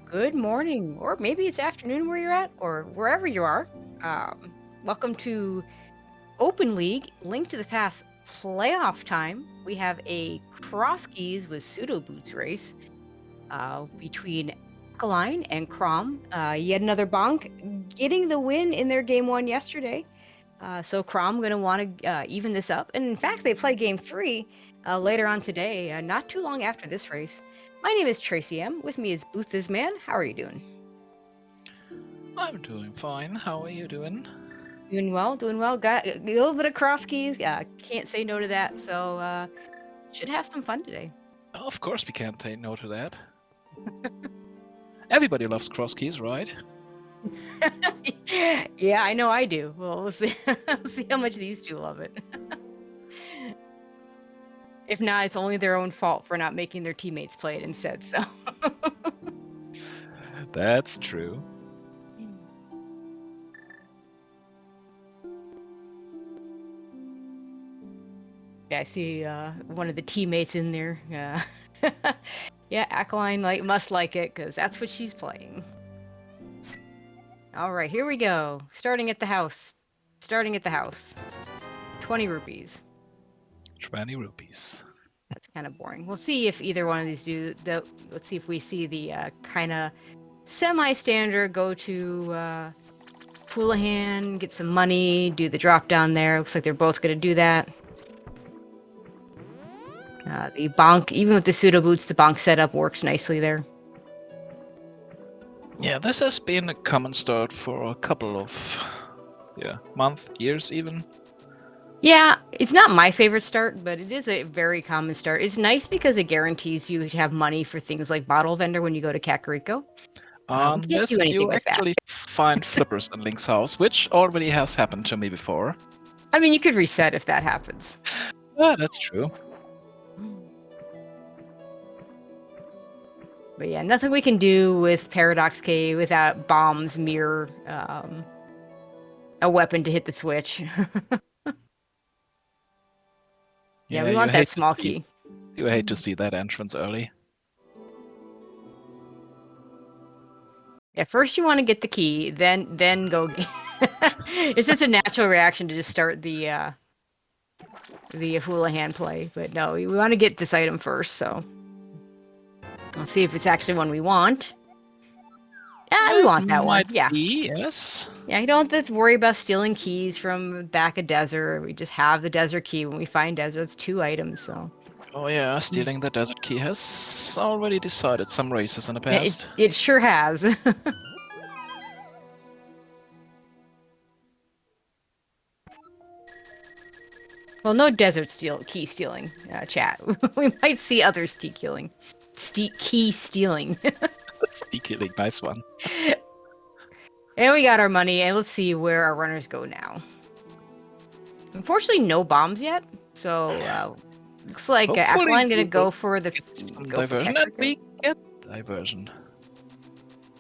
Good morning, or maybe it's afternoon where you're at, or wherever you are. Welcome to Open League, Link to the Past playoff time. We have a cross keys with pseudo boots race between Alkaline and Crom. Yet another Bonk getting the win in their game one yesterday. So Crom going to want to even this up. And in fact, they play game three later on today, not too long after this race. My name is Tracy M. With me is Booth This Man. How are you doing? I'm doing fine. How are you doing? Doing well, doing well. Got a little bit of cross keys. Can't say no to that. So should have some fun today. Of course we can't say no to that. Everybody loves cross keys, right? Yeah, I know I do. Well, we'll see. We'll see how much these two love it. If not, it's only their own fault for not making their teammates play it instead. So That's true. yeah, I see one of the teammates in there. Yeah, Alkaline must like it because that's what she's playing. All right, here we go. Starting at the house. 20 rupees. 20 rupees. That's kind of boring. We'll see if either one of these do. Let's see if we see the kind of semi-standard go to Houlihan, get some money, do the drop down there. Looks like they're both going to do that. The Bonk, even with the pseudo boots, the Bonk setup works nicely there. Yeah, this has been a common start for a couple of months, years even. Yeah, it's not my favorite start, but it is a very common start. It's nice because it guarantees you to have money for things like Bottle Vendor when you go to Kakariko. We can't Yes, do anything you with that. actually find flippers in Link's house, which already has happened to me before. I mean, you could reset if that happens. Yeah, that's true. But yeah, nothing we can do with Paradox K without bombs, mirror, a weapon to hit the switch. Yeah, we want that small key. You hate to see that entrance early. Yeah, first you want to get the key, then go. It's just a natural reaction to just start the Houlihan play. But no, we want to get this item first. So let's see if it's actually one we want. Yeah, we want that one. Yeah. Yes. Yeah, you don't have to worry about stealing keys from back a desert. We just have the desert key when we find desert. It's 2 items, so. Oh yeah, stealing the desert key has already decided some races in the past. It sure has. Well, no desert key stealing, chat. We might see others key stealing. Stealing, nice one. And we got our money, and let's see where our runners go now. Unfortunately, no bombs yet, so looks like Alkaline gonna go for the diversion, and we get diversion.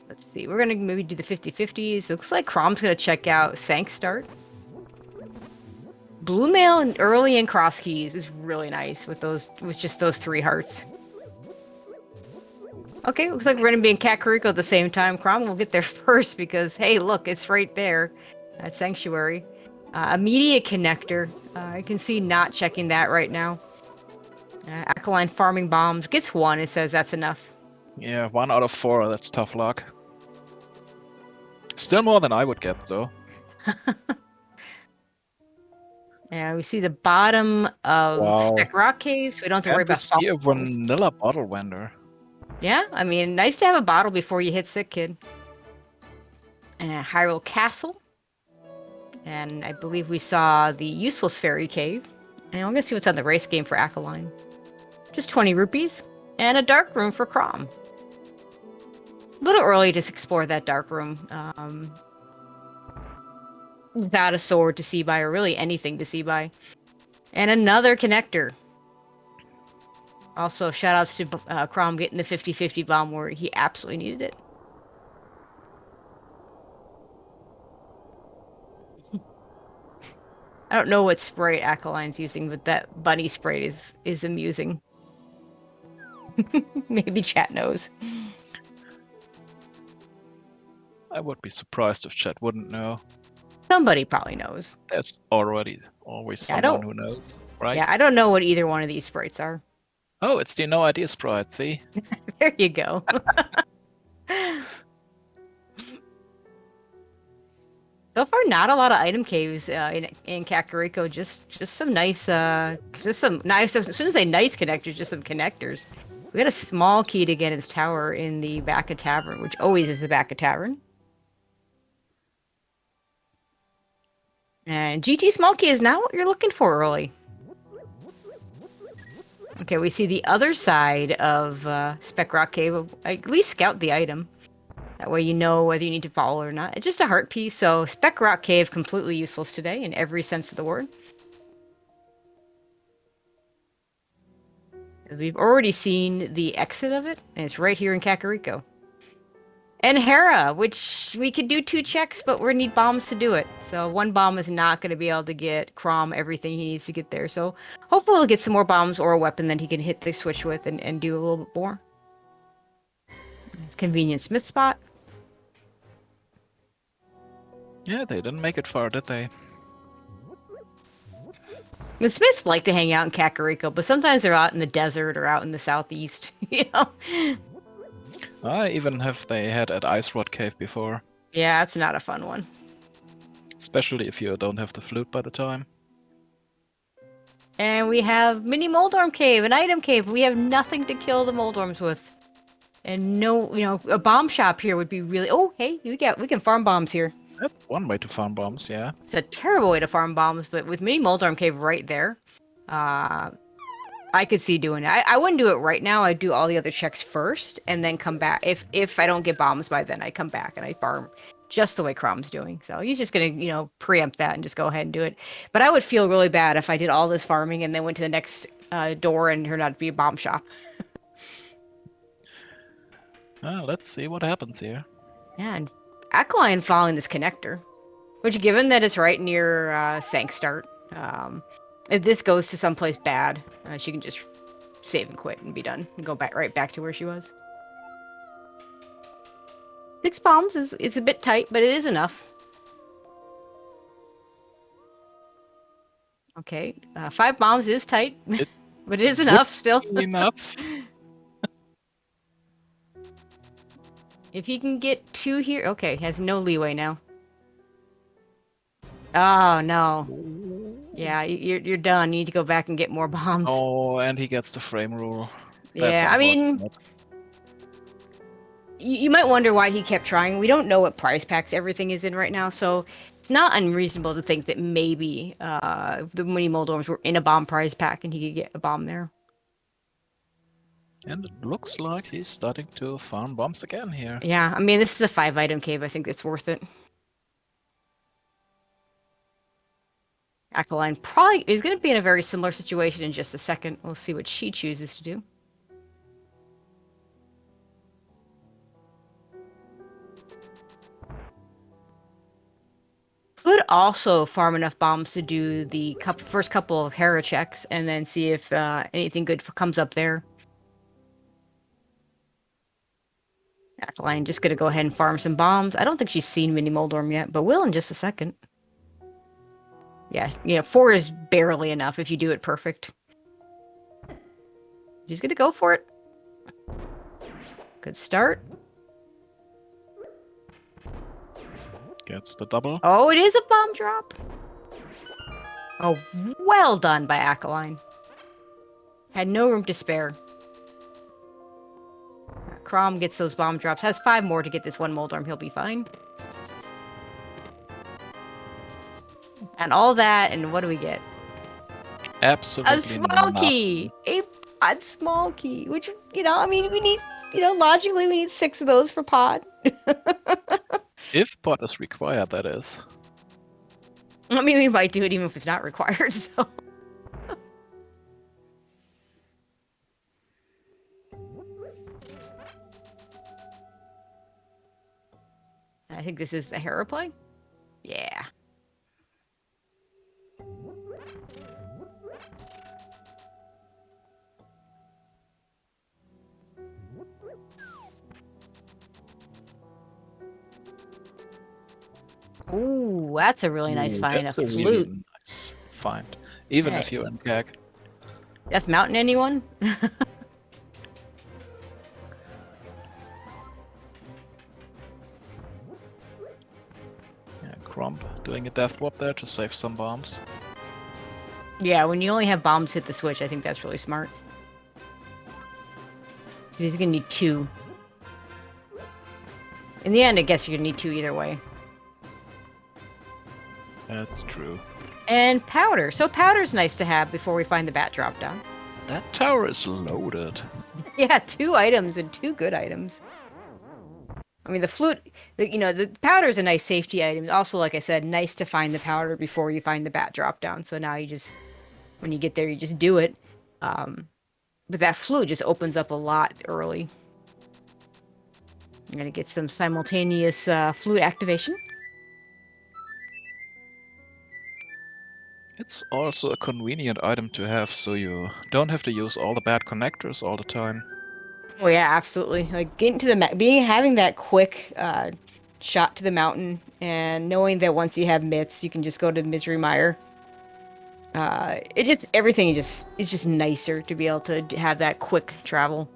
Let's see, we're gonna maybe do the 50-50s. Looks like Crom's gonna check out Sank start. Blue mail and early in cross keys is really nice with just those 3 hearts. Okay, looks like we're gonna be in Kakariko at the same time. Crom will get there first because, hey, look, it's right there at Sanctuary. Immediate connector. I can see not checking that right now. Alkaline farming bombs. Gets 1, it says that's enough. Yeah, 1 out of 4, that's tough luck. Still more than I would get, though. Yeah, we see the bottom of Spec Rock Caves. We don't have to worry about see a vanilla bottle vendor. Yeah, I mean, nice to have a bottle before you hit Sick Kid. And Hyrule Castle. And I believe we saw the Useless Fairy Cave. And I'm going to see what's on the race game for Alkaline. Just 20 rupees. And a dark room for Crom. A little early to explore that dark room. Without a sword to see by, or really anything to see by. And another connector. Also, shoutouts to Crom getting the 50-50 bomb where he absolutely needed it. I don't know what Sprite Alkaline's using, but that bunny Sprite is amusing. Maybe chat knows. I would be surprised if chat wouldn't know. Somebody probably knows. There's already always Yeah, someone who knows, right? I don't know what either one of these sprites are. Oh, it's the no idea sprite, see? There you go. So far, not a lot of item caves in Kakariko. Just some nice, just some nice. As soon as I say nice connectors, just some connectors. We got a small key to get his tower in the back of tavern, which always is the back of tavern. And GT small key is not what you're looking for early. Okay, we see the other side of Spec Rock Cave. At least scout the item. That way you know whether you need to follow or not. It's just a heart piece, so Spec Rock Cave completely useless today in every sense of the word. We've already seen the exit of it, and it's right here in Kakariko. And Hera, which we could do 2 checks, but we need bombs to do it. So 1 bomb is not going to be able to get Crom everything he needs to get there. So hopefully he'll get some more bombs or a weapon that he can hit the switch with and do a little bit more. It's convenient Smith spot. Yeah, they didn't make it far, did they? The Smiths like to hang out in Kakariko, but sometimes they're out in the desert or out in the southeast, you know? Even if they had at Ice Rod Cave before. Yeah, it's not a fun one. Especially if you don't have the flute by the time. And we have Mini Moldorm Cave, an item cave. We have nothing to kill the Moldorms with. And no, you know, a bomb shop here would be really... Oh, hey, we can farm bombs here. That's one way to farm bombs, yeah. It's a terrible way to farm bombs, but with Mini Moldorm Cave right there, I could see doing it. I wouldn't do it right now. I'd do all the other checks first and then come back. If I don't get bombs by then, I come back and I farm just the way Crom's doing. So he's just going to, you know, preempt that and just go ahead and do it. But I would feel really bad if I did all this farming and then went to the next door and turned out to be a bomb shop. Let's see what happens here. Yeah, and Aquiline following this connector, which given that it's right near Sank Start, if this goes to someplace bad, she can just save and quit and be done and go right back to where she was. 6 bombs is a bit tight, but it is enough. Okay, 5 bombs is tight, but it is enough still. Enough. If he can get 2 here, okay, he has no leeway now. Oh no. Yeah, you're done. You need to go back and get more bombs. Oh, and he gets the frame rule. Yeah, I mean, you might wonder why he kept trying. We don't know what prize packs everything is in right now, so it's not unreasonable to think that maybe the Mini Moldorms were in a bomb prize pack and he could get a bomb there. And it looks like he's starting to farm bombs again here. Yeah, I mean, this is a 5-item cave. I think it's worth it. Aquiline probably is going to be in a very similar situation in just a second. We'll see what she chooses to do. Could also farm enough bombs to do the first couple of Hera checks and then see if anything good comes up there. Aquiline just going to go ahead and farm some bombs. I don't think she's seen Mini Moldorm yet, but will in just a second. Yeah, 4 is barely enough if you do it perfect. She's gonna go for it. Good start. Gets the double. Oh, it is a bomb drop. Oh, well done by Aquiline. Had no room to spare. Crom gets those bomb drops. Has 5 more to get this 1 Moldorm. He'll be fine. And all that, and what do we get? Absolutely a small key! A pod small key, which, you know, I mean, we need, you know, logically we need 6 of those for pod. If pod is required, that is. I mean, we might do it even if it's not required, so... I think this is the Hera play? Yeah. Ooh, that's a really nice Ooh, find. A that's a really flute. nice find. Even Hey, if you're in CAG. that's mounting anyone? Yeah, Crump doing a death warp there to save some bombs. Yeah, when you only have bombs hit the switch, I think that's really smart. He's gonna need 2. In the end, I guess you're gonna need 2 either way. That's true. And powder. So powder's nice to have before we find the bat drop down. That tower is loaded. Yeah, 2 items and 2 good items. I mean, the flute, the powder's a nice safety item. Also, like I said, nice to find the powder before you find the bat drop down. So now you just, when you get there, you just do it. But that flute just opens up a lot early. I'm gonna get some simultaneous flute activation. It's also a convenient item to have, so you don't have to use all the bad connectors all the time. Oh yeah, absolutely. Like getting to the having that quick shot to the mountain, and knowing that once you have mitts, you can just go to Misery Mire. Everything is just nicer to be able to have that quick travel.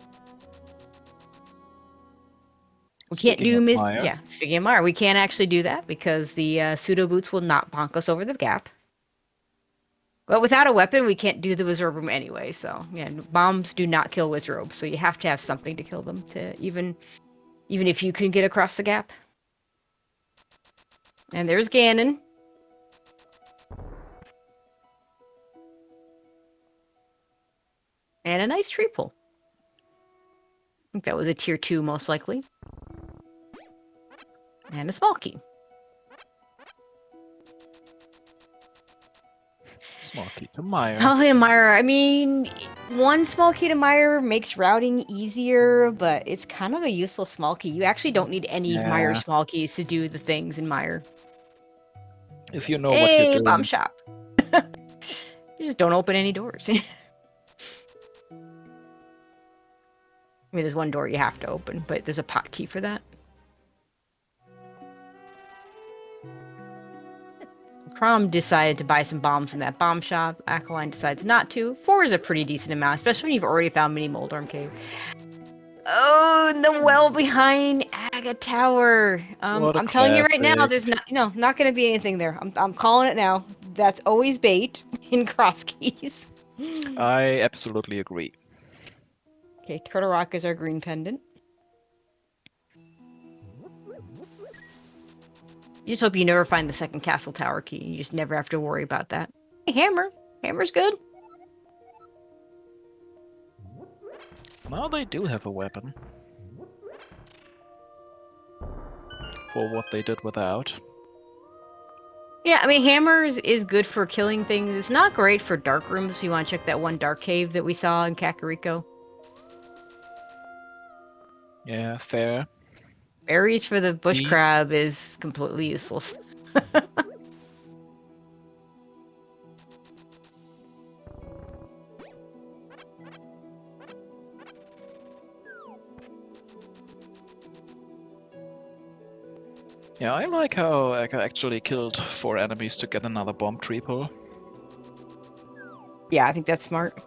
We can't Speaking do of Maya, yeah. Speaking of Mire, we can't actually do that because the pseudo boots will not bonk us over the gap. But without a weapon, we can't do the Wizrobe room anyway. So yeah, bombs do not kill Wizrobe, so you have to have something to kill them to even if you can get across the gap. And there's Ganon. And a nice tree pull. I think that was a tier 2 most likely. And a small key. small key to Maya. Small Mire. I mean, one small key to Mire makes routing easier, but it's kind of a useless small key. You actually don't need any of Mire's small keys to do the things in Mire. If you know what you're doing. Bomb shop. You just don't open any doors. I mean, there's one door you have to open, but there's a pot key for that. Crom decided to buy some bombs in that bomb shop. Akaline decides not to. 4 is a pretty decent amount, especially when you've already found Mini Moldorm Cave. Oh, the well behind Aga Tower. I'm telling you right now, there's not going to be anything there. I'm calling it now. That's always bait in cross keys. I absolutely agree. Okay, Turtle Rock is our green pendant. You just hope you never find the second castle tower key. You just never have to worry about that. Hey, hammer. Hammer's good. Now they do have a weapon. For what they did without. Yeah, I mean, hammers is good for killing things. It's not great for dark rooms if you want to check that one dark cave that we saw in Kakariko. Yeah, fair. Berries for the bush crab is completely useless. Yeah, I like how I actually killed 4 enemies to get another bomb triple. Yeah, I think that's smart.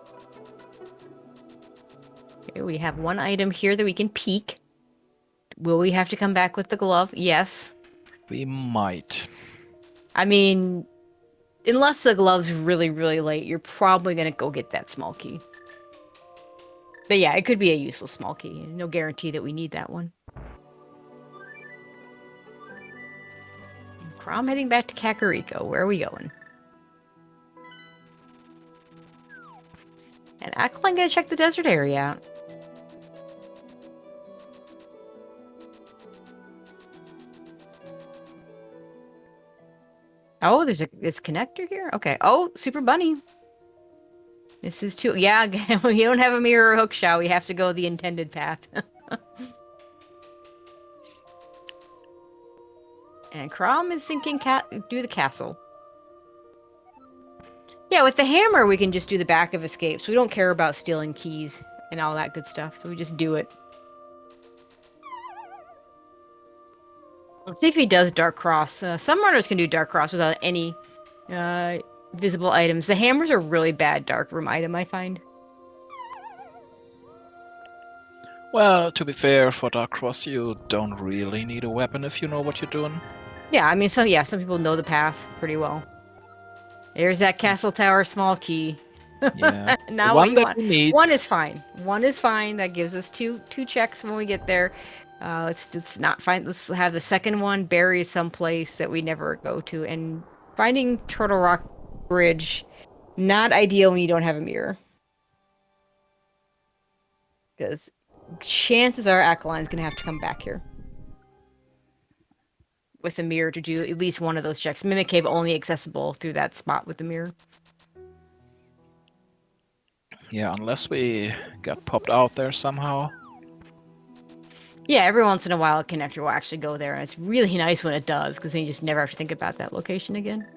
Okay, we have one item here that we can peek. Will we have to come back with the glove? Yes. We might. I mean, unless the glove's really, really late, you're probably going to go get that small key. But yeah, it could be a useless small key. No guarantee that we need that one. Crom heading back to Kakariko. Where are we going? And Ackline gonna check the desert area out. Oh, there's this connector here? Okay. Oh, Super Bunny. This is too... Yeah, we don't have a mirror hook shot. We have to go the intended path. And Crom is thinking do the castle. Yeah, with the hammer, we can just do the back of escapes. We don't care about stealing keys and all that good stuff, so we just do it. Let's see if he does Dark Cross. Some runners can do Dark Cross without any visible items. The hammers are really bad dark room item, I find. Well, to be fair, for Dark Cross, you don't really need a weapon if you know what you're doing. Yeah, I mean, some people know the path pretty well. There's that castle tower small key. Yeah. Now The what one you that want? we need. One is fine. One is fine. That gives us two checks when we get there. Let's not find. Let's have the second one buried someplace that we never go to. And finding Turtle Rock Bridge, not ideal when you don't have a mirror, because chances are Aqualine's gonna have to come back here with a mirror to do at least one of those checks. Mimic Cave only accessible through that spot with the mirror. Yeah, unless we got popped out there somehow. Yeah, every once in a while a connector will actually go there, and it's really nice when it does, because then you just never have to think about that location again.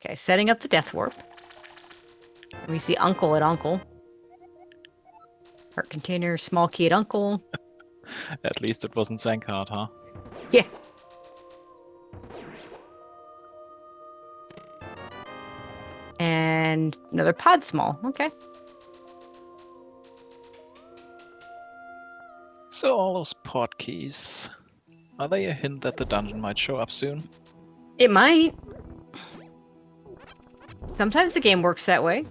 Okay, setting up the Death Warp. We see Uncle at Uncle. Heart container, small key at Uncle. At least it wasn't Zankard, huh? Yeah. And another pod small. Okay. So all those pod keys. Are they a hint that the dungeon might show up soon? It might. Sometimes the game works that way.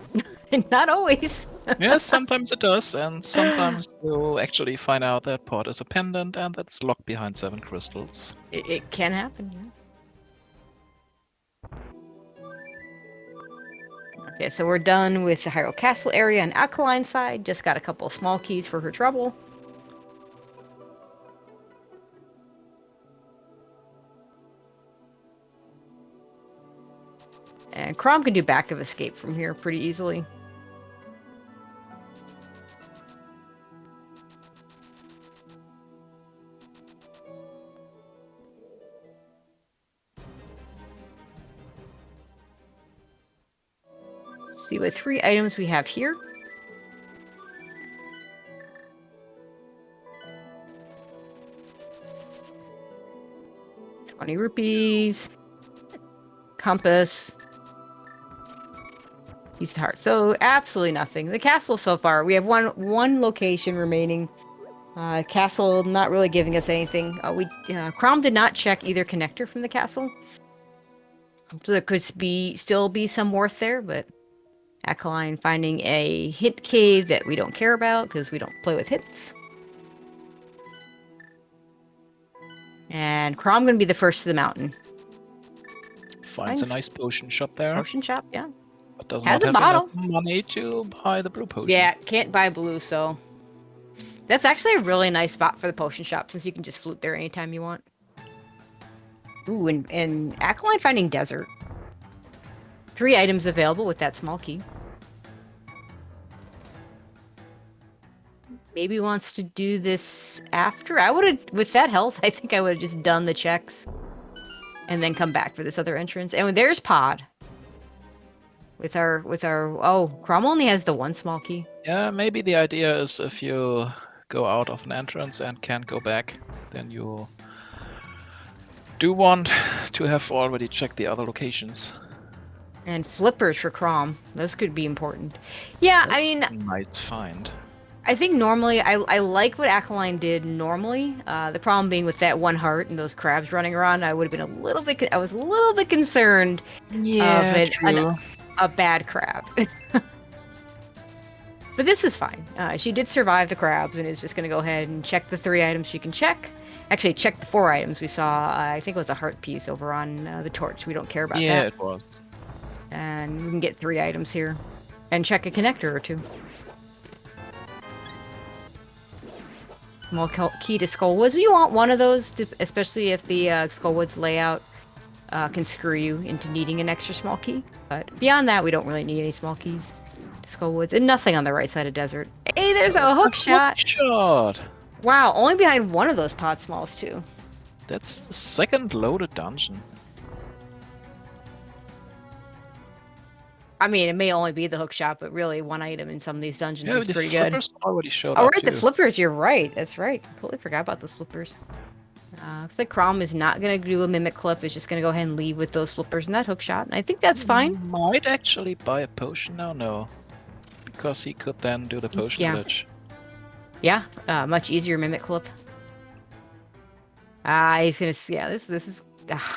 Not always. Yes, sometimes it does, and sometimes you'll actually find out that pod is a pendant and that's locked behind 7 crystals. It can happen, yeah. Okay, so we're done with the Hyrule Castle area on Alkaline side. Just got a couple of small keys for her trouble. And Chrom can do back of escape from here pretty easily. Let's see what 3 items we have here. ₹20. Compass. Piece of heart. So absolutely nothing. The castle so far, we have one location remaining. Castle not really giving us anything. Chrom did not check either connector from the castle, so there could still be some worth there. But Alkaline finding a hint cave that we don't care about because we don't play with hits. And Chrom gonna be the first to the mountain. Finds a nice potion shop there. Potion shop, yeah. But does Has not a have bottle. enough money to buy the blue potion. Yeah, can't buy blue, so that's actually a really nice spot for the potion shop since you can just flute there anytime you want. Ooh, and Alkaline finding desert. 3 items available with that small key. Maybe wants to do this after. I would have, with that health, I think I would have just done the checks and then come back for this other entrance. And there's Pod. With our Chrom only has the 1 small key. Yeah, maybe the idea is if you go out of an entrance and can't go back, then you do want to have already checked the other locations. And flippers for Chrom. Those could be important. Yeah, That's I mean, a nice find. I think normally, I like what Alkaline did normally. The problem being with that 1 heart and those crabs running around, I was a little bit concerned of a bad crab. But this is fine. She did survive the crabs and is just going to go ahead and check the 3 items she can check. Actually, check the 4 items we saw. I think it was a heart piece over on the torch. We don't care about that. Yeah, it was. And we can get 3 items here. And check a connector or 2. Small key to Skullwoods. You want one of those, especially if the Skullwoods layout can screw you into needing an extra small key. But beyond that, we don't really need any small keys to Skullwoods. And nothing on the right side of desert. Hey, there's a hook shot! Hook shot! Wow, only behind one of those pod smalls, too. That's the 2nd loaded dungeon. I mean, it may only be the hook shot, but really one item in some of these dungeons Yeah, is the pretty good. flippers already showed Oh, up right, the too. flippers. You're right. That's right. Completely forgot about those flippers. Looks like Crom is not going to do a mimic clip. It's just going to go ahead and leave with those flippers and that hook shot. And I think that's fine. Might actually buy a potion now, no. Because he could then do the potion Yeah. glitch. Yeah, much easier mimic clip. He's going to... Yeah, this is...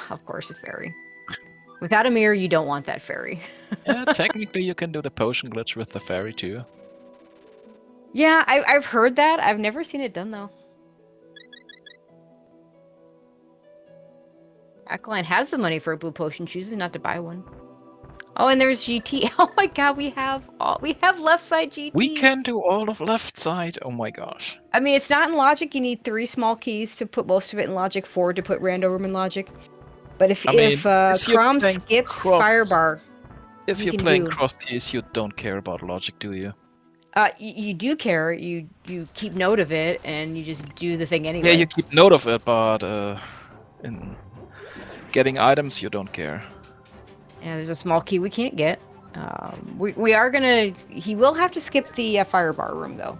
of course, a fairy. Without a mirror, you don't want that fairy. Yeah, technically you can do the potion glitch with the fairy too. Yeah, I've heard that. I've never seen it done, though. Ackline has the money for a blue potion, chooses not to buy one. Oh, and there's GT. Oh my god, we have left side GT. We can do all of left side. Oh my gosh. I mean, it's not in logic. You need 3 small keys to put most of it in logic, 4 to put Randomizer in logic. But if Crom skips Firebar, if you're playing cross keys, you don't care about logic, do you? You do care. You keep note of it, and you just do the thing anyway. Yeah, you keep note of it, but in getting items, you don't care. Yeah, there's a small key we can't get. We are gonna... He will have to skip the Firebar room, though.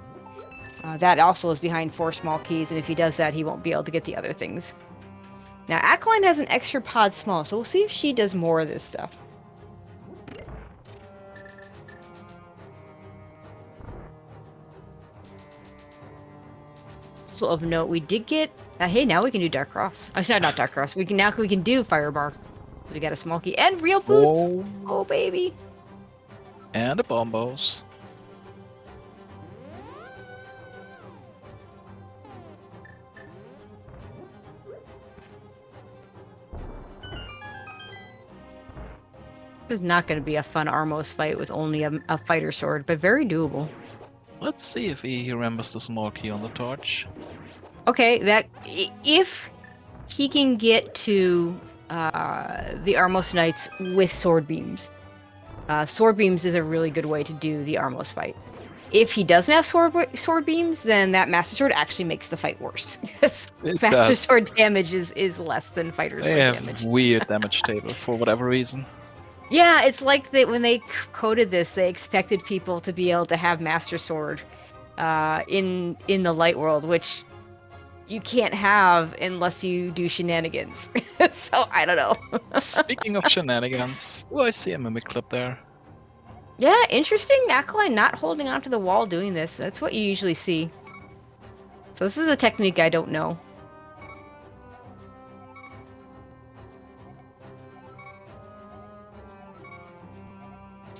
That also is behind 4 small keys, and if he does that, he won't be able to get the other things. Now, Ackline has an extra pod small, so we'll see if she does more of this stuff. Also of note, we did get... hey, now we can do Dark Cross. Oh, sorry, not Dark Cross. We can do Firebar. We got a small key and real boots. Oh baby. And a bombos. This is not going to be a fun Armos fight with only a fighter sword, but very doable. Let's see if he remembers the small key on the torch. Okay, if he can get to the Armos Knights with sword beams. Sword beams is a really good way to do the Armos fight. If he doesn't have sword beams, then that Master Sword actually makes the fight worse. Master Sword damage is less than Fighter Sword damage. They have weird damage table for whatever reason. Yeah, it's like when they coded this, they expected people to be able to have Master Sword in the light world, which you can't have unless you do shenanigans. So, I don't know. Speaking of shenanigans, oh, I see a mimic clip there. Yeah, interesting. Ackline not holding onto the wall doing this. That's what you usually see. So this is a technique I don't know.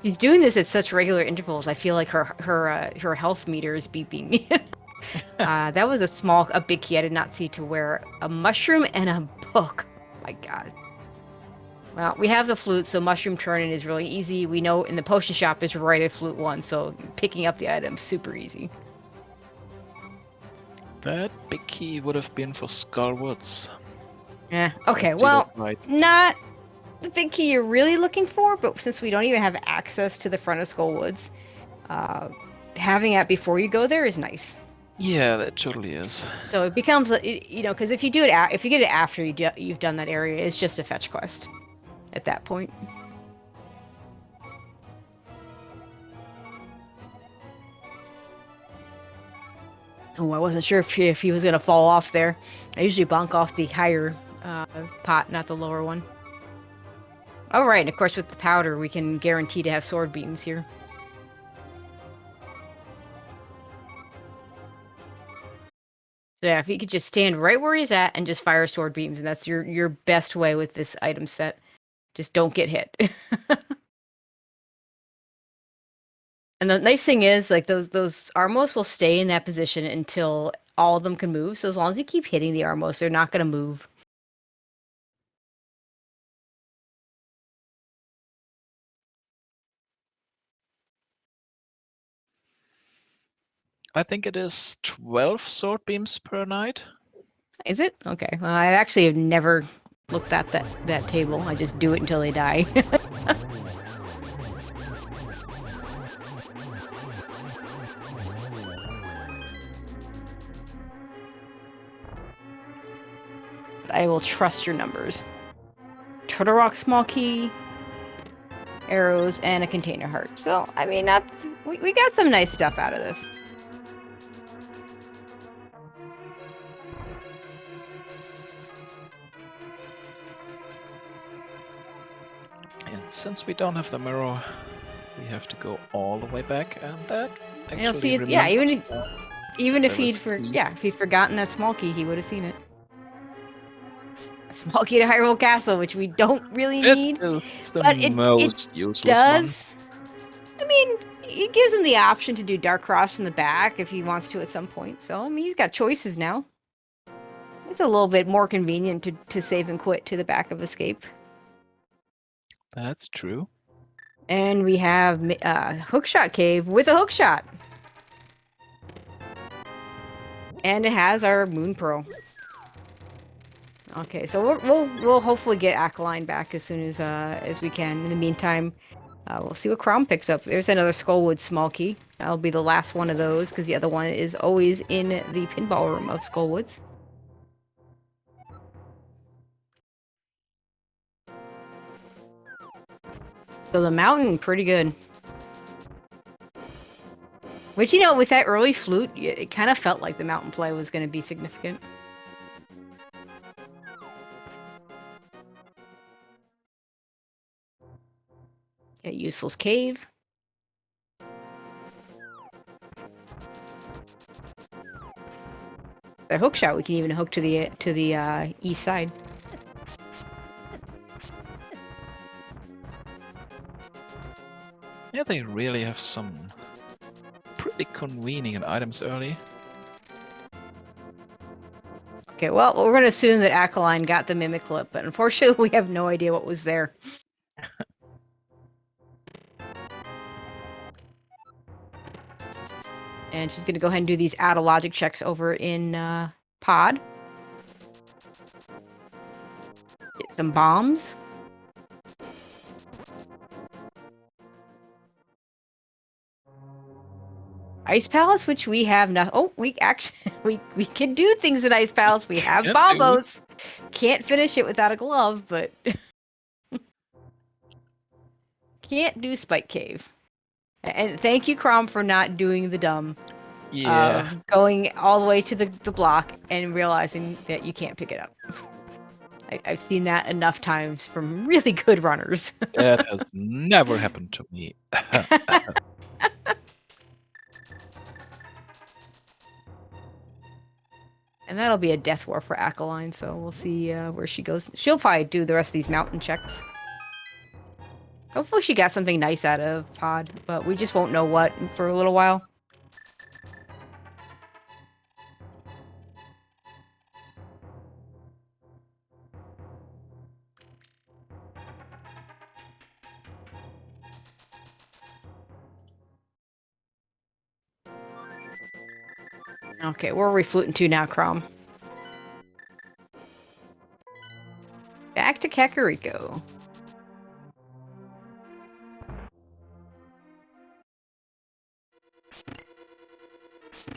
She's doing this at such regular intervals. I feel like her health meter is beeping. That was a big key I did not see to wear. A mushroom and a book. My god. Well, we have the flute, so mushroom turning is really easy. We know in the potion shop is right at flute 1, so picking up the item's super easy. That big key would have been for Skullwoods. Yeah. Okay, well, not the big key you're really looking for, but since we don't even have access to the front of Skullwoods, having it before you go there is nice. Yeah, that totally is. So it becomes, because if you do it, if you get it after you've done that area, it's just a fetch quest at that point. Oh, I wasn't sure if he was gonna fall off there. I usually bonk off the higher pot, not the lower one. All right, and of course with the powder, we can guarantee to have sword beams here. So yeah, if he could just stand right where he's at and just fire sword beams, and that's your best way with this item set. Just don't get hit. And the nice thing is, like, those Armos will stay in that position until all of them can move. So as long as you keep hitting the Armos, they're not going to move. I think it is 12 sword beams per night. Is it? Okay. Well, I actually have never looked at that table. I just do it until they die. But I will trust your numbers. Turtle Rock small key. arrows, and a container heart. So, I mean, we got some nice stuff out of this. And since we don't have the mirror, we have to go all the way back, and that And you'll see actually it. Yeah, remembers even if there is he'd a key. if he'd forgotten that small key, he would have seen it. A small key to Hyrule Castle, which we don't really It need, is the but it most useless one. does. I mean, it gives him the option to do Dark Cross in the back if he wants to at some point. So, I mean, he's got choices now. It's a little bit more convenient to save and quit to the back of Escape. That's true. And we have Hookshot Cave with a hookshot. And it has our Moon Pearl. Okay, so we'll hopefully get Alkaline back as soon as we can. In the meantime, we'll see what Crom picks up. There's another Skullwood small key. That'll be the last one of those because the other one is always in the pinball room of Skullwoods. So the mountain, pretty good. Which, you know, with that early flute, it kind of felt like the mountain play was going to be significant. A useless cave. The hook shot, we can even hook to the east side. Yeah, they really have some pretty convenient items early. Okay, well, we're going to assume that Alkaline got the Mimic Clip, but unfortunately we have no idea what was there. And she's going to go ahead and do these out-of-logic checks over in Pod. Get some bombs. Ice Palace, which we have not. Oh, we actually we can do things in Ice Palace. We have bombos. Can't finish it without a glove, but can't do Spike Cave. And thank you, Crom, for not doing the dumb. Yeah. Of going all the way to the block and realizing that you can't pick it up. I've seen that enough times from really good runners. That has never happened to me. And that'll be a death war for Alkaline, so we'll see where she goes. She'll probably do the rest of these mountain checks. Hopefully she got something nice out of Pod, but we just won't know what for a little while. Okay, where are we fluting to now, Crom? Back to Kakariko.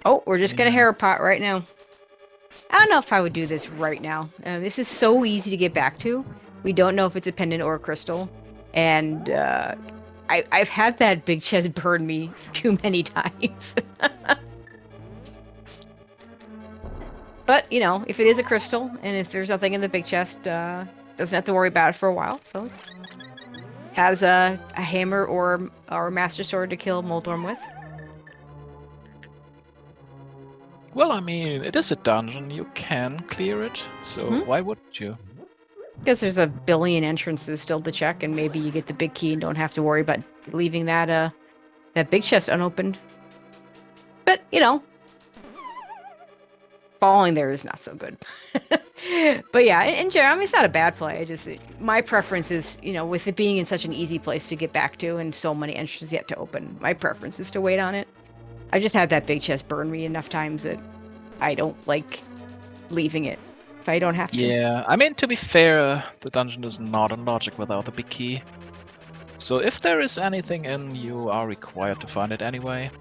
Oh, we're just gonna hair pot right now. I don't know if I would do this right now. This is so easy to get back to. We don't know if it's a pendant or a crystal. And I've had that big chest burn me too many times. But, you know, if it is a crystal, and if there's nothing in the big chest, doesn't have to worry about it for a while. So, has a hammer or a master sword to kill Moldorm with. Well, I mean, it is a dungeon. You can clear it, so why wouldn't you? Because there's a billion entrances still to check, and maybe you get the big key and don't have to worry about leaving that big chest unopened. But, you know, falling there is not so good. But yeah, in general, I mean, it's not a bad play. My preference is, you know, with it being in such an easy place to get back to and so many entrances yet to open, my preference is to wait on it. I just had that big chest burn me enough times that I don't like leaving it if I don't have to. Yeah, I mean, to be fair, the dungeon is not unlogic without the big key. So if there is anything in, you are required to find it anyway.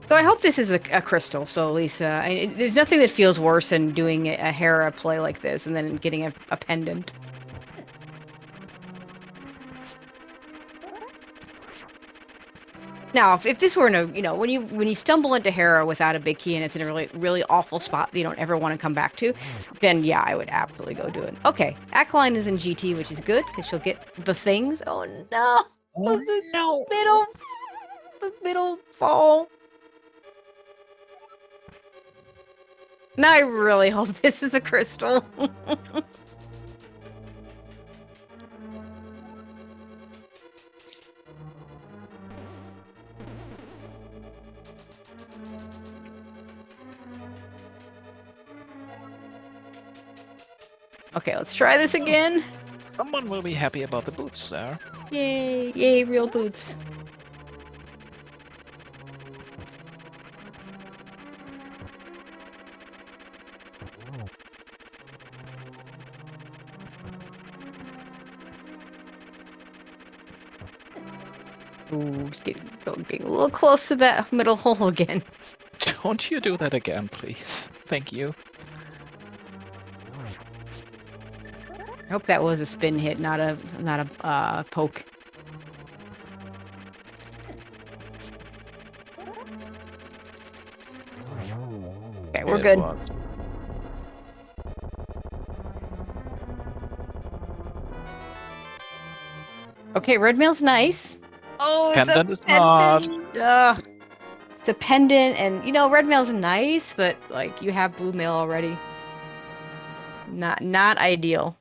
So I hope this is a crystal, so at least there's nothing that feels worse than doing a Hera play like this and then getting a pendant. Now, if this were when you stumble into Hera without a big key and it's in a really really awful spot that you don't ever want to come back to, then yeah, I would absolutely go do it. Okay, Ackline is in GT, which is good because she'll get the things. Oh no, Oh the no! middle fall. Now I really hope this is a crystal. Okay, let's try this again. Someone will be happy about the boots there. Yay, yay, real boots. Ooh, it's getting a little close to that middle hole again. Don't you do that again, please. Thank you. I hope that was a spin hit, not a poke. Okay, we're It good. was. Okay, red mail's nice. Oh, it's Pendant a is not. pendant. It's a pendant, and red mail's nice, but like you have blue mail already. Not ideal.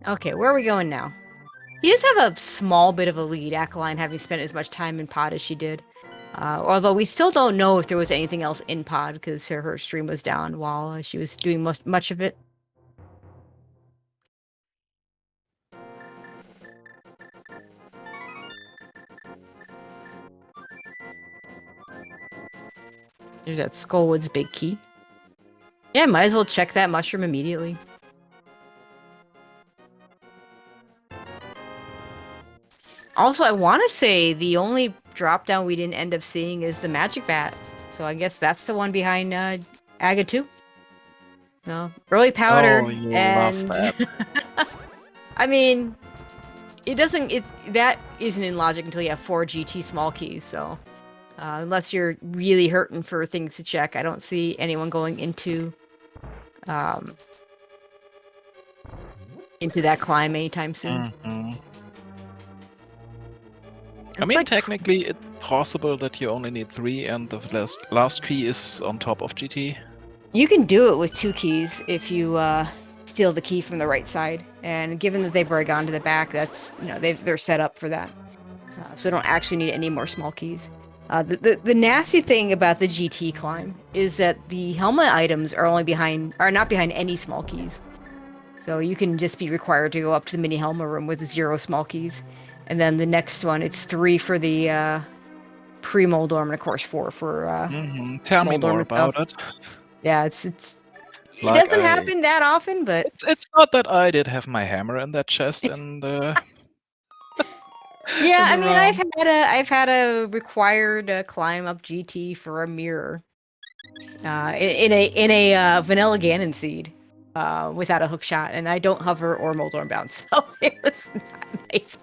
Okay, where are we going now? He does have a small bit of a lead, Ackline having spent as much time in pod as she did. Although we still don't know if there was anything else in pod because her stream was down while she was doing much of it. There's that Skullwood's big key. Yeah, might as well check that mushroom immediately. Also, I want to say the only drop down we didn't end up seeing is the magic bat. So I guess that's the one behind Aga 2. No, early powder Oh, you love and that. I mean, that isn't in logic until you have 4 GT small keys. So unless you're really hurting for things to check, I don't see anyone going into that climb anytime soon. Mm-hmm. I It's mean, like technically, it's possible that you only need 3 and the last key is on top of GT. you can do it with 2 keys if you steal the key from the right side. And given that they've already gone to the back, that's they're set up for that. So don't actually need any more small keys. The nasty thing about the GT climb is that the helmet items are not behind any small keys. So you can just be required to go up to the mini helmet room with 0 small keys. And then the next one, it's 3 for the pre-Moldorm and of course 4 for Tell me Moldorm more and stuff. about it. Yeah, it Like doesn't happen that often, but it's not that I did have my hammer in that chest and yeah, in I the mean, round. I've had a required climb up GT for a mirror, in a vanilla Ganon seed, without a hook shot, and I don't hover or Moldorm bounce, so it was not nice.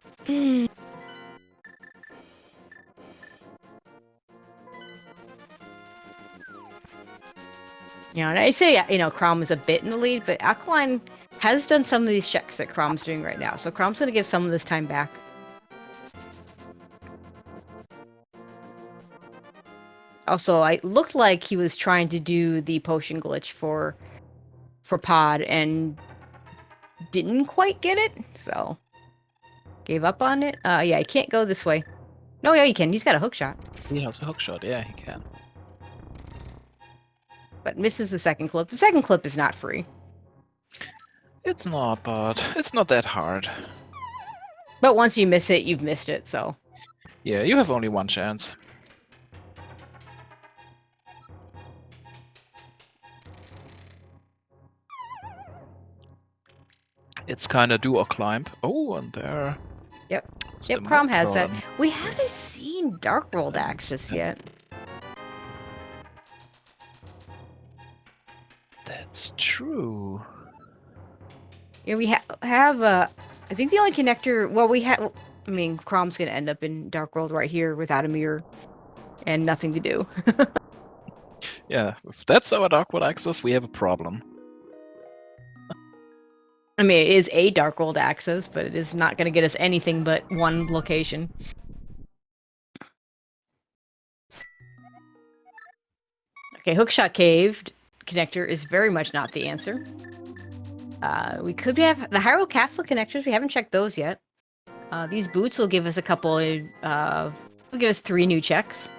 And I say Crom is a bit in the lead, but Alkaline has done some of these checks that Crom's doing right now, so Crom's gonna give some of this time back. Also, I looked like he was trying to do the potion glitch for Pod and didn't quite get it, so gave up on it. Yeah, he can't go this way. No, yeah, he can. He's got a hook shot, He has a hook shot. Yeah, he can. but misses the second clip. The second clip is not free. It's not, but it's not that hard. But once you miss it, you've missed it, so. Yeah, you have only one chance. It's kind of do or climb. Oh, and there. Yep. is Yep, the Crom has that. Mudron. We haven't seen Dark World Axis yet. That's true. Yeah, we have I think the only connector. Well, we have. I mean, Crom's gonna end up in Dark World right here without a mirror and nothing to do. Yeah, if that's our Dark World access, we have a problem. I mean, it is a Dark World access, but it is not gonna get us anything but one location. Okay, Hookshot Cave connector is very much not the answer. We could have the Hyrule Castle connectors. We haven't checked those yet. These boots will give us a couple. Will give us 3 new checks.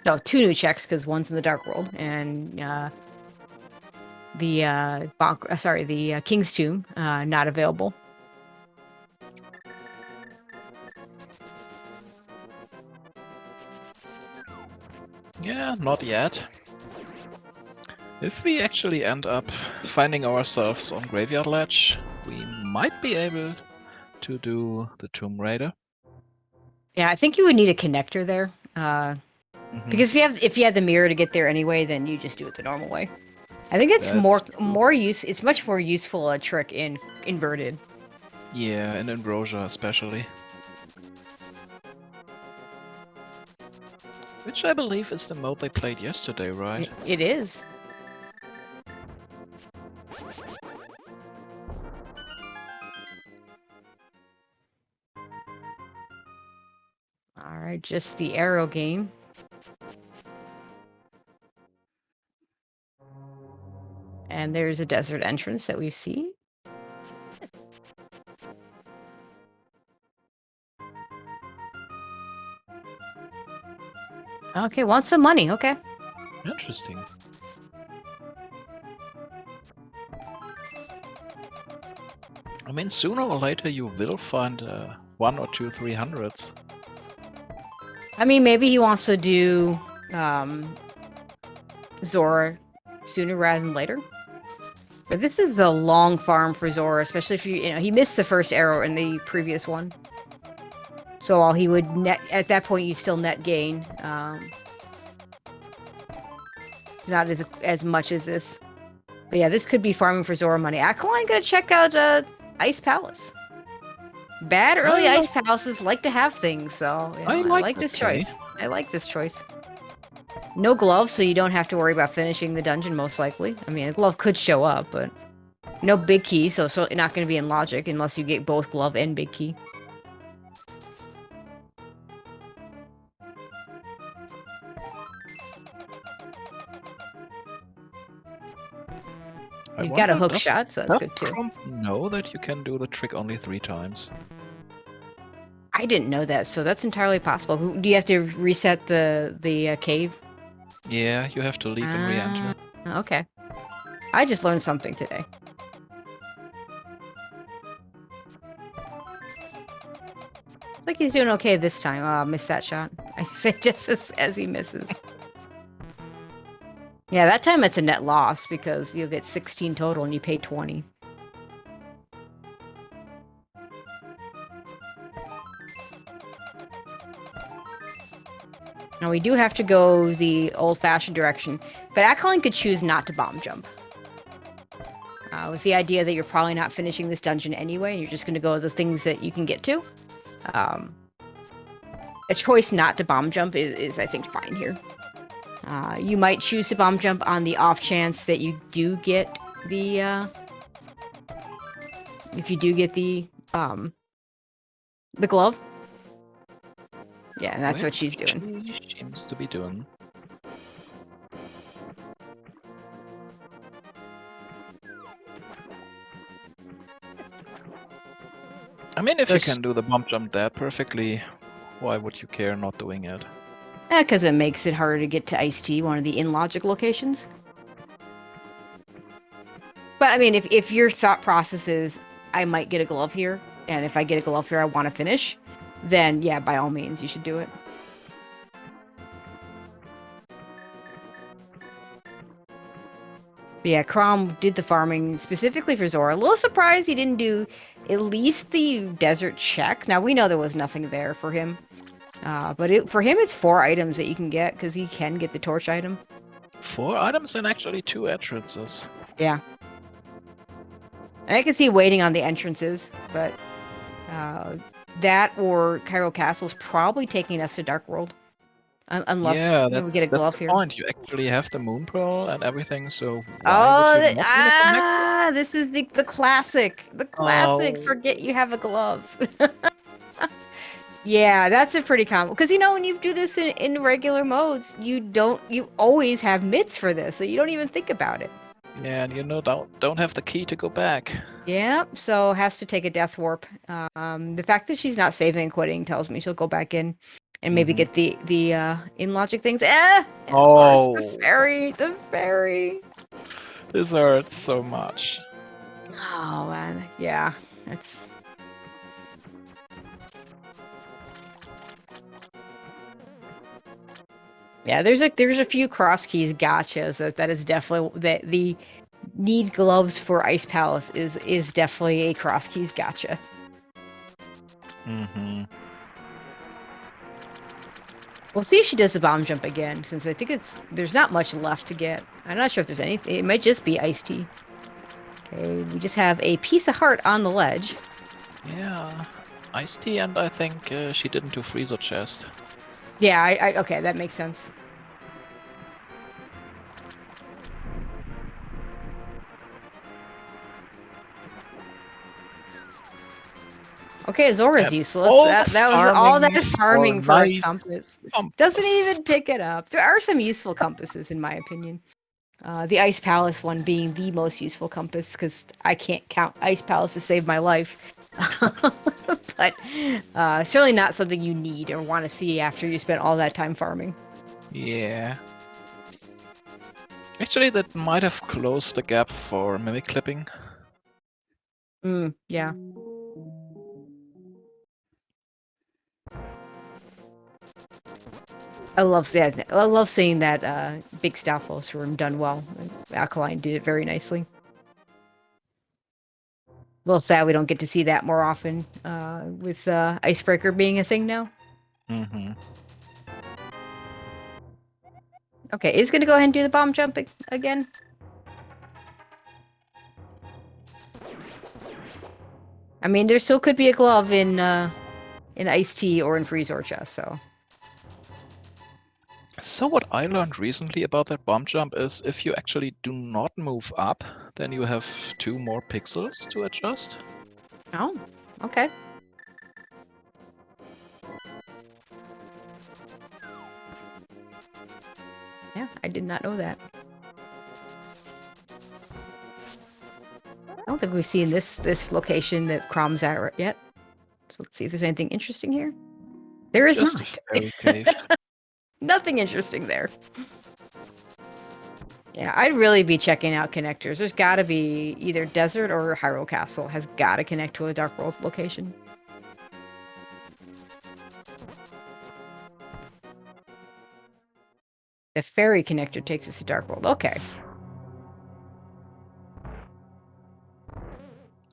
No, 2 new checks because one's in the Dark World, and the Bonk, sorry, the King's Tomb not available. Yeah, not yet. If we actually end up finding ourselves on Graveyard Ledge, we might be able to do the Tomb Raider. Yeah, I think you would need a connector there. Because if you have the mirror to get there anyway, then you just do it the normal way. I think it's more use. It's much more useful a trick in inverted. Yeah, in Ambrosia especially. Which I believe is the mode they played yesterday, right? It is. All right, just the arrow game. And there's a desert entrance that we've seen. Okay, want some money, okay. Interesting. I mean, sooner or later you will find 1 or 2 300s. I mean, maybe he wants to do Zora sooner rather than later. But this is a long farm for Zora, especially if you know, he missed the first arrow in the previous one. So while he would net, at that point you still net gain. Not as much as this. But yeah, this could be farming for Zora money. Alkaline gonna check out Ice Palace. Bad early Ice Palaces like to have things, so you know, I like this choice. I like this choice. No gloves, so you don't have to worry about finishing the dungeon, most likely. I mean, a glove could show up, but no big key, so not going to be in logic unless you get both glove and big key. You've got a hook shot, so that's good too. Know that you can do the trick only 3 times. I didn't know that, so that's entirely possible. Do you have to reset the cave? Yeah, you have to leave and re-enter. Okay. I just learned something today. Looks like he's doing okay this time. Oh, I missed that shot. I say just as he misses. Yeah, that time it's a net loss because you'll get 16 total and you pay 20. Now we do have to go the old-fashioned direction, but Alkaline could choose not to bomb jump. With the idea that you're probably not finishing this dungeon anyway, and you're just going to go the things that you can get to. A choice not to bomb jump is I think, fine here. You might choose to bomb jump on the off chance that you do get the, if you do get the glove. Yeah, and that's what she's doing. She seems to be doing. I mean, if you can do the bump jump that perfectly, why would you care not doing it? Because it makes it harder to get to Ice-T, one of the in-logic locations. But, I mean, if your thought process is, I might get a glove here, and if I get a glove here, I want to finish, then, yeah, by all means, you should do it. But yeah, Crom did the farming specifically for Zora. A little surprised he didn't do at least the desert check. Now, we know there was nothing there for him. But for him, it's 4 items that you can get, because he can get the torch item. 4 items and actually 2 entrances. Yeah. I can see waiting on the entrances, but that or Cairo Castle's probably taking us to Dark World. Unless Yeah, we get a that's glove the here. point. You actually have the moon pearl and everything, so why would you not need a connector? This is the classic. The classic. Oh, Forget you have a glove. Yeah, that's a pretty common. Because when you do this in regular modes, you always have mitts for this, so you don't even think about it. yeah, and don't have the key to go back. Yeah, so has to take a death warp. The fact that she's not saving and quitting tells me she'll go back in and maybe Mm-hmm. get the in logic things. And of course the Oh, fairy, the fairy. this hurts so much. Oh man, yeah, it's yeah. There's a few cross keys gotchas that is definitely that the need gloves for Ice Palace is definitely a cross keys gotcha. Mm-hmm. We'll see if she does the bomb jump again, since I think there's not much left to get. I'm not sure if there's anything. It might just be iced tea. Okay, we just have a piece of heart on the ledge. Yeah, iced tea, and I think she didn't do freezer chest. Yeah, okay, that makes sense. Okay, Zora's And useless. all the That was all farming that for a farming for a nice compass. Doesn't compass. even pick it up. There are some useful compasses, in my opinion. The Ice Palace one being the most useful compass, because I can't count Ice Palace to save my life. But certainly not something you need or want to see after you spent all that time farming. Yeah. Actually, that might have closed the gap for mimic clipping. Yeah. I love that. I love seeing that big Stalfos room done well. Alkaline did it very nicely. A little sad we don't get to see that more often with Icebreaker being a thing now. Mm-hmm. Okay, is going to go ahead and do the bomb jump again. I mean, there still could be a glove in Iced Tea or in Freeze Orcha, so. So what I learned recently about that bomb jump is if you actually do not move up, then you have 2 more pixels to adjust. Oh, okay. Yeah, I did not know that. I don't think we've seen this location that Crom's at yet. So let's see if there's anything interesting here. There is Just a not. fairy cave. Nothing interesting there. Yeah, I'd really be checking out connectors. There's got to be either Desert or Hyrule Castle has got to connect to a Dark World location. The ferry connector takes us to Dark World. Okay.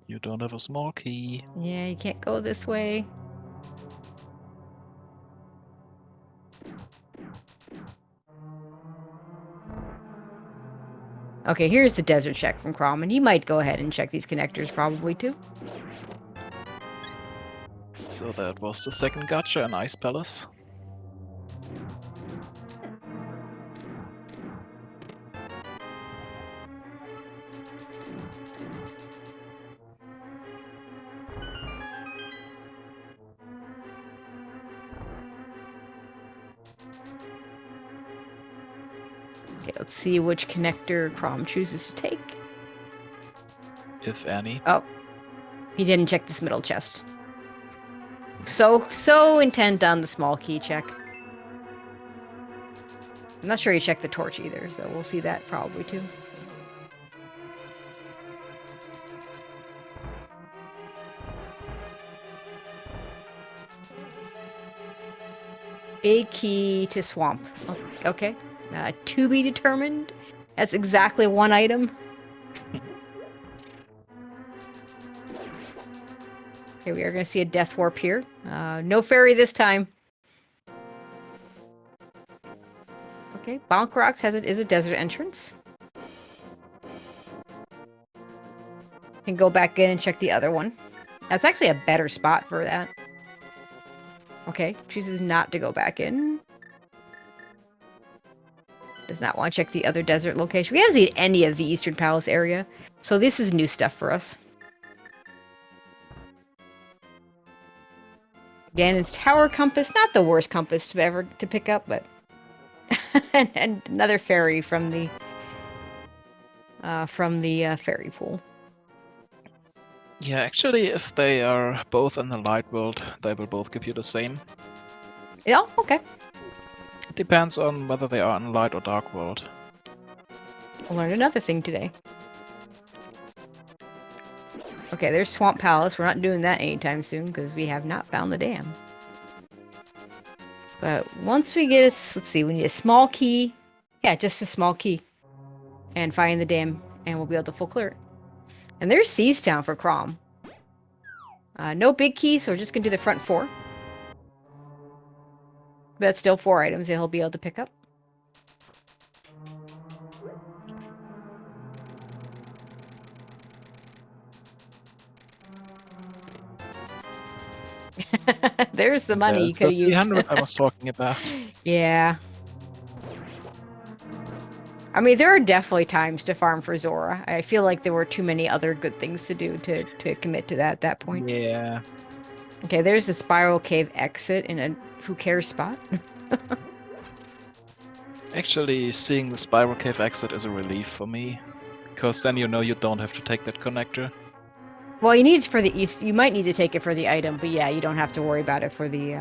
You don't have a small key. Yeah, you can't go this way. Okay, here's the desert check from Crom, and he might go ahead and check these connectors probably too. So that was the second gacha in Ice Palace. Okay, let's see which connector Crom chooses to take. If any. Oh, he didn't check this middle chest. So intent on the small key check. I'm not sure he checked the torch either, so we'll see that probably too. Big key to swamp. Okay. To be determined. That's exactly one item. Okay, we are going to see a death warp here. No fairy this time. Okay, Bonk Rocks is a desert entrance. Can go back in and check the other one. That's actually a better spot for that. Okay, chooses not to go back in. Does not want to check the other desert location. We haven't seen any of the Eastern Palace area, so this is new stuff for us. Ganon's Tower Compass, not the worst compass to ever to pick up, but and another fairy from the fairy pool. Yeah, actually, if they are both in the light world, they will both give you the same. Yeah, okay. It depends on whether they are in light or dark world. We'll learn another thing today. Okay, there's Swamp Palace. We're not doing that anytime soon because we have not found the dam. But once we get a, let's see, we need a small key. Yeah, just a small key. And find the dam, and we'll be able to full clear it. And there's Thieves Town for Crom. No big key, so we're just gonna do the front 4. But that's still 4 items that he'll be able to pick up. There's the money you could have used. 300 I was talking about. Yeah. I mean, there are definitely times to farm for Zora. I feel like there were too many other good things to do to commit to that at that point. Yeah. Okay, there's the Spiral Cave exit in a who cares spot. Actually, seeing the Spiral Cave exit is a relief for me. Because then you know you don't have to take that connector. Well, you need it for the east. You might need to take it for the item, but yeah, you don't have to worry about it for the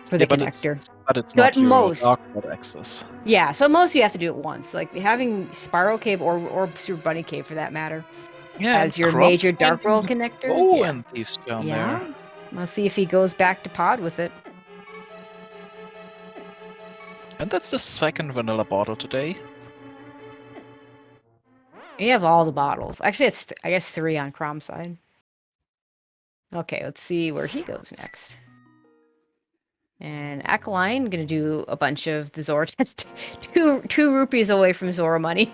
connector. But it's So not at your most- dark mode access. Yeah, so most you have to do it once. Like having Spiral Cave or Super Bunny Cave for that matter Yeah, as and your Crom's major Dark finding World the connector. bow Yeah. and thieves down Yeah. there. Let's see if he goes back to pod with it. And that's the second vanilla bottle today. You have all the bottles. Actually, it's I guess 3 on Crom's side. Okay, let's see where he goes next. And Akaline gonna do a bunch of the Zora test. two rupees away from Zora money.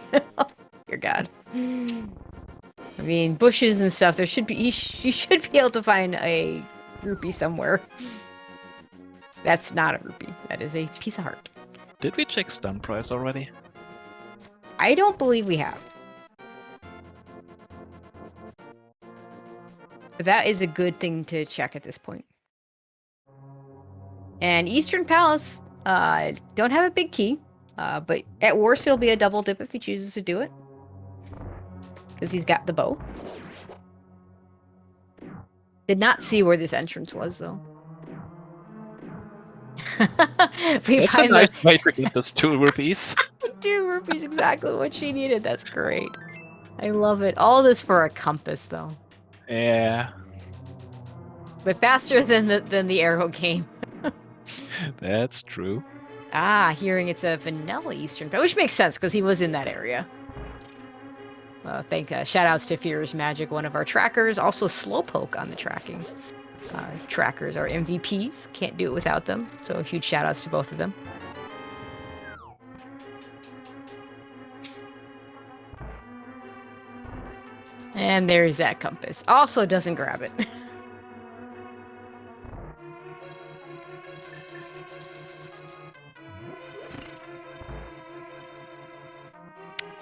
Dear God. I mean, bushes and stuff. There should be you should be able to find a rupee somewhere. That's not a rupee. That is a piece of heart. Did we check stun price already? I don't believe we have. But that is a good thing to check at this point. And Eastern Palace, don't have a big key, but at worst it'll be a double dip if he chooses to do it. Because he's got the bow. Did not see where this entrance was, though. It's a nice way to get those 2 rupees. 2 rupees, exactly what she needed. That's great. I love it. All this for a compass, though. Yeah. But faster than the arrow came. That's true. Ah, hearing it's a vanilla Eastern, which makes sense because he was in that area. Shout outs to Fear's Magic, one of our trackers. Also Slowpoke on the tracking. Trackers are MVPs. Can't do it without them. So huge shout outs to both of them. And there's that compass. Also doesn't grab it.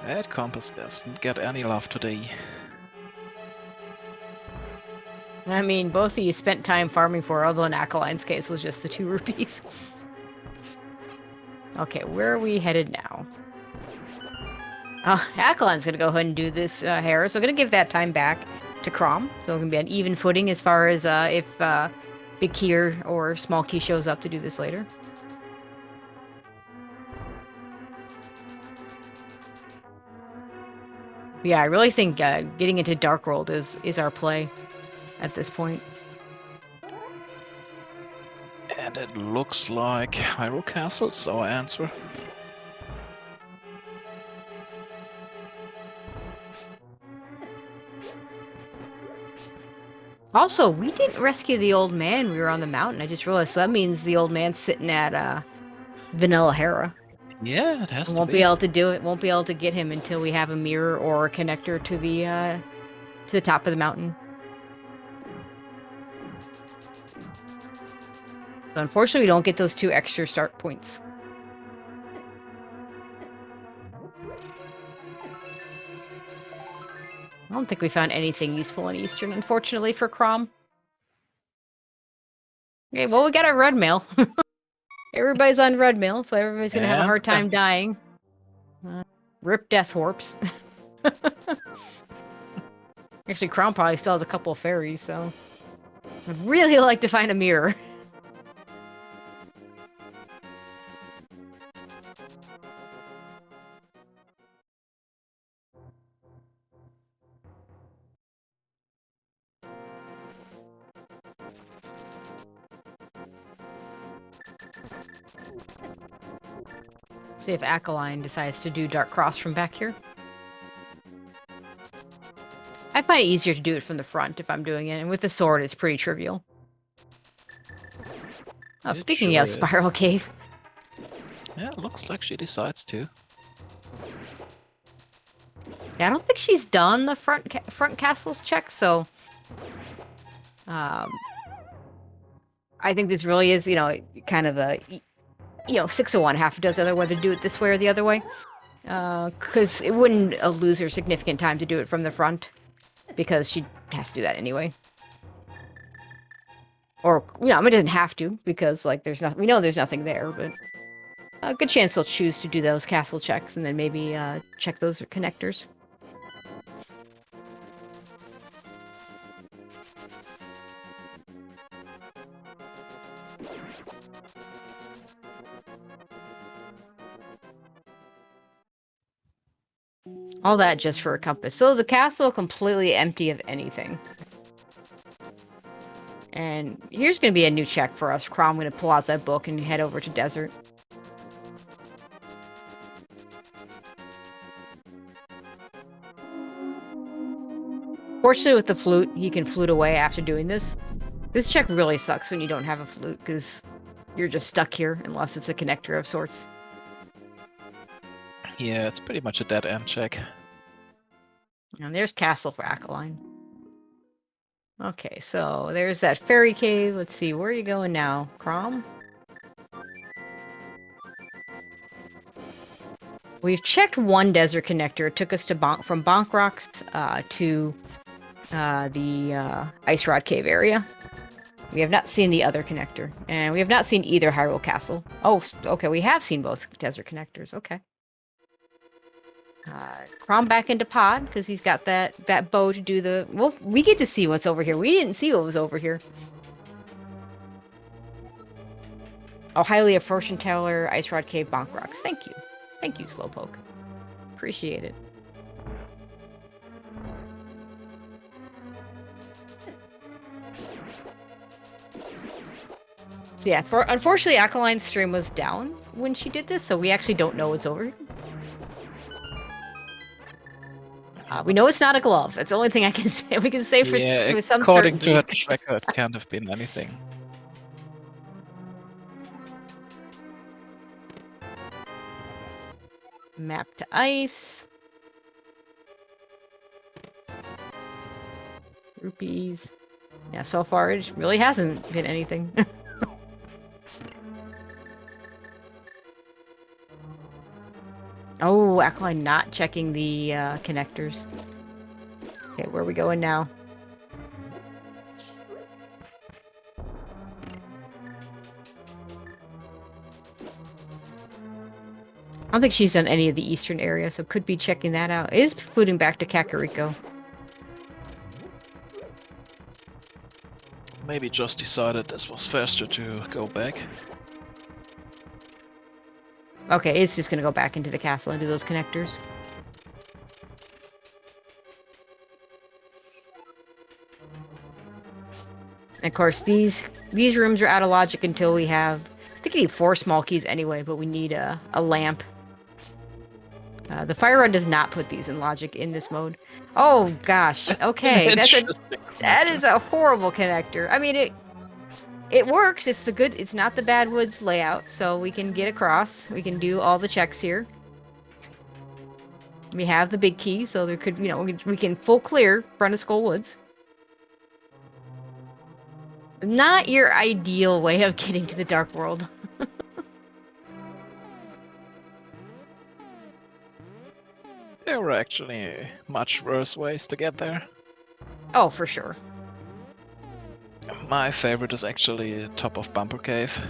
That compass doesn't get any love today. I mean, both of you spent time farming for, although in Akaline's case was just the 2 rupees. Okay, where are we headed now? Akaline's gonna go ahead and do this hair, so I'm gonna give that time back to Crom. So it can be an even footing as far as if Big Key or Small Key shows up to do this later. Yeah, I really think getting into Dark World is our play at this point. And it looks like Hyrule Castle's our answer. Also, we didn't rescue the old man. We were on the mountain. I just realized, so that means the old man's sitting at Vanilla Hera. Yeah, it has to Won't be able to do it. Won't be able to get him until we have a mirror or a connector to the to the top of the mountain. So unfortunately, we don't get those 2 extra start points. I don't think we found anything useful in Eastern, unfortunately, for Crom. Okay, well, we got our red mail. Everybody's on red mail, so everybody's gonna have a hard time dying. Rip Death Warps. Actually, Crom probably still has a couple of fairies, so... I'd really like to find a mirror. See if Aquiline decides to do Dark Cross from back here. I find it easier to do it from the front if I'm doing it, and with the sword, it's pretty trivial. Oh, speaking of Spiral Cave. Yeah, it looks like she decides to. Yeah, I don't think she's done the front castles check, so... I think this really is, you know, kind of a... You know, 6 of one, half a dozen other, whether to do it this way or the other way. Because it wouldn't lose her significant time to do it from the front. Because she has to do that anyway. Or, you know, it doesn't have to, because, like, there's nothing... We know there's nothing there, but... A good chance they'll choose to do those castle checks, and then maybe, check those connectors. All that just for a compass. So the castle completely empty of anything. And here's going to be a new check for us. Crom, I'm going to pull out that book and head over to Desert. Fortunately, with the flute, he can flute away after doing this. This check really sucks when you don't have a flute, because you're just stuck here, unless it's a connector of sorts. Yeah, it's pretty much a dead-end check. And there's Castle for Aquiline. Okay, so there's that fairy cave. Let's see, where are you going now, Crom? We've checked one desert connector. It took us to from Bonk Rocks to the Ice Rod Cave area. We have not seen the other connector, and we have not seen either Hyrule Castle. Oh, okay, we have seen both desert connectors. Okay. Crom back into Pod, because he's got that bow to do the... Well, we get to see what's over here. We didn't see what was over here. Oh, highly a fortune teller, Ice Rod Cave, Bonk Rocks. Thank you. Thank you, Slowpoke. Appreciate it. So yeah, unfortunately, Aqualine's stream was down when she did this, so we actually don't know what's over here. We know it's not a glove. That's the only thing I can say. We can say with some according certainty. to her tracker, it can't have been anything. Map to ice. Rupees. Yeah, so far it really hasn't been anything. Oh, Aquiline not checking the connectors. Okay, where are we going now? I don't think she's done any of the eastern area, so could be checking that out. It is fluting back to Kakariko. Maybe just decided this was faster to go back. Okay, it's just gonna go back into the castle and do those connectors. And of course, these rooms are out of logic until we have... I think we need 4 small keys anyway, but we need a lamp. The fire rod does not put these in logic in this mode. Oh gosh, okay, that is a horrible connector. I mean, it works. It's not the Bad Woods layout, so we can get across. We can do all the checks here. We have the big key, so there could, we can full clear front of Skull Woods. Not your ideal way of getting to the Dark World. There were actually much worse ways to get there. Oh, for sure. My favorite is actually top of Bumper Cave.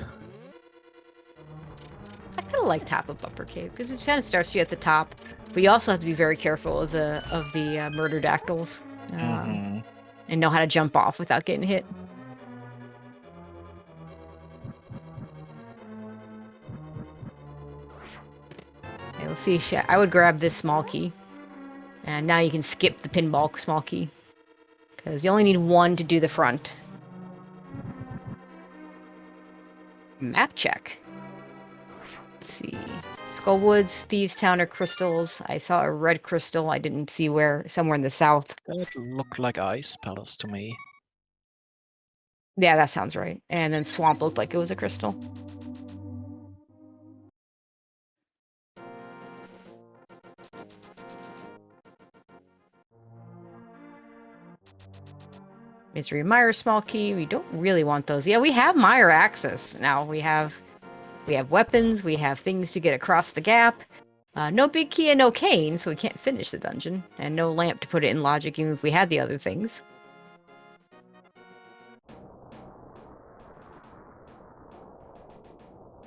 I kind of like top of Bumper Cave because it kind of starts you at the top, but you also have to be very careful of the murder dactyls and know how to jump off without getting hit. Okay, let's see. I would grab this small key, and now you can skip the pinball small key because you only need one to do the front. Map check. Let's see. Skullwoods, Thieves Town, or Crystals. I saw a red crystal. I didn't see where. Somewhere in the south. That looked like Ice Palace to me. Yeah, that sounds right. And then Swamp looked like it was a crystal. Misery Mire small key. We don't really want those. Yeah, we have Mire access now. We have weapons. We have things to get across the gap. No big key and no cane, so we can't finish the dungeon. And no lamp to put it in logic, even if we had the other things.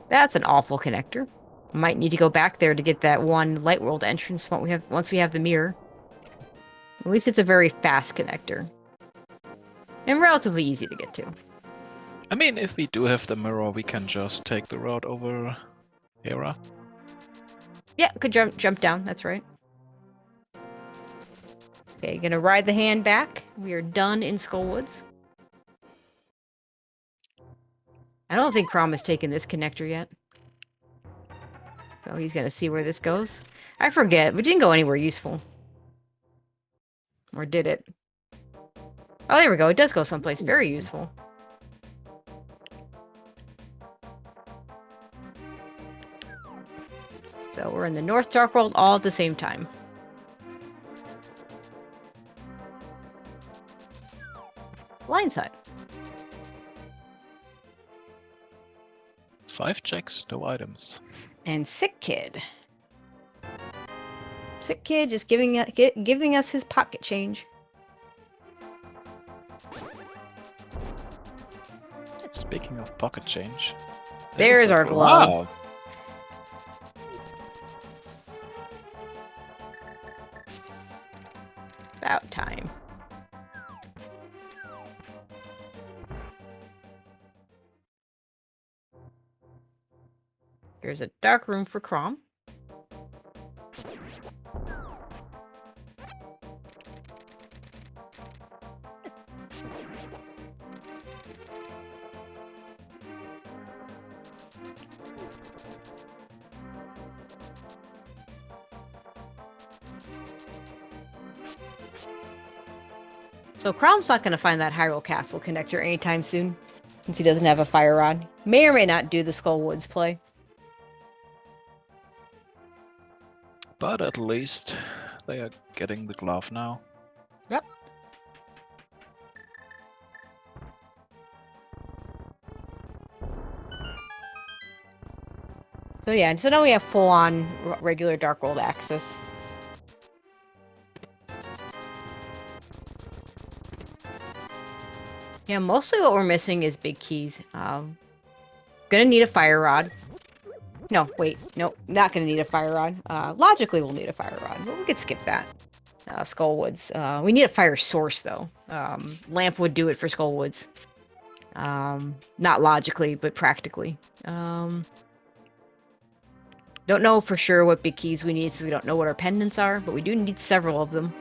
That's an awful connector. Might need to go back there to get that one Light World entrance once we have the mirror. At least it's a very fast connector. And relatively easy to get to. I mean, if we do have the mirror, we can just take the road over Hera. Yeah, could jump down, that's right. Okay, gonna ride the hand back. We are done in Skullwoods. I don't think Crom has taken this connector yet. So he's gonna see where this goes. I forget, we didn't go anywhere useful. Or did it? Oh, there we go. It does go someplace very useful. So we're in the North Dark World all at the same time. Blindside. 5 checks, no items. And Sick Kid. Sick Kid just giving us his pocket change. Speaking of pocket change, there's our glove. Wow. About time. Here's a dark room for Crom. So Crom's not going to find that Hyrule Castle connector anytime soon, since he doesn't have a fire rod. May or may not do the Skullwoods play. But at least they are getting the glove now. Yep. So yeah, so now we have full-on regular Dark World access. Yeah, mostly what we're missing is big keys. Gonna need a fire rod. No, wait, no, not gonna need a fire rod. Logically, we'll need a fire rod, but we could skip that. Skullwoods. We need a fire source, though. Lamp would do it for Skullwoods. Not logically, but practically. Don't know for sure what big keys we need, so we don't know what our pendants are, but we do need several of them.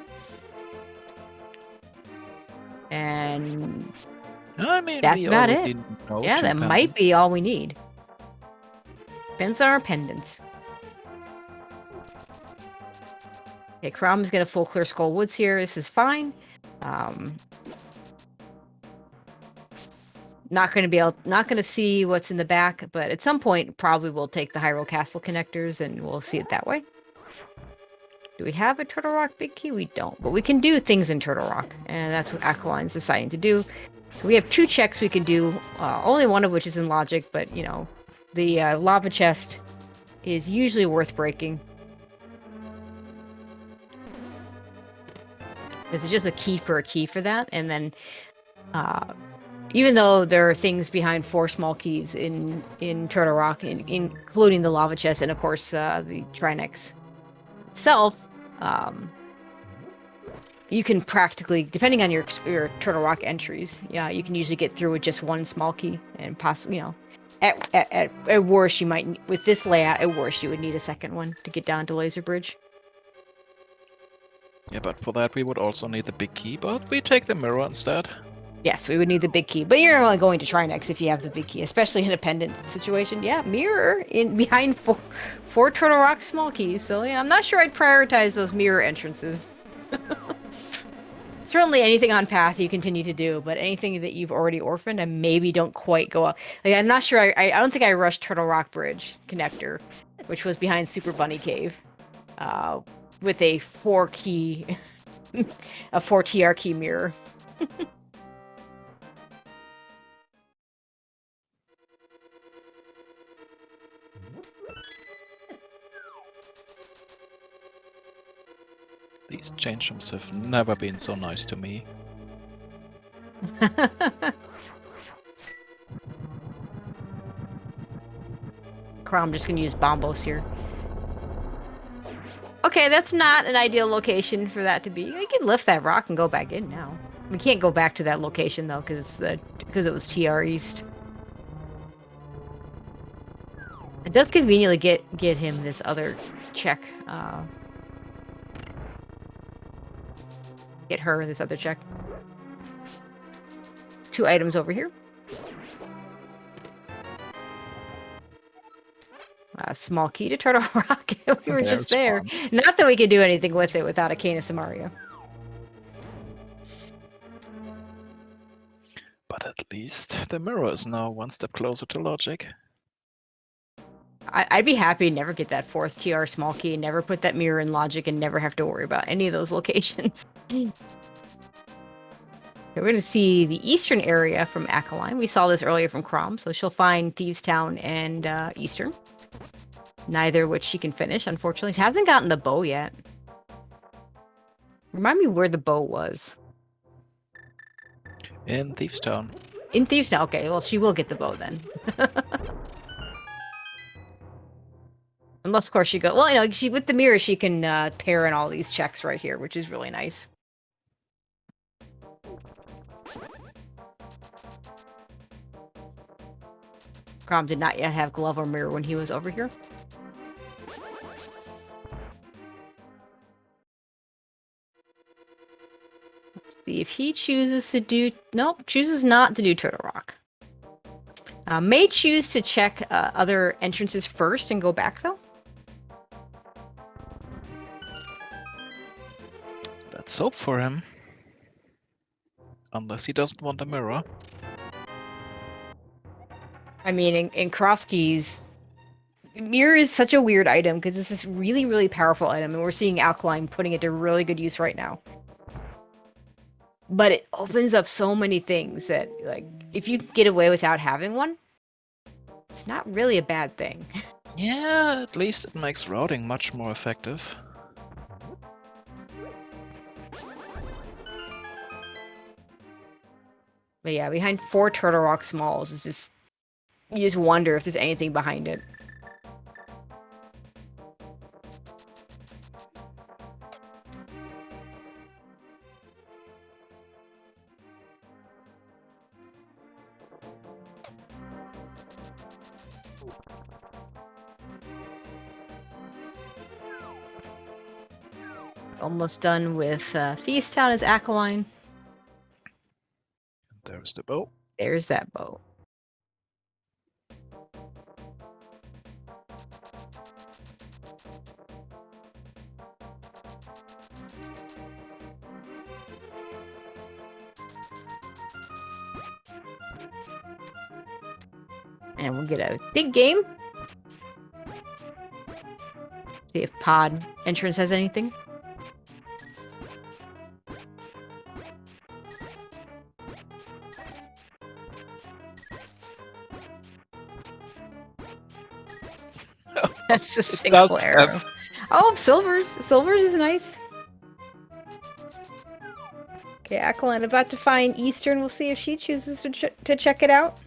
And I mean, that's about it. Yeah, that might be all we need. Depends on our pendants. Okay, Crom's gonna full clear Skullwoods here. This is fine. Not gonna see what's in the back, but at some point probably we'll take the Hyrule Castle connectors and we'll see it that way. Do we have a Turtle Rock big key? We don't, but we can do things in Turtle Rock, and that's what Alkaline's deciding to do. So we have 2 checks we can do, only one of which is in logic, but, you know, the lava chest is usually worth breaking. It's just a key for that, and then even though there are things behind 4 small keys in Turtle Rock, including the lava chest and of course the Trinex itself, you can practically, depending on your Turtle Rock entries, yeah, you can usually get through with just 1 small key, and possibly, you know, at worst you might, with this layout, at worst you would need a second one to get down to Laser Bridge. Yeah, but for that we would also need the big key, but we take the mirror instead. Yes, we would need the big key, but you're only going to Trinex if you have the big key, especially in a pendant situation. Yeah, mirror in behind 4 Turtle Rock small keys. So yeah, I'm not sure I'd prioritize those mirror entrances. Certainly anything on path you continue to do, but anything that you've already orphaned, I maybe don't quite go up. Like, I'm not sure. I don't think I rushed Turtle Rock Bridge connector, which was behind Super Bunny Cave, with a 4 key, a 4 TR key mirror. These change rooms have never been so nice to me. I'm just gonna use Bombos here. Okay, that's not an ideal location for that to be. I can lift that rock and go back in now. We can't go back to that location though, because it was TR East. It does conveniently get him this other check. Get her this other check. 2 items over here. A small key to Turtle Rock. We were just there. Not that we could do anything with it without a Cane of Samaria. But at least the mirror is now 1 step closer to logic. I'd be happy to never get that 4th TR small key and never put that mirror in logic and never have to worry about any of those locations. We're going to see the eastern area from Akaline. We saw this earlier from Crom, so she'll find Thieves Town and Eastern. Neither which she can finish, unfortunately. She hasn't gotten the bow yet. Remind me where the bow was. In Thieves Town. In Thieves Town, okay. Well, she will get the bow then. Unless, of course, she goes... Well, you know, with the mirror, she can pair in all these checks right here, which is really nice. Crom did not yet have glove or mirror when he was over here. Let's see if he chooses to do... Nope, chooses not to do Turtle Rock. May choose to check other entrances first and go back, though. Let's hope for him. Unless he doesn't want a mirror. I mean, in cross keys, mirror is such a weird item because it's this really, really powerful item, and we're seeing Alkaline putting it to really good use right now. But it opens up so many things that, like, if you get away without having one, it's not really a bad thing. Yeah, at least it makes routing much more effective. But yeah, behind 4 Turtle Rock Smalls, it's just... You just wonder if there's anything behind it. Almost done with Thieves Town as Akaline. There's the bow. There's that bow. And we'll get a big game. See if pod entrance has anything. That's a It single does arrow. have. Oh, silvers. Silvers is nice. Okay, Ackline about to find Eastern. We'll see if she chooses to check it out.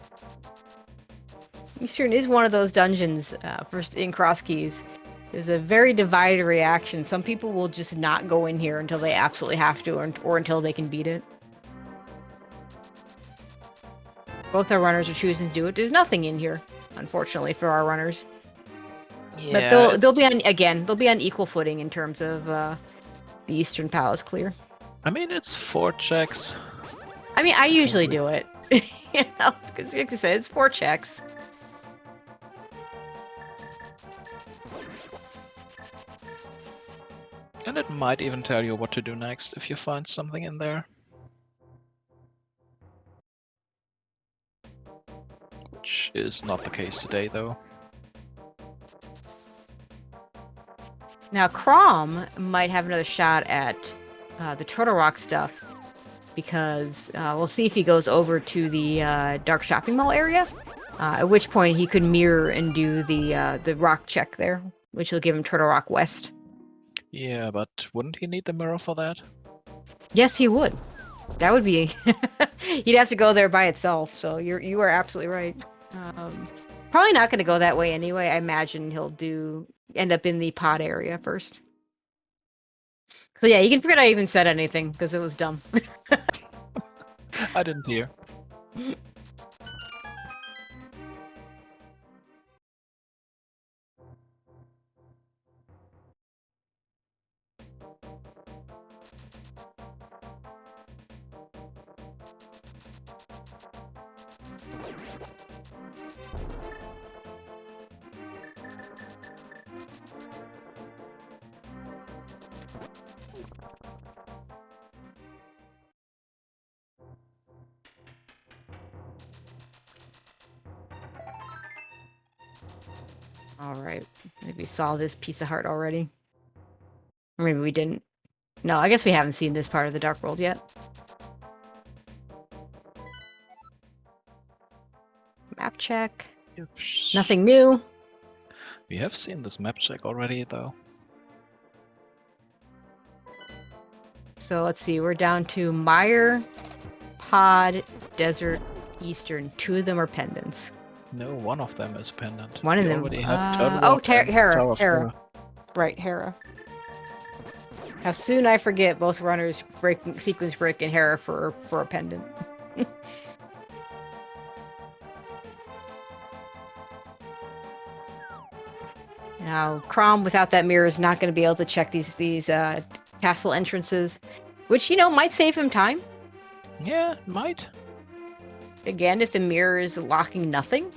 Eastern is one of those dungeons first in Cross Keys. There's a very divided reaction. Some people will just not go in here until they absolutely have to, or until they can beat it. Both our runners are choosing to do it. There's nothing in here, unfortunately, for our runners. But Yeah, they'll be on again. They'll be on equal footing in terms of the Eastern Palace clear. I mean, it's 4 checks. I mean, I usually do it. You know, because like I said, it's 4 checks. And it might even tell you what to do next if you find something in there. Which is not the case today, though. Now, Crom might have another shot at the Turtle Rock stuff, because we'll see if he goes over to the Dark Shopping Mall area, at which point he could mirror and do the rock check there, which will give him Turtle Rock West. Yeah, but wouldn't he need the mirror for that? Yes, he would. That would be... He'd have to go there by itself, so you are absolutely right. Probably not going to go that way anyway. I imagine he'll end up in the pod area first. So yeah, you can forget I even said anything, because it was dumb. I didn't hear. Alright, maybe we saw this piece of heart already. Or maybe we didn't. No, I guess we haven't seen this part of the Dark World yet. Map check. Oops. Nothing new. We have seen this map check already, though. So let's see, we're down to Mire, Pod, Desert, Eastern. 2 of them are pendants. No, one of them is a pendant. One of We them. already have Turtle Oh, Rock and Tower of Hera. Right, Hera. How soon I forget both runners sequence break and Hera for a pendant. Now, Crom without that mirror is not going to be able to check these castle entrances, which, you know, might save him time. Yeah, might. Again, if the mirror is locking nothing.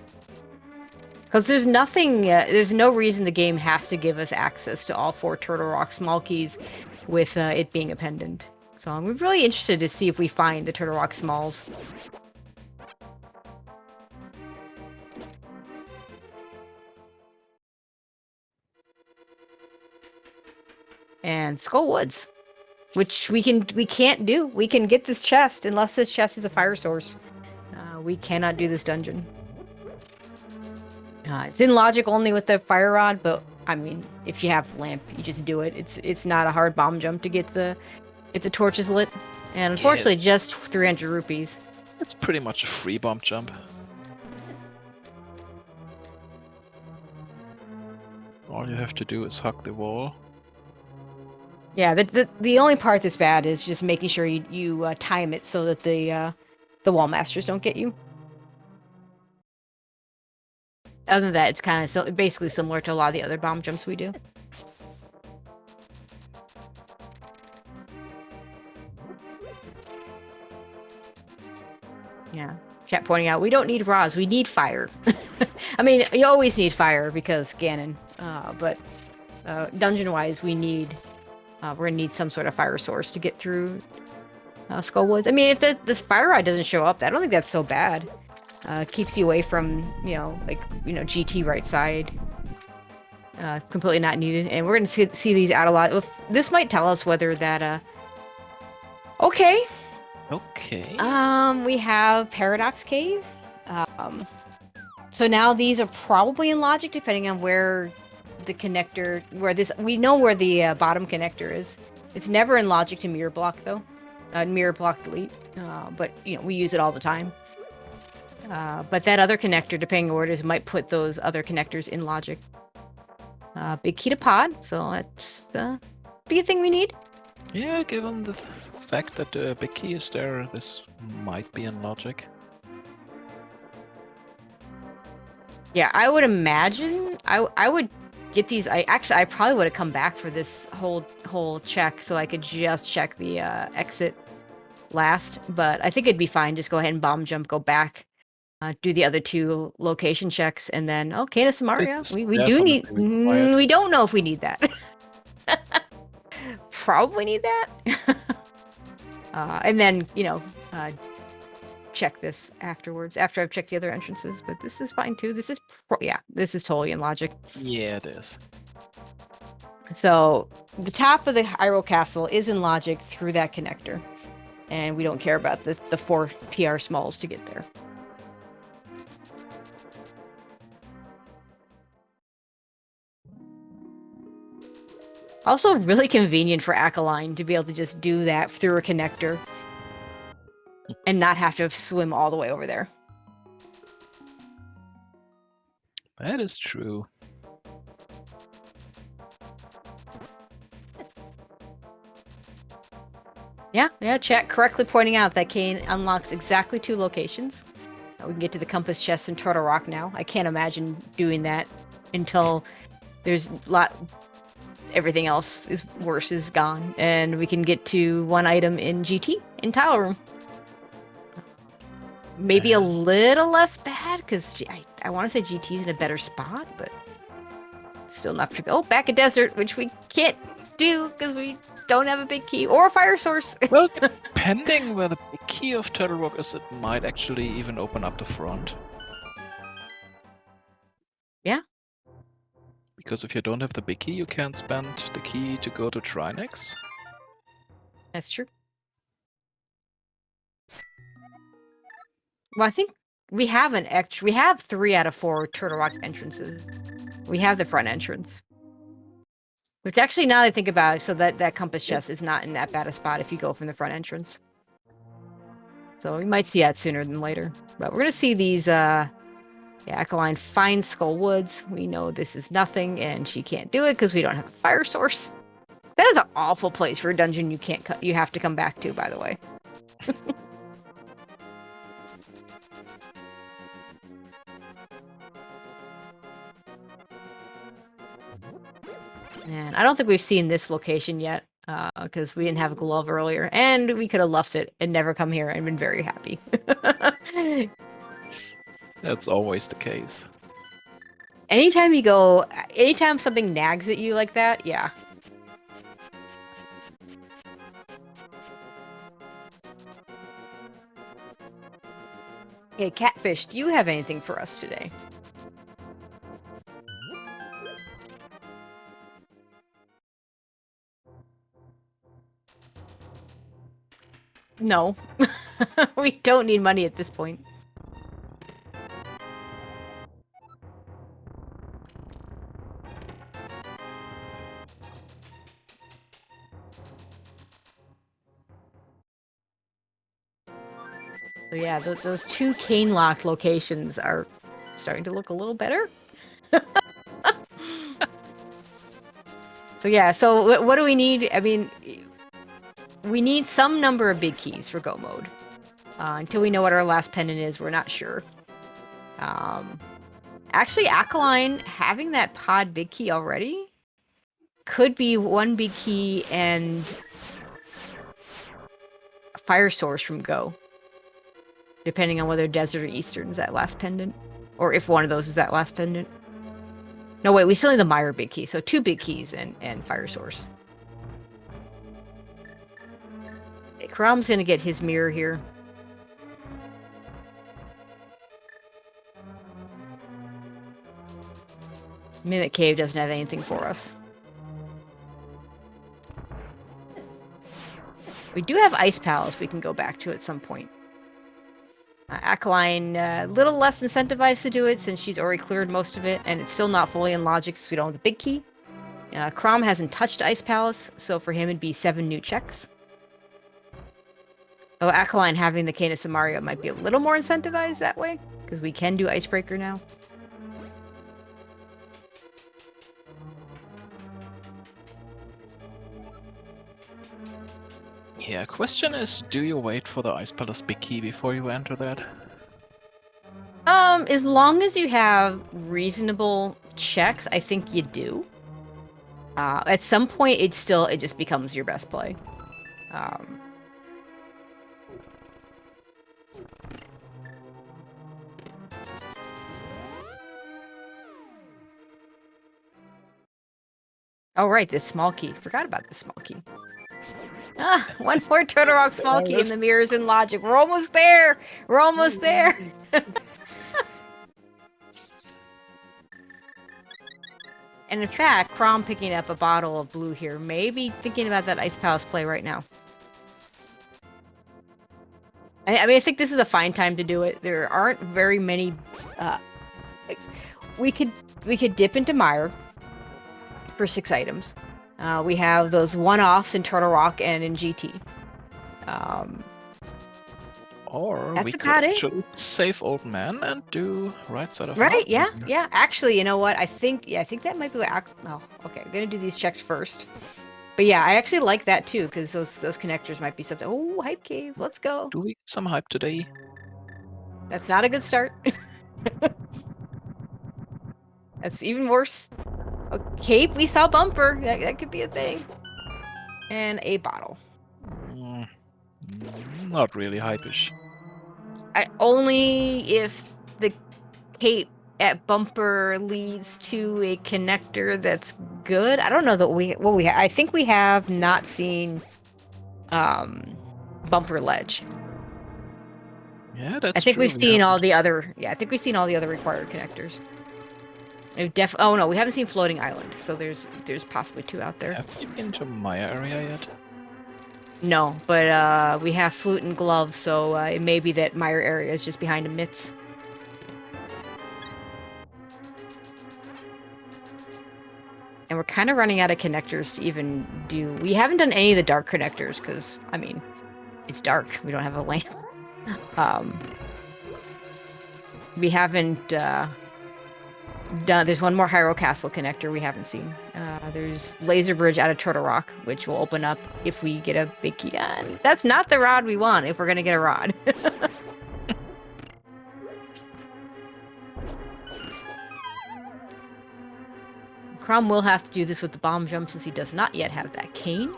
Because there's nothing, there's no reason the game has to give us access to all 4 Turtle Rock small keys with it being a pendant. So I'm really interested to see if we find the Turtle Rock smalls. And Skull Woods, which we can't do. We can get this chest unless this chest is a fire source. We cannot do this dungeon. It's in logic only with the fire rod, but I mean, if you have lamp, you just do it. It's not a hard bomb jump to get the torches lit, and unfortunately, just 300 rupees. It's pretty much a free bomb jump. All you have to do is hug the wall. Yeah, the only part that's bad is just making sure you time it so that the wall masters don't get you. Other than that, it's kind of basically similar to a lot of the other bomb jumps we do. Yeah. Chat pointing out, we don't need Roz, we need fire. I mean, you always need fire because Ganon, but dungeon-wise, we're gonna need some sort of fire source to get through Skull Woods. I mean, if the fire rod doesn't show up, I don't think that's so bad. Keeps you away from, GT right side. Completely not needed. And we're going to see these out a lot. This might tell us whether that... Okay. Okay. We have Paradox Cave. So now these are probably in logic, depending on where the connector where this. We know where the bottom connector is. It's never in logic to mirror block though. Mirror block delete. But you know we use it all the time. But that other connector, depending on where it is, might put those other connectors in logic. Big key to pod, so that's be a thing we need. Yeah, given the fact that the big key is there, this might be in logic. Yeah, I would imagine I would get these. I probably would have come back for this whole check so I could just check the exit last. But I think it'd be fine. Just go ahead and bomb jump, go back, do the other 2 location checks, and then okay to Samaria. We do need. We don't know if we need that. Probably need that. And then check this afterwards after I've checked the other entrances. But this is fine too. This is this is totally in logic. Yeah, it is. So the top of the Hyrule Castle is in logic through that connector, and we don't care about the 4 TR smalls to get there. Also really convenient for Akaline to be able to just do that through a connector and not have to swim all the way over there. That is true. Yeah, chat correctly pointing out that Kane unlocks exactly 2 locations. We can get to the compass chest in Turtle Rock now. I can't imagine doing that until there's everything else is gone, and we can get to 1 item in GT in Tile Room. Maybe a little less bad because I want to say GT's in a better spot, but still not particularly. Oh, back a desert, which we can't do because we don't have a big key or a fire source. Well, depending where the big key of Turtle Rock is, it might actually even open up the front. Yeah. Because if you don't have the big key, you can't spend the key to go to Trinex. That's true. Well, I think we have we have 3 out of 4 Turtle Rock entrances. We have the front entrance. Which actually, now that I think about it, so that compass chest is not in that bad a spot if you go from the front entrance. So we might see that sooner than later. But we're going to see these, Akaline finds Skull Woods. We know this is nothing, and she can't do it because we don't have a fire source. That is an awful place for a dungeon you have to come back to, by the way. And I don't think we've seen this location yet, because we didn't have a glove earlier, and we could have left it and never come here and been very happy. That's always the case. Anytime something nags at you like that, yeah. Hey, Catfish, do you have anything for us today? No. We don't need money at this point. So yeah, those 2 cane locked locations are starting to look a little better. So yeah, so what do we need? I mean, we need some number of big keys for Go mode. Until we know what our last pendant is, we're not sure. Actually, Akaline having that pod big key already could be 1 big key and a fire source from Go. Depending on whether Desert or Eastern is that last pendant. Or if one of those is that last pendant. No, wait, we still need the Myra big key. So 2 big keys and fire source. Okay, Krom's gonna get his mirror here. Mimic Cave doesn't have anything for us. We do have Ice Palace we can go back to at some point. Aquiline, a little less incentivized to do it since she's already cleared most of it, and it's still not fully in logic because we don't have the big key. Crom hasn't touched Ice Palace, so for him it'd be 7 new checks. Though Aquiline having the Canis and Mario might be a little more incentivized that way, because we can do Icebreaker now. Yeah, question is, do you wait for the Ice Palace big key before you enter that? As long as you have reasonable checks, I think you do. At some point, it just becomes your best play. Oh, right, this small key. Forgot about this small key. Ah, one more Turtle Rock small key in the mirrors in logic. We're almost there! We're almost there! And in fact, Crom picking up a bottle of blue here may be thinking about that Ice Palace play right now. I mean, I think this is a fine time to do it. There aren't very many... we could dip into Mire for 6 items. We have those one-offs in Turtle Rock and in GT. Or That's we could about it. actually save Old Man and do right side of Right, mountain. yeah. Actually, you know what? I think that might be what... Oh, okay. I'm gonna do these checks first. But yeah, I actually like that too, because those connectors might be something... Oh, Hype Cave, let's go. Do we get some hype today? That's not a good start. That's even worse. A cape, we saw bumper. That could be a thing. And a bottle. Not really hype-ish. Only if the cape at bumper leads to a connector that's good. I don't know that I think we have not seen bumper ledge. Yeah, that's I think true. we've seen all the other. Yeah, I think we've seen all the other required connectors. Oh no, we haven't seen floating island. So there's possibly 2 out there. Have you been to Maya area yet? No, but we have flute and glove, so it may be that Mire area is just behind a mitts. And we're kind of running out of connectors to even do... We haven't done any of the dark connectors, because, I mean, it's dark. We don't have a lamp. We haven't done... There's one more Hyrule Castle connector we haven't seen. There's Laser Bridge out of Turtle Rock, which will open up if we get a big key. That's not the rod we want if we're going to get a rod. Crom will have to do this with the bomb jump since he does not yet have that cane.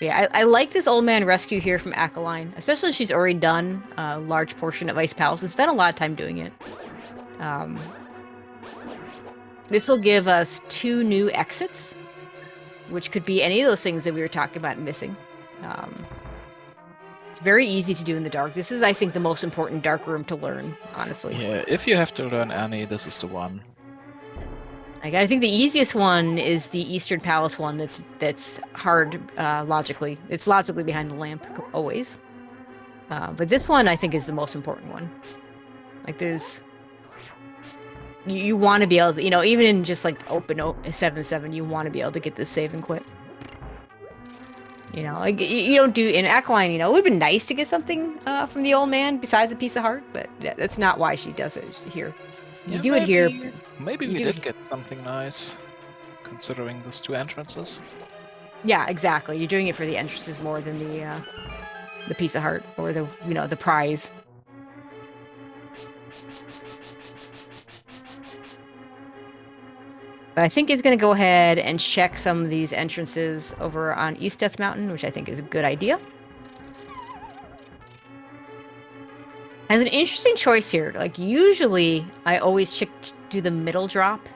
Yeah, I like this old man rescue here from Aquiline, especially she's already done a large portion of Ice Palace and spent a lot of time doing it. This will give us 2 new exits, which could be any of those things that we were talking about missing. It's very easy to do in the dark. This is, I think, the most important dark room to learn, honestly. Yeah, if you have to learn any, this is the one. I think the easiest one is the Eastern Palace one that's hard logically. It's logically behind the lamp, always. But this one, I think, is the most important one. Like, there's... You want to be able to, even in just, like, open 7-7, you want to be able to get this save and quit. Like, you don't do... In Aquiline, it would have been nice to get something from the old man besides a piece of heart, but that's not why she does it here. You do it here. Maybe we did get something nice, considering those 2 entrances. Yeah, exactly. You're doing it for the entrances more than the piece of heart or the prize. But I think he's going to go ahead and check some of these entrances over on East Death Mountain, which I think is a good idea. Has an interesting choice here. Like, usually, I always do the middle drop,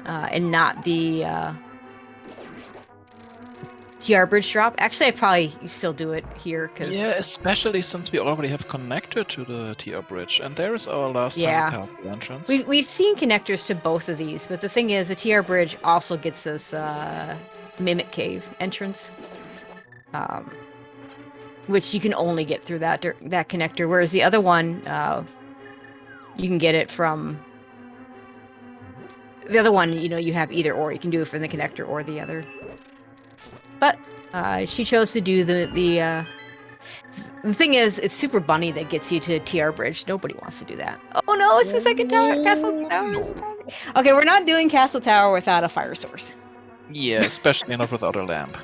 and not the TR bridge drop. Actually, I probably still do it here, because... Yeah, especially since we already have connected to the TR bridge, and there is our last entrance. We've seen connectors to both of these, but the thing is, the TR bridge also gets us Mimic Cave entrance. which you can only get through that connector, whereas the other one, you can get it from the other one. You know, you have either or. You can do it from the connector or the other. But she chose to do the thing is, it's Super Bunny that gets you to TR Bridge. Nobody wants to do that. Oh no, it's the second tower, Castle Tower. No. Okay, we're not doing Castle Tower without a fire source. Yeah, especially not without a lamp.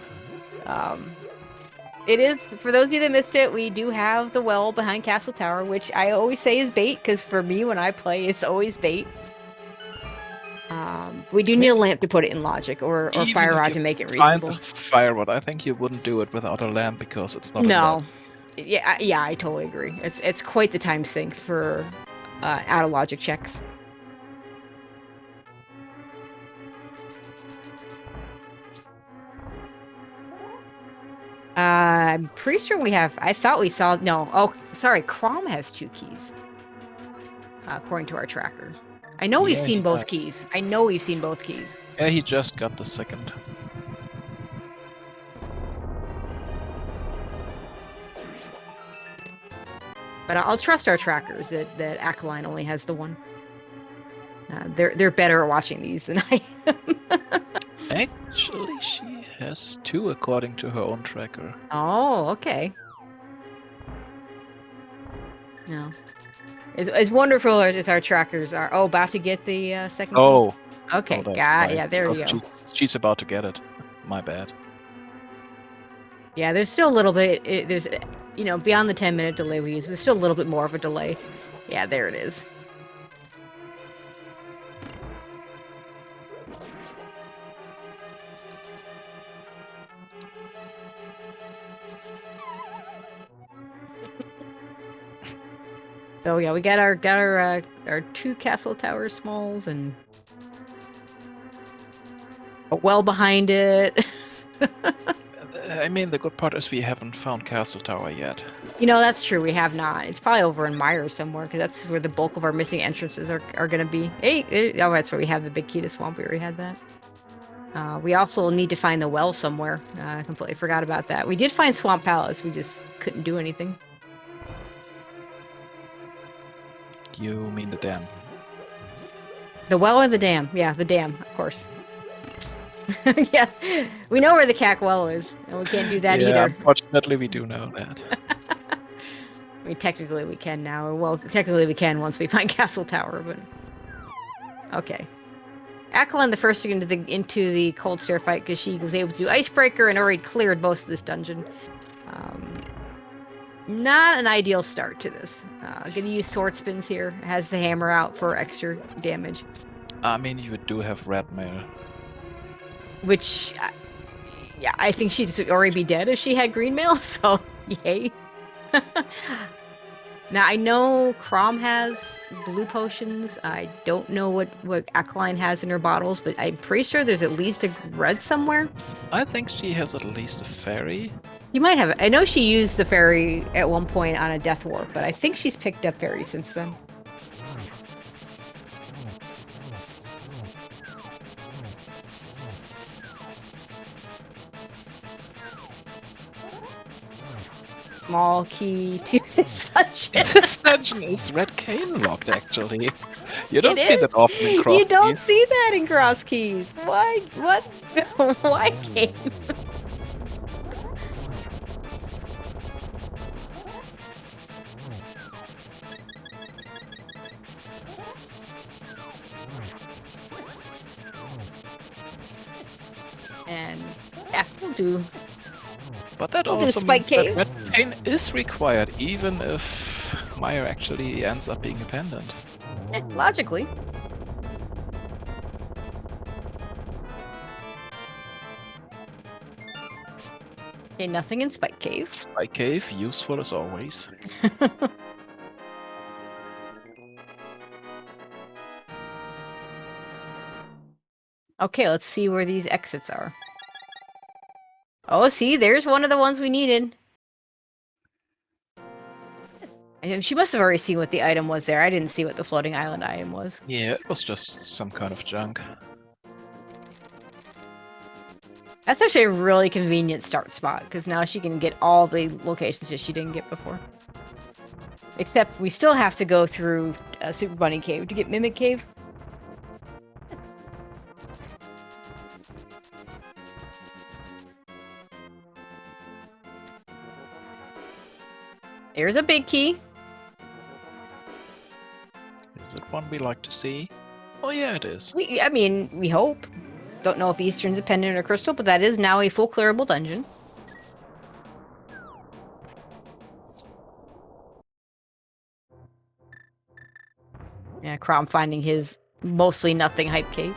It is, for those of you that missed it, we do have the well behind Castle Tower, which I always say is bait, because for me, when I play, it's always bait. We do need a lamp to put it in logic, or Even fire if rod you to make it find reasonable. the fire rod, I think you wouldn't do it without a lamp because it's not a No. lot. Yeah, I totally agree. It's quite the time sink for out of logic checks. I'm pretty sure we have. I thought we saw. No. Oh, sorry. Crom has 2 keys, according to our tracker. I know we've Yeah, seen he both does. keys. I know we've seen both keys. Yeah, he just got the second. But I'll trust our trackers that Aquiline only has the one. They're better at watching these than I am. Actually, she has 2 according to her own tracker. Oh, okay. No. As wonderful as our trackers are. Oh, about to get the second key? Oh. Okay, Oh, that's got why. yeah, there you go. She's about to get it. My bad. Yeah, there's still a little bit. There's, you know, beyond the 10-minute delay we use, there's still a little bit more of a delay. Yeah, there it is. So yeah, we got our 2 castle tower smalls and a well behind it. I mean, the good part is we haven't found Castle Tower yet. You know, that's true. We have not. It's probably over in Myers somewhere, because that's where the bulk of our missing entrances are going to be. Hey, oh, that's where we have the big key to Swamp. We already had that. We also need to find the well somewhere. I completely forgot about that. We did find Swamp Palace. We just couldn't do anything. You mean the dam? The well or the dam? Yeah, the dam, of course. Yeah, we know where the Cack well is, and we can't do that either. Unfortunately, we do know that. I mean, technically we can now. Well, technically we can once we find Castle Tower, but... Okay. Aquiline the first to get into the cold stair fight, because she was able to do Icebreaker and already cleared most of this dungeon. Not an ideal start to this. Gonna use sword spins here. Has the hammer out for extra damage. I mean, you do have red mail. Which, yeah, I think she'd already be dead if she had green mail, so yay. Now, I know Crom has blue potions. I don't know what Aquiline has in her bottles, but I'm pretty sure there's at least a red somewhere. I think she has at least a fairy. You might have it. I know she used the fairy at one point on a death warp, but I think she's picked up fairies since then. Small key to this dungeon. This dungeon is red cane locked, actually. You don't see that often in Cross You don't Keys. see that in Cross Keys. Why? What? Why game? And yeah, we'll do. But that We'll do also Spike means Cave. that red cane is required, even if Meyer actually ends up being a pendant. Logically. Okay, nothing in Spike Cave. Spike Cave, useful as always. Okay, let's see where these exits are. Oh, see, there's one of the ones we needed. And she must have already seen what the item was there. I didn't see what the floating island item was. Yeah, it was just some kind of junk. That's actually a really convenient start spot, because now she can get all the locations that she didn't get before. Except we still have to go through Super Bunny Cave to get Mimic Cave. Here's a big key. Is it one we like to see? Oh yeah, it is. I mean, we hope. Don't know if Eastern's a pendant or crystal, but that is now a full clearable dungeon. Yeah, Crom finding his mostly nothing hype cave.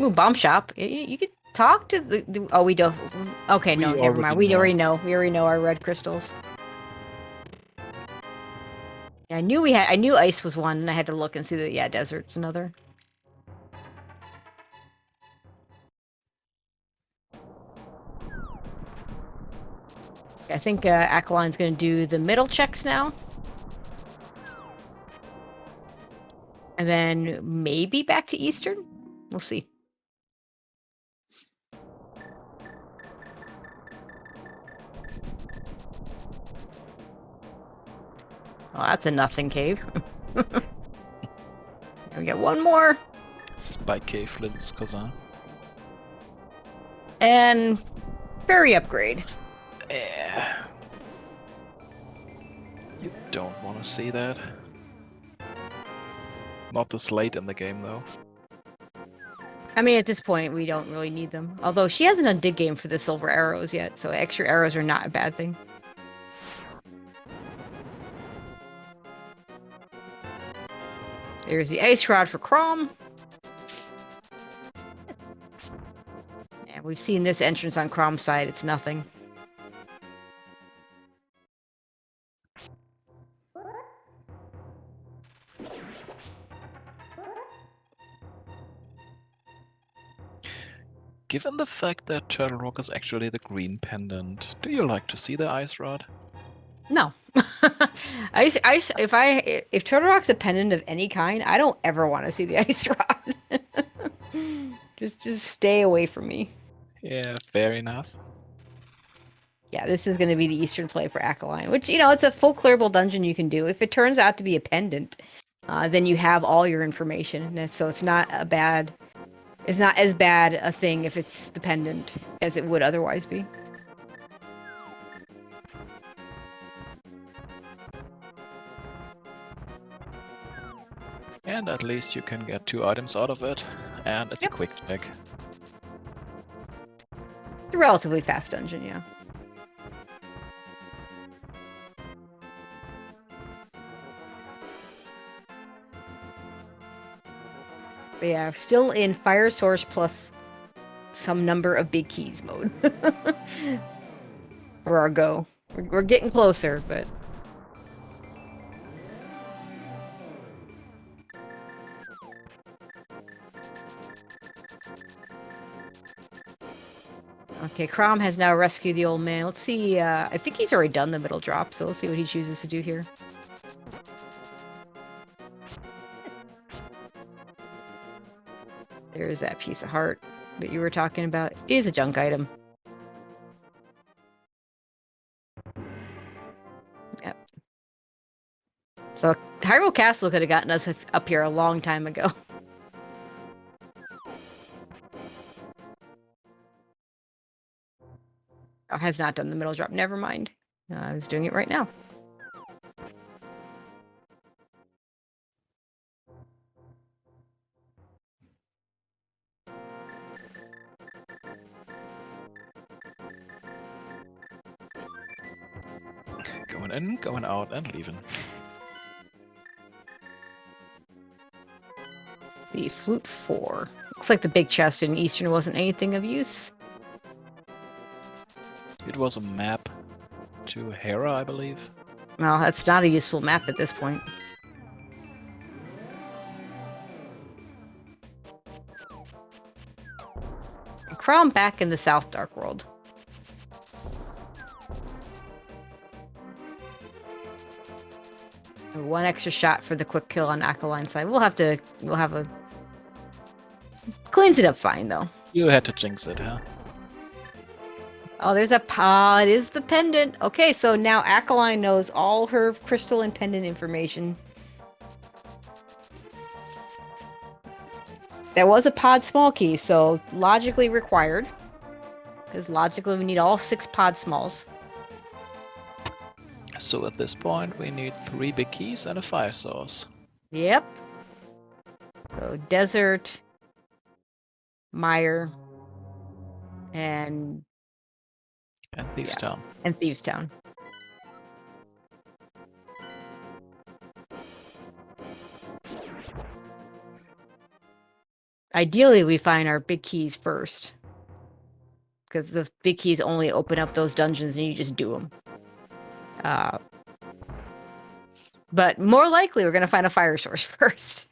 Ooh, bomb shop. You could talk to the oh, we don't. Okay, no, never mind. We already know. We already know our red crystals. Yeah, I knew ice was one, and I had to look and see that. Yeah, desert's another. I think Aqualine's going to do the middle checks now. And then maybe back to Eastern? We'll see. Oh, that's a nothing cave. We get one more. Spike Cave, Liz cousin. And fairy upgrade. Yeah. You don't want to see that. Not this late in the game, though. I mean, at this point, we don't really need them. Although she hasn't done dig game for the silver arrows yet, so extra arrows are not a bad thing. There's the ice rod for Crom. Yeah, we've seen this entrance on Crom's side. It's nothing. Given the fact that Turtle Rock is actually the green pendant, do you like to see the ice rod? No. If Turtle Rock's a pendant of any kind, I don't ever want to see the ice rod. just stay away from me. Yeah, fair enough. Yeah, this is going to be the Eastern play for Acolyne, which, it's a full clearable dungeon you can do. If it turns out to be a pendant, then you have all your information. So it's not as bad a thing if it's the pendant as it would otherwise be. And at least you can get 2 items out of it, and it's a quick check. It's a relatively fast dungeon, yeah. But yeah, still in fire source plus some number of big keys mode. For our go. We're getting closer, but... Okay, Crom has now rescued the old man. Let's see, I think he's already done the middle drop, so let's see what he chooses to do here. There's that piece of heart that you were talking about. It is a junk item. Yep. So, Hyrule Castle could have gotten us up here a long time ago. Oh, has not done the middle drop. Never mind. I was doing it right now. Going in, going out, and leaving. The Flute 4. Looks like the big chest in Eastern wasn't anything of use. It was a map to Hera, I believe. Well, that's not a useful map at this point. Crom back in the South Dark World. One extra shot for the quick kill on Acolyne's side. We'll have a... Cleans it up fine, though. You had to jinx it, huh? Oh, there's a pod. It is the pendant. Okay, so now Aquiline knows all her crystal and pendant information. There was a pod small key, so logically required. Because logically we need all 6 pod smalls. So at this point, we need 3 big keys and a fire source. Yep. So desert, mire, and Thieves Town. and Thieves Town. Ideally, we find our big keys first. Because the big keys only open up those dungeons and you just do them. But more likely, we're going to find a fire source first.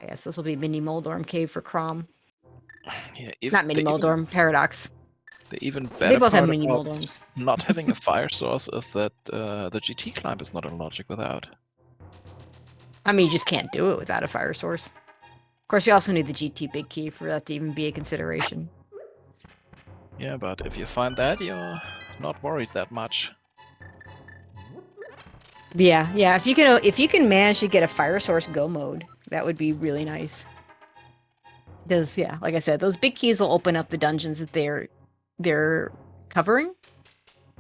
I guess this will be Mini Moldorm Cave for Crom. Yeah, Not Mini Moldorm, Paradox. The even better They both have part Mini about Moldorms. not having a fire source is that the GT climb is not in logic without. I mean, you just can't do it without a fire source. Of course, you also need the GT big key for that to even be a consideration. Yeah, but if you find that, you're not worried that much. Yeah. If you can manage to get a fire source go mode, that would be really nice. Because yeah, like I said, those big keys will open up the dungeons that they're covering.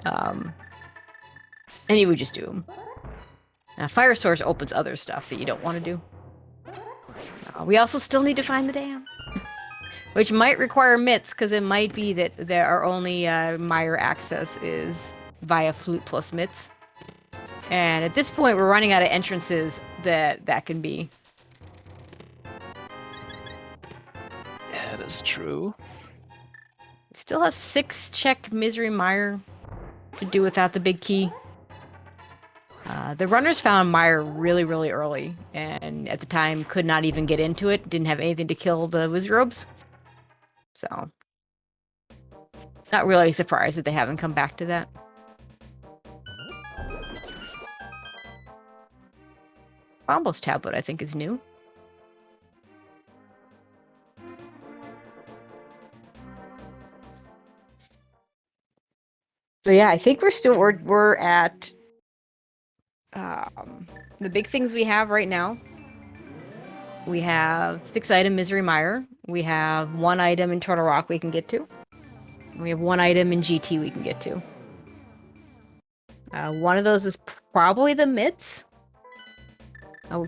And you would just do them. Fire source opens other stuff that you don't want to do. We also still need to find the dam. Which might require mitts, because it might be that our only mire access is via flute plus mitts. And at this point, we're running out of entrances that can be. Yeah, that's true. We still have 6 check Misery Mire to do without the big key. The runners found Mire really, really early, and at the time could not even get into it. Didn't have anything to kill the Wizrobes. So, not really surprised that they haven't come back to that. Almost Tablet, I think, is new. So yeah, I think we're at the big things we have right now. We have 6 item Misery Mire. We have 1 item in Turtle Rock we can get to. We have 1 item in GT we can get to. One of those is probably the mitts.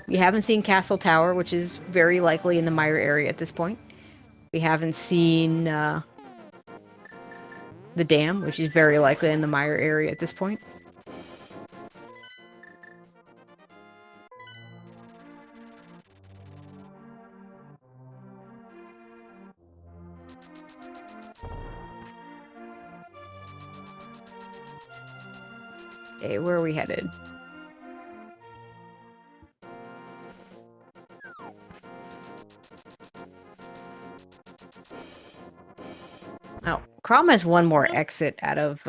We haven't seen Castle Tower, which is very likely in the Mire area at this point. We haven't seen the dam, which is very likely in the Mire area at this point. Okay, where are we headed? Oh, Crom has 1 more exit out of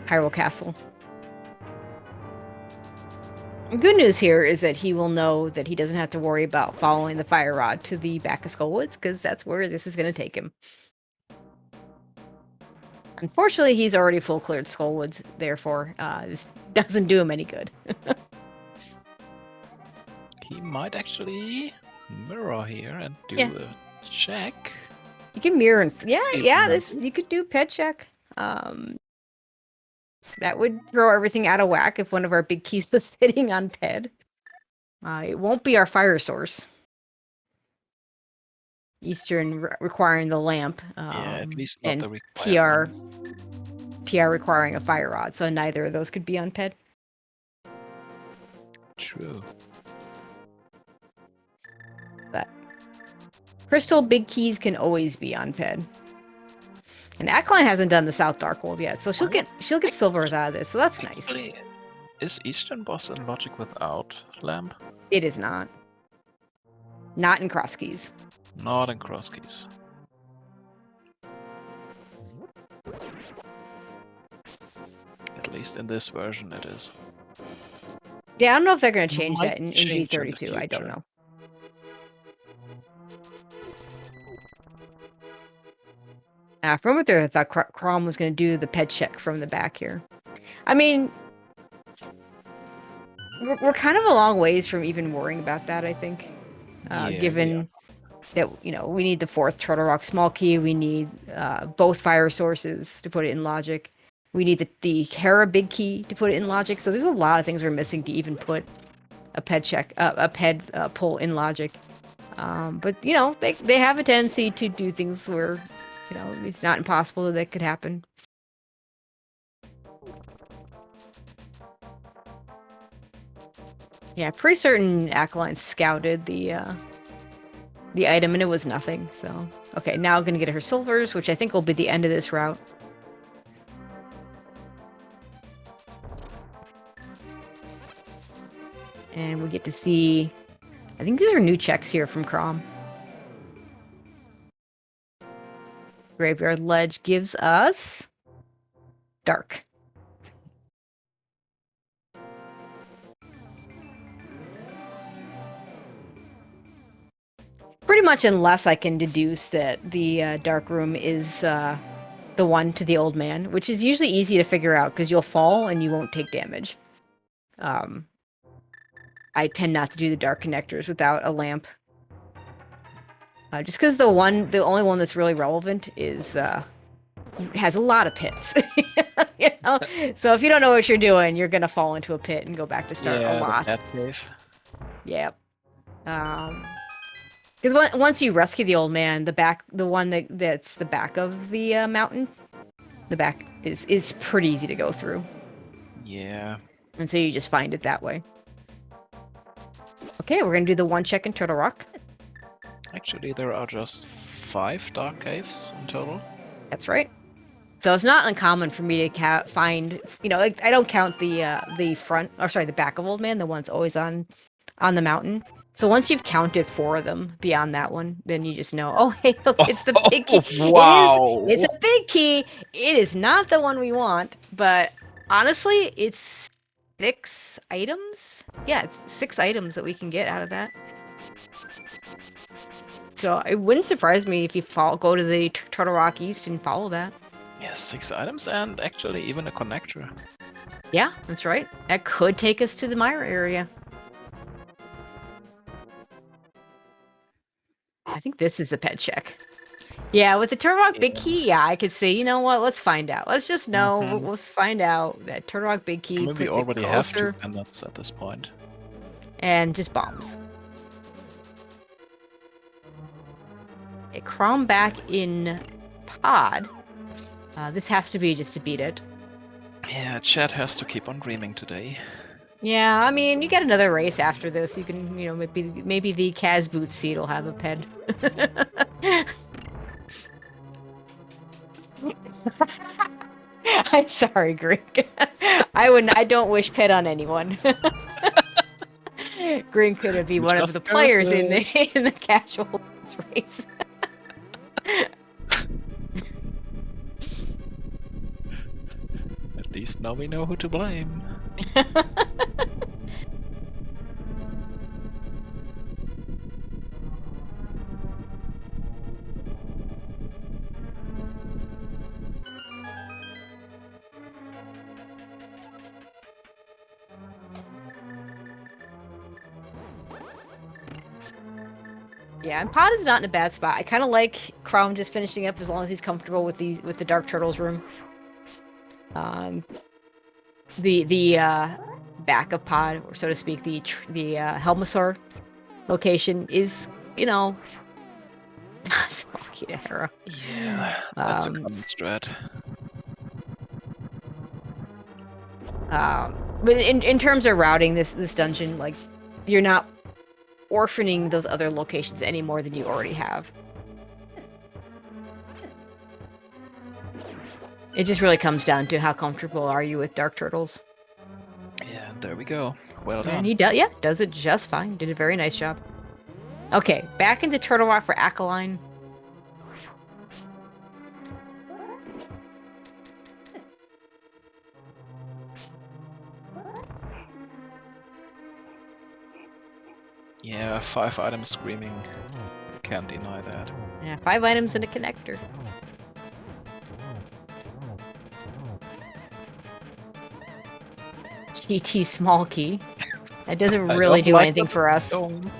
Hyrule Castle. The good news here is that he will know that he doesn't have to worry about following the fire rod to the back of Skull Woods, because that's where this is going to take him. Unfortunately, he's already full cleared Skull Woods, therefore this doesn't do him any good. He might actually mirror here and do a check. You can mirror and you could do pet check. That would throw everything out of whack if one of our big keys was sitting on Ped. It won't be our fire source. Eastern requiring the lamp. At least not and the required TR requiring a fire rod, so neither of those could be on Ped. True. But crystal big keys can always be on Ped. And Aquiline hasn't done the South Darkhold yet, so she'll get silvers out of this, so that's nice. Is Eastern boss in logic without lamp? It is not. Not in cross keys. Not in cross keys. At least in this version it is. Yeah, I don't know if they're going to change that in Change in the V32. I don't future. know. From what there, I thought Crom was going to do the pet check from the back here. I mean, we're kind of a long ways from even worrying about that, I think. Yeah, Given that, we need the 4th Turtle Rock small key, we need both fire sources to put it in logic. We need the Hera big key to put it in logic. So there's a lot of things we're missing to even put a ped pull in logic. But they have a tendency to do things where it's not impossible that could happen. Yeah, pretty certain Aquiline scouted the item and it was nothing. So okay, now I'm gonna get her silvers, which I think will be the end of this route. And we get to see, I think these are new checks here from Crom. Graveyard Ledge gives us Dark. Pretty much, unless I can deduce that the Dark Room is the one to the old man, which is usually easy to figure out because you'll fall and you won't take damage. I tend not to do the dark connectors without a lamp. Just because the only one that's really relevant is has a lot of pits. So if you don't know what you're doing, you're gonna fall into a pit and go back to start a lot. The cave. Yep. Because once you rescue the old man, the one that's the back of the mountain, the back is pretty easy to go through. Yeah. And so you just find it that way. Okay, we're gonna do the 1 check in Turtle Rock. Actually, there are just 5 dark caves in total. That's right. So it's not uncommon for me to find, like I don't count the front, or sorry, the back of Old Man, the one's always on the mountain. So once you've counted 4 of them beyond that one, then you just know, oh, hey, look, it's the big key. Wow. It's a big key. It is not the one we want, but honestly, it's 6 items. Yeah, it's 6 items that we can get out of that. So it wouldn't surprise me if you go to the Turtle Rock East and follow that. Yeah, 6 items and actually even a connector. Yeah, that's right. That could take us to the Myra area. I think this is a pet check. Yeah, with the Turtle Rock Big Key, yeah, I could say, you know what, let's find out. Let's just know, let's find out that Turtle Rock Big Key puts we already it have closer. 2 pendants at this point. And just bombs. A Crom back in pod. This has to be just to beat it. Yeah, Chad has to keep on dreaming today. Yeah, I mean, you get another race after this. You can, maybe the Kaz boot seat will have a ped. I'm sorry, Greg. I don't wish ped on anyone. Green could be one of the players in the casual race. At least now we know who to blame. Yeah, and Pod is not in a bad spot. I kind of like Crown just finishing up as long as he's comfortable with the Dark Turtles room. The back of Pod, or so to speak, the Helmasaur location is, smoky to Hera. Yeah, that's a common strat. But in terms of routing this dungeon, like, you're not orphaning those other locations any more than you already have. It just really comes down to how comfortable are you with Dark Turtles. Yeah, there we go. Well done. And he does it just fine. Did a very nice job. Okay, back into Turtle Rock for Aquiline. Yeah, 5 items screaming. Can't deny that. Yeah, 5 items and a connector. GT small key. That doesn't I really don't do like anything that for it's us. going.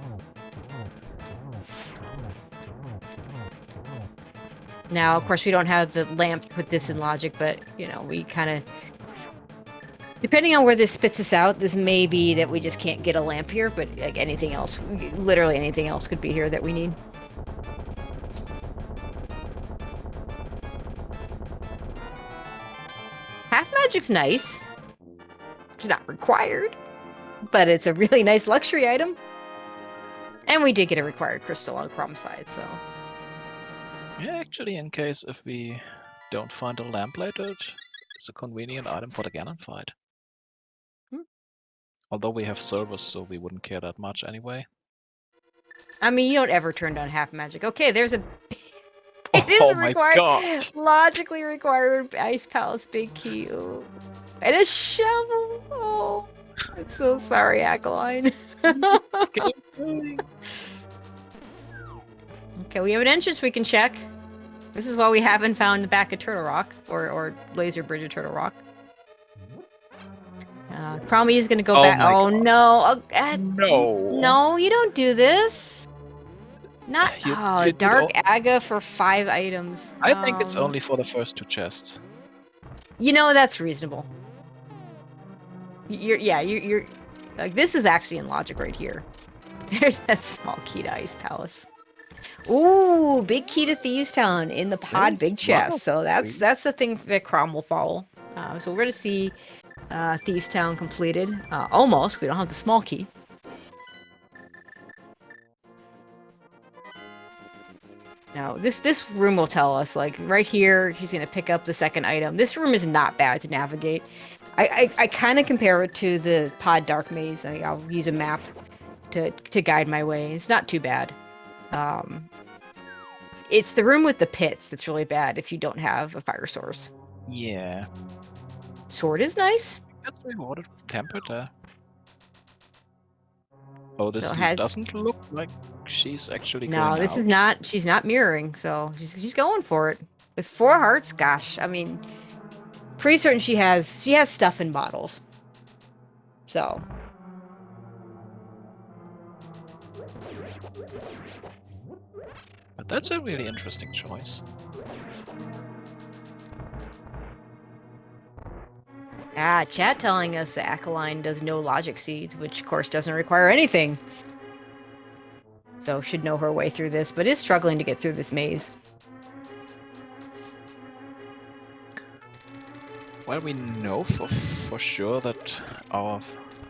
Now, of course, we don't have the lamp to put this in logic, but, you know, we kind of... Depending on where this spits us out, this may be that we just can't get a lamp here, but like anything else, literally anything else could be here that we need. Half magic's nice. It's not required, but it's a really nice luxury item. And we did get a required crystal on Chrom's side, so... Yeah, actually, in case if we don't find a lamp later, it's a convenient item for the Ganon fight. Although we have servers, so we wouldn't care that much anyway. I mean, you don't ever turn down half magic. Okay, there's a... It is Oh a my required, god! logically required Ice Palace big key. Ooh. And a shovel. Oh, I'm so sorry, Ackline. Okay, we have an entrance we can check. This is why we haven't found the back of Turtle Rock, or Laser Bridge of Turtle Rock. Cromie is gonna go back. Oh God. no! No. No, you don't do this. Not You Dark Aga for 5 items. I think it's only for the first 2 chests. You know, that's reasonable. You're like, this is actually in logic right here. There's that small key to Ice Palace. Ooh, big key to Thieves Town in the pod big chest. So that's the thing that Crom will follow. So we're gonna see Thieves Town completed. Almost. We don't have the small key. Now, this room will tell us, like, right here, she's going to pick up the second item. This room is not bad to navigate. I kind of compare it to the Pod Dark Maze. I'll use a map to guide my way. It's not too bad. It's the room with the pits that's really bad if you don't have a fire source. Yeah. Sword is nice. That's rewarded with temper there. Oh, this So doesn't look like she's actually going No, this out. is not. She's not mirroring, so she's going for it with 4 hearts. Gosh, I mean, pretty certain she has stuff in bottles. So. But that's a really interesting choice. Chat telling us that Ackline does no logic seeds, which of course doesn't require anything. So should know her way through this, but is struggling to get through this maze. Well, we know for sure that our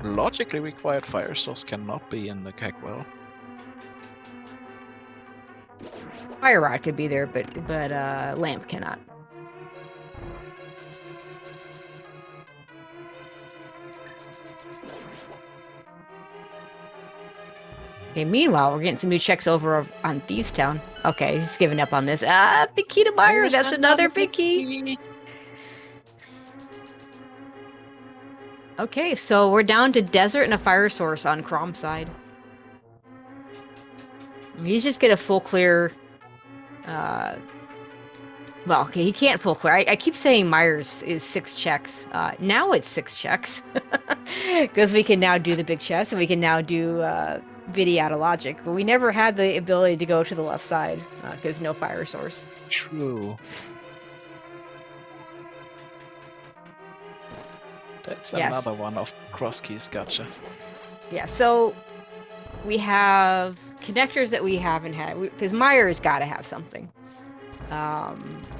logically required fire source cannot be in the Kegwell. Fire Rod could be there, but Lamp cannot. Okay, meanwhile, we're getting some new checks over on Thieves Town. Okay, he's giving up on this. Big key to Meyer. That's another big key. Okay, so we're down to desert and a fire source on Crom's side. He's just get a full clear. Well, okay, he can't full clear. I keep saying Myers is 6 checks. Now it's 6 checks. Because we can now do the big chest and we can now do Vidi out of logic. But we never had the ability to go to the left side because no fire source. True. That's another one of cross keys, gotcha. Yeah, so we have connectors that we haven't had because Myers got to have something.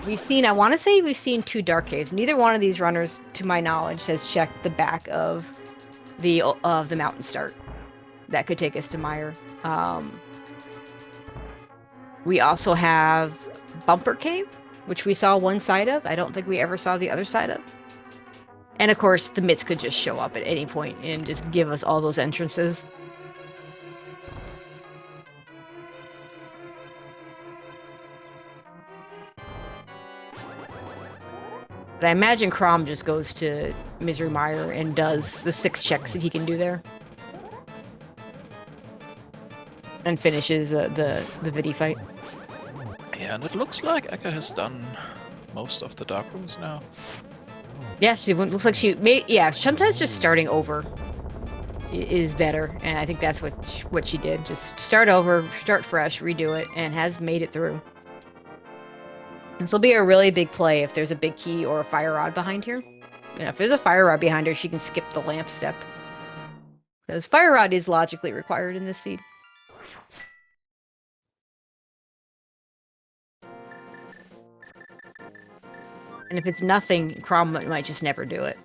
We've seen, I want to say we've seen 2 dark caves. Neither one of these runners, to my knowledge, has checked the back of the mountain start. That could take us to Meyer. We also have Bumper Cave, which we saw one side of. I don't think we ever saw the other side of. And of course, the Mitts could just show up at any point and just give us all those entrances. But I imagine Crom just goes to Misery Mire and does the 6 checks that he can do there. And finishes the Vidi fight. Yeah, and it looks like Eka has done most of the dark rooms now. Yeah, she looks like she may. Yeah, sometimes just starting over is better, and I think that's what she did. Just start over, start fresh, redo it, and has made it through. This will be a really big play if there's a big key or a fire rod behind here. You know, if there's a fire rod behind her, she can skip the lamp step. Because fire rod is logically required in this seed. And if it's nothing, Crom might just never do it.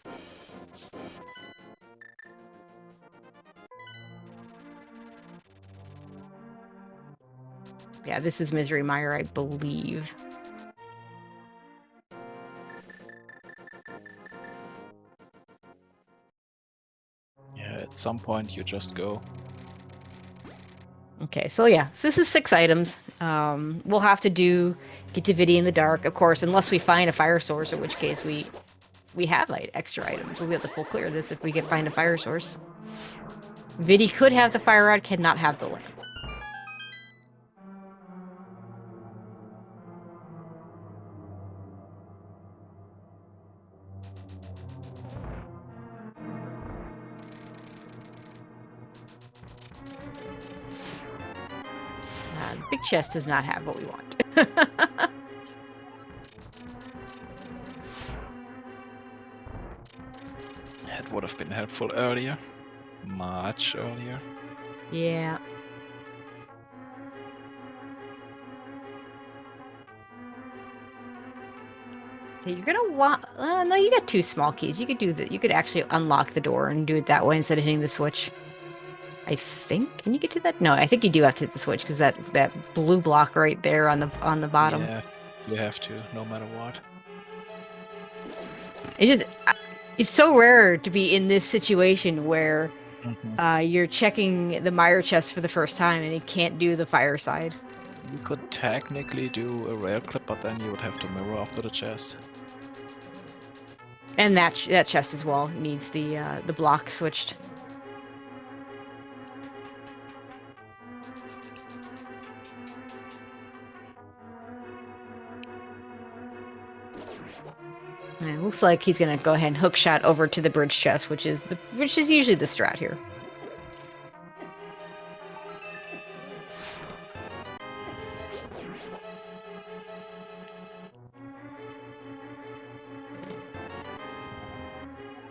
Yeah, this is Misery Mire, I believe. Yeah, at some point you just go. Okay, so yeah, so this is 6 items. We'll have to get to Viddy in the dark, of course, unless we find a fire source, in which case we have like extra items. We'll be able to full clear this if we can find a fire source. Viddy could have the fire rod, cannot have the lamp. The big chest does not have what we want. That would have been helpful earlier. Much earlier. Yeah. Okay, you're gonna want. No, you got 2 small keys. You could do that. You could actually unlock the door and do it that way instead of hitting the switch. I think. Can you get to that? No, I think you do have to hit the switch because that blue block right there on the bottom. Yeah, you have to, no matter what. It's so rare to be in this situation where Mm-hmm. you're checking the Mire chest for the first time and it can't do the fire side. You could technically do a rail clip, but then you would have to mirror after the chest. And that chest as well needs the block switched. And it looks like he's gonna go ahead and hook shot over to the bridge chest, which is usually the strat here.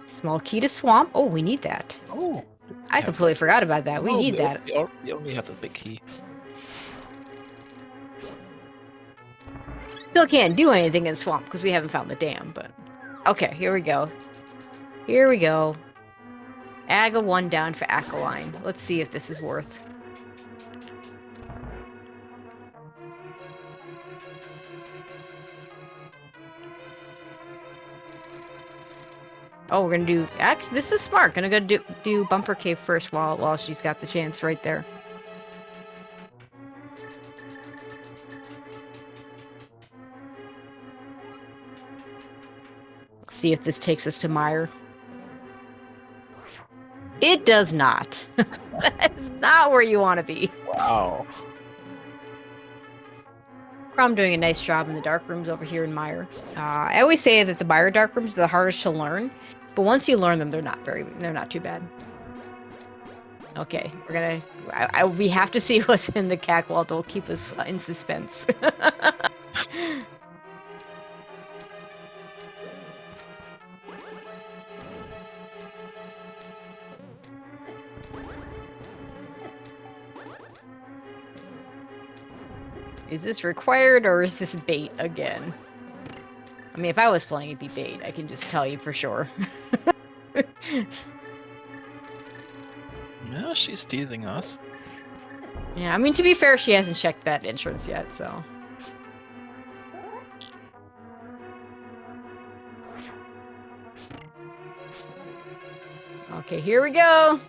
Small key to swamp. Oh, we need that. Oh, I completely forgot about that. We need that. We only had a big key. Still can't do anything in swamp because we haven't found the dam, but okay, here we go. Here we go. Aga 1 down for Alkaline. Let's see if this is worth. Oh, we're gonna do. Actually, this is smart. Gonna go do Bumper Cave first while she's got the chance right there. See if this takes us to Mire. It does not. That's not where you want to be. Wow. I'm doing a nice job in the dark rooms over here in Mire. I always say that the Mire dark rooms are the hardest to learn, but once you learn them, they're not too bad. Okay, we're gonna. We have to see what's in the cackwall. Don't keep us in suspense. Is this required or is this bait again? I mean, if I was playing, it'd be bait. I can just tell you for sure. Yeah, she's teasing us. Yeah, I mean, to be fair, she hasn't checked that entrance yet, so. Okay, here we go.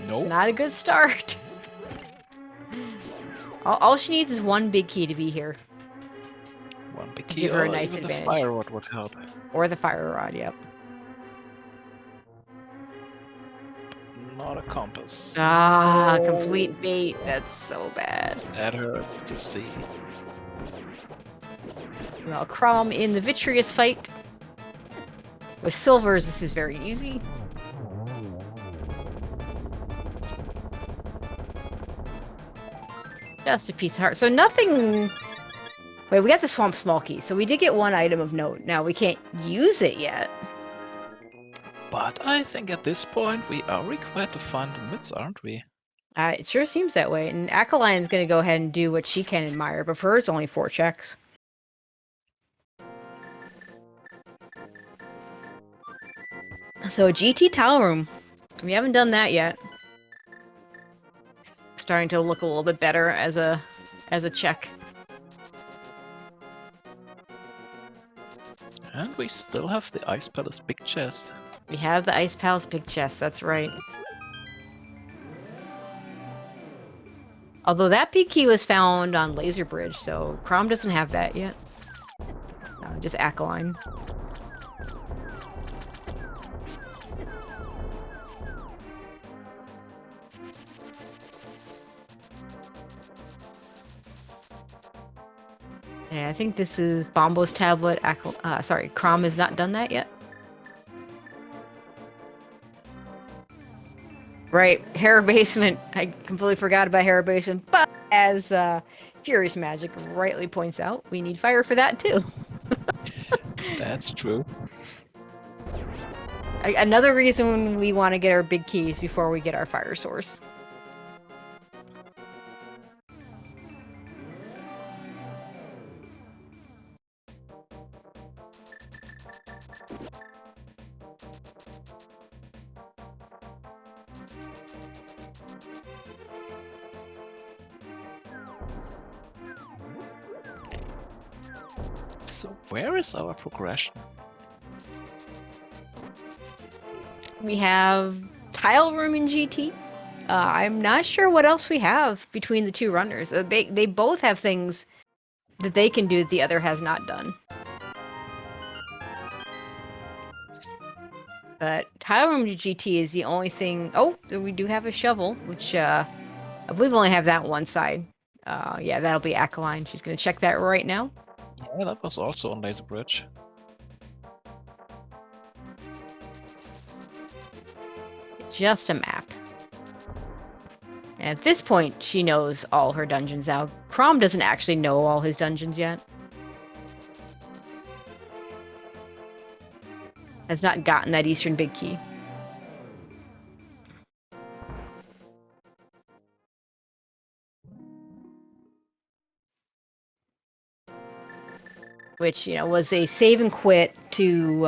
Nope. It's not a good start. All she needs is 1 big key to be here. 1 big key, Give her a or nice even advantage. the fire rod would help. Or the fire rod, yep. not a compass. Ah, No. complete bait. That's so bad. That hurts to see. Well, Crom in the Vitreous fight. With silvers, this is very easy. Just a piece of heart. So nothing... Wait, we got the Swamp Small Key, so we did get one item of note. Now, we can't use it yet. But I think at this point we are required to find the myths, aren't we? It sure seems that way. And Acoline's going to go ahead and do what she can in Mire, but for her it's only 4 checks. So GT Tile Room. We haven't done that yet. Starting to look a little bit better as a check. And we still have the Ice Palace big chest. We have the Ice Palace big chest, that's right. Although that big key was found on Laser Bridge, so Crom doesn't have that yet. No, just Acoline. Yeah, I think this is Bombo's tablet. Sorry, Crom has not done that yet. Right, Hair Basement. I completely forgot about Hair Basement, but as Furious Magic rightly points out, we need fire for that too. That's true. Another reason we want to get our big keys before we get our fire source. So where is our progression? We have Tile Room in GT. I'm not sure what else we have between the two runners. They both have things that they can do that the other has not done. But Tile Room GT is the only thing... Oh, we do have a shovel, which I believe we only have that one side. Yeah, that'll be Acoline. She's going to check that right now. Yeah, that was also on Laser Bridge. Just a map. And at this point, she knows all her dungeons now. Crom doesn't actually know all his dungeons yet. Has not gotten that Eastern Big Key. Which, you know, was a save and quit to,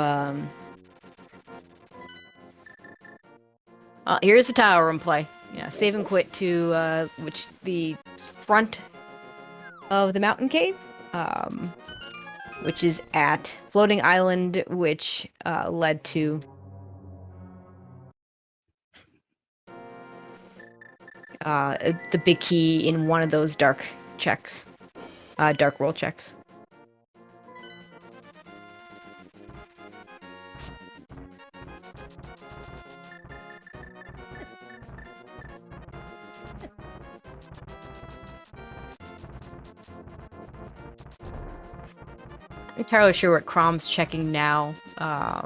here's the Tower Room play. Yeah, save and quit to, which the front of the mountain cave, which is at Floating Island, which, led to, the big key in one of those dark checks. Dark world checks. Entirely sure what Crom's checking now. I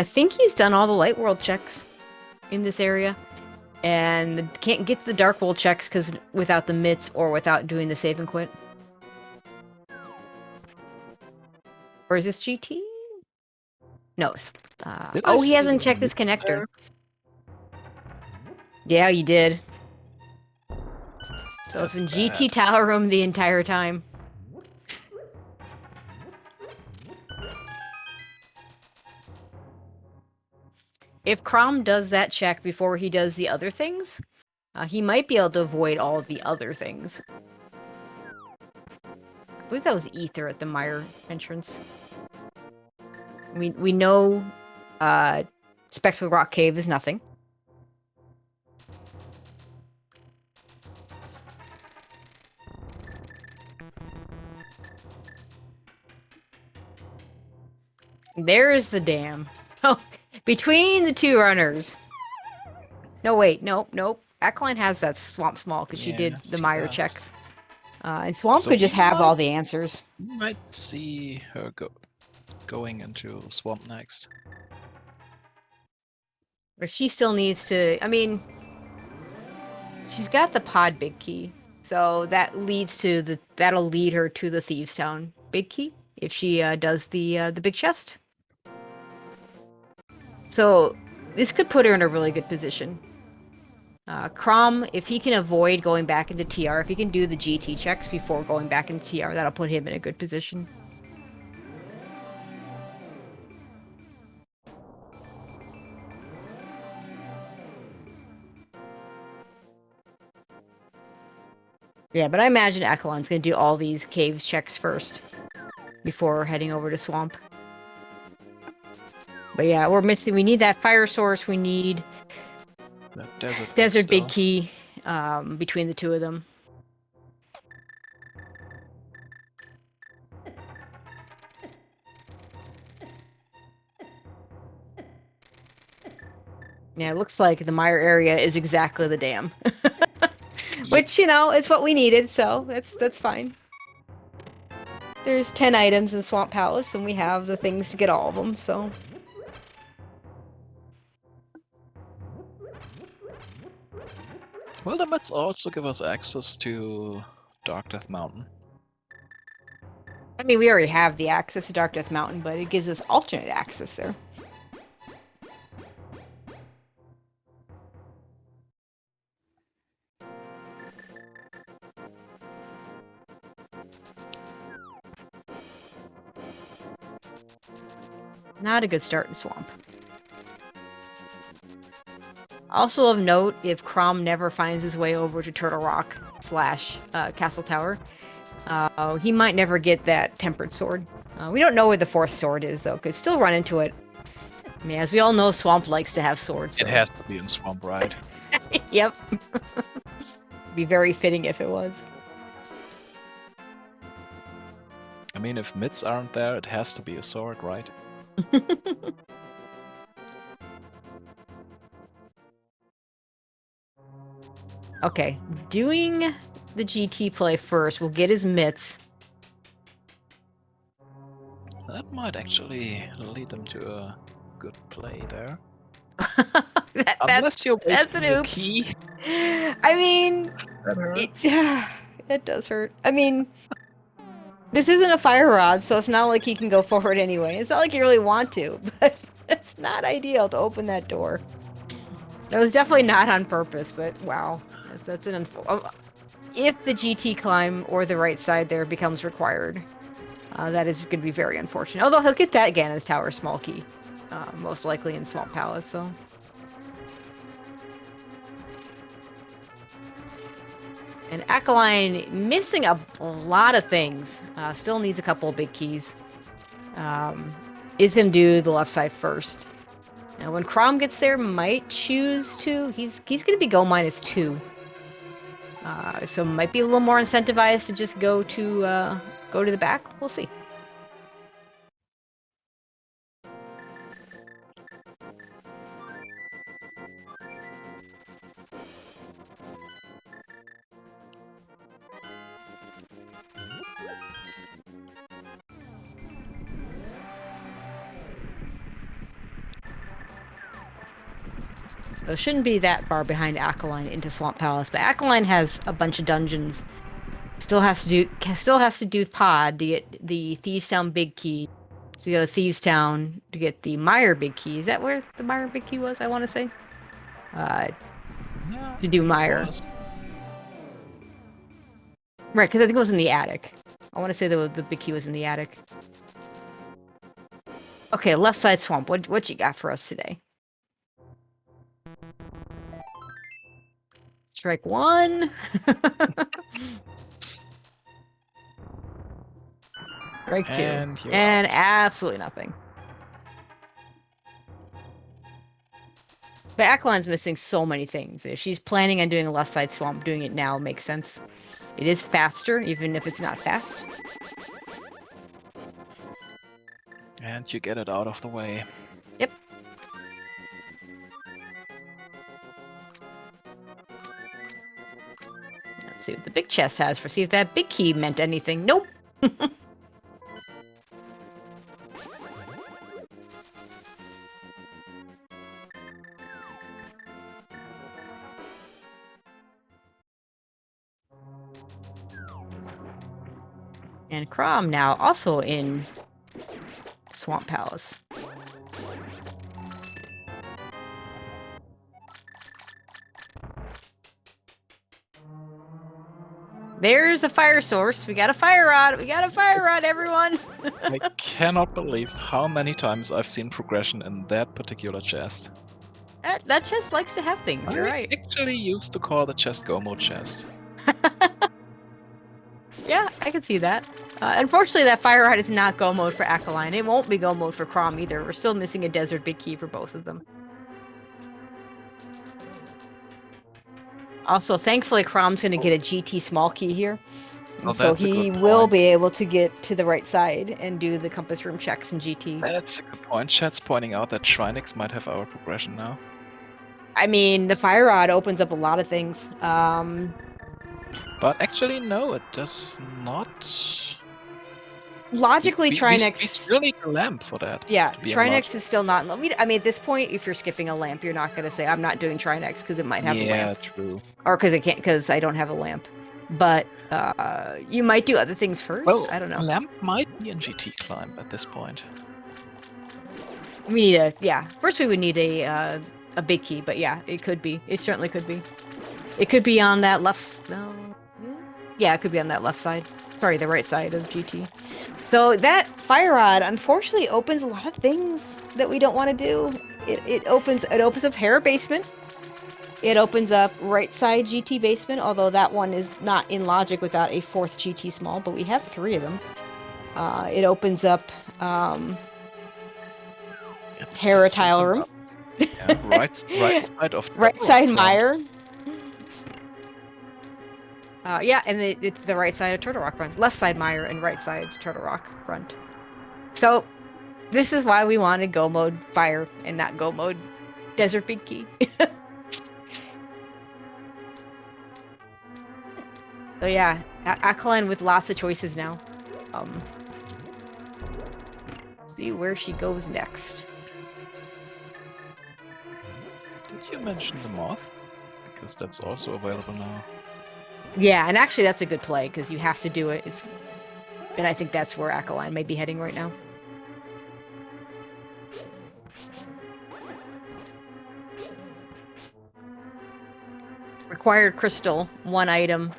think he's done all the light world checks in this area, and can't get to the dark world checks because without the mitts or without doing the save and quit. Or is this GT? No. Oh, he hasn't checked this connector. Yeah, you did. So it's been GT Tower Room the entire time. If Crom does that check before he does the other things, he might be able to avoid all of the other things. I believe that was Ether at the Mire entrance. We know Spectral Rock Cave is nothing. There's the dam. So, between the two runners, No, wait, nope. Ackline has that swamp small because she did Yeah, the she Meyer does. checks. And Swamp So could just have all the answers. we might see her going into Swamp next. But she still needs to, I mean, she's got the pod big key. So that leads to that'll lead her to the Thieves Town big key if she does the big chest. So this could put her in a really good position. Crom, if he can avoid going back into TR, if he can do the GT checks before going back into TR, that'll put him in a good position. Yeah, but I imagine Echelon's going to do all these caves checks first before heading over to Swamp. But yeah, we need that fire source, we need that desert big still. key between the two of them. Yeah, it looks like the Meyer area is exactly the dam. Which, you know, it's what we needed, so that's fine. There's 10 items in Swamp Palace, and we have the things to get all of them, so... Well, that might also give us access to Dark Death Mountain. I mean, we already have the access to Dark Death Mountain, but it gives us alternate access there. Not a good start in Swamp. Also of note, if Crom never finds his way over to Turtle Rock / Castle Tower, he might never get that Tempered Sword. We don't know where the 4th sword is, though. Could still run into it. I mean, as we all know, Swamp likes to have swords. So. It has to be in Swamp, right? Yep. Be very fitting if it was. I mean, if mids aren't there, it has to be a sword, right? Okay, doing the GT play first. We'll get his mitts. That might actually lead them to a good play there. Unless you're that's wasting an your oops. key. I mean, That hurts. it does hurt. I mean, this isn't a fire rod, so it's not like he can go forward anyway. It's not like you really want to, but it's not ideal to open that door. That was definitely not on purpose, but wow. That's an if the GT climb or the right side there becomes required, that is going to be very unfortunate. Although he'll get that again as Tower Small Key, most likely in Swamp Palace, so... And Ackline missing a lot of things. Still needs a couple of big keys. Is going to do the left side first. Now, when Crom gets there, might choose to. He's going to be go -2. So might be a little more incentivized to just go to the back. We'll see. So it shouldn't be that far behind Ackline into Swamp Palace, but Ackline has a bunch of dungeons. Still has to do pod to get the Thieves Town big key. To go to Thieves Town to get the Meyer big key. Is that where the Meyer big key was? I want to say. To do Meyer. Right, because I think it was in the attic. I want to say the big key was in the attic. Okay, left side swamp. What you got for us today? Strike 1. Strike 2. And absolutely nothing. But Ackline's missing so many things. If she's planning on doing a left side swamp, doing it now makes sense. It is faster, even if it's not fast. And you get it out of the way. Yep. see what the big chest has for see if that big key meant anything. Nope. And Crom now also in Swamp Palace. There's a fire source. We got a fire rod. We got a fire rod, everyone. I cannot believe how many times I've seen progression in that particular chest. That chest likes to have things. You're right. I actually used to call the chest Gomo chest. Yeah, I can see that. Unfortunately, that fire rod is not go mode for Akaline. It won't be go mode for Crom either. We're still missing a desert big key for both of them. Also, thankfully, Crom's going to get a GT small key here. Oh, So that's a he good will point. be able to get to the right side and do the compass room checks in GT. That's a good point. Chat's pointing out that Trinix might have our progression now. I mean, the fire rod opens up a lot of things. But actually, no, it does not. Logically, We Trinix... still need a lamp for that. Yeah, to be Trinix unlocked. is still not... I mean, at this point, if you're skipping a lamp, you're not going to say, I'm not doing Trinix because it might have a lamp. Yeah, true. Or because it can't, because I don't have a lamp. But you might do other things first. Well, I don't know. a lamp might be in GT climb at this point. We need a... Yeah, first we would need a big key, but yeah, it could be. It certainly could be. It could be on that left... No. Yeah, it could be on that left side. Sorry, the right side of GT. So that fire rod, unfortunately, opens a lot of things that we don't want to do. It opens up Hera basement. It opens up right side GT basement, although that one is not in logic without a fourth GT small, but we have 3 of them. It opens up Hera tile room. Yeah, right side of right side Mire. Yeah, and it's the right side of Turtle Rock front. Left side Mire and right side Turtle Rock front. So, this is why we wanted Go Mode Fire and not Go Mode Desert Big Key. So yeah, Akaline with lots of choices now. See where she goes next. Did you mention the moth? Because that's also available now. Yeah, and actually that's a good play, because you have to do it. And I think that's where Akaline may be heading right now. Required crystal, 1 item.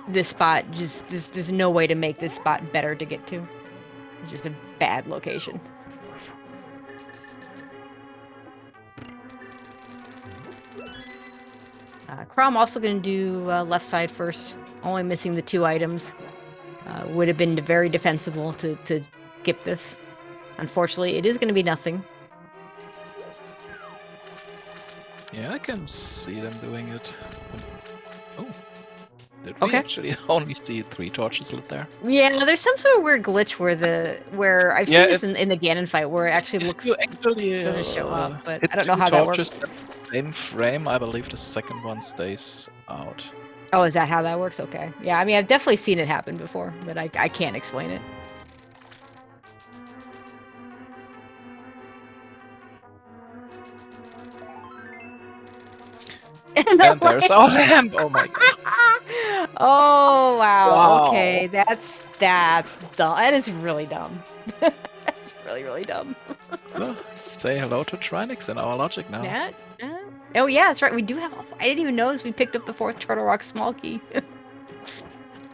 This spot, there's no way to make this spot better to get to. It's just a bad location. Crom also going to do left side first, only missing the 2 items. Would have been very defensible to skip this. Unfortunately, it is going to be nothing. Yeah, I can see them doing it. Oh, did we actually only see 3 torches lit there? Yeah, there's some sort of weird glitch where I've seen this in the Ganon fight where it actually looks doesn't show up, but I don't know how that works. At the same frame, I believe the second one stays out. Oh, is that how that works? Okay. Yeah, I mean, I've definitely seen it happen before, but I can't explain it. And there's our lamp! Oh my god. Oh, wow. Okay, that's dumb. That is really dumb. That's really dumb. Well, say hello to Trinix in our logic now. Yeah. Oh yeah, that's right. We do have. I didn't even notice we picked up the 4th Turtle Rock small key.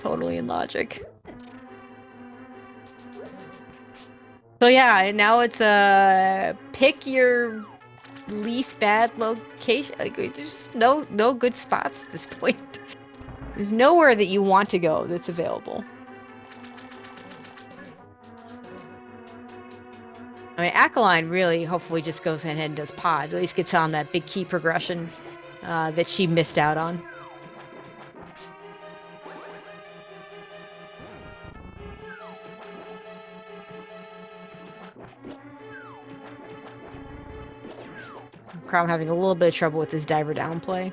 Totally in logic. So yeah, now it's pick your least bad location. Like, there's just no good spots at this point. There's nowhere that you want to go that's available. I mean, Akaline really, hopefully, just goes ahead and does pod. At least gets on that big key progression that she missed out on. Crom having a little bit of trouble with his diver down play.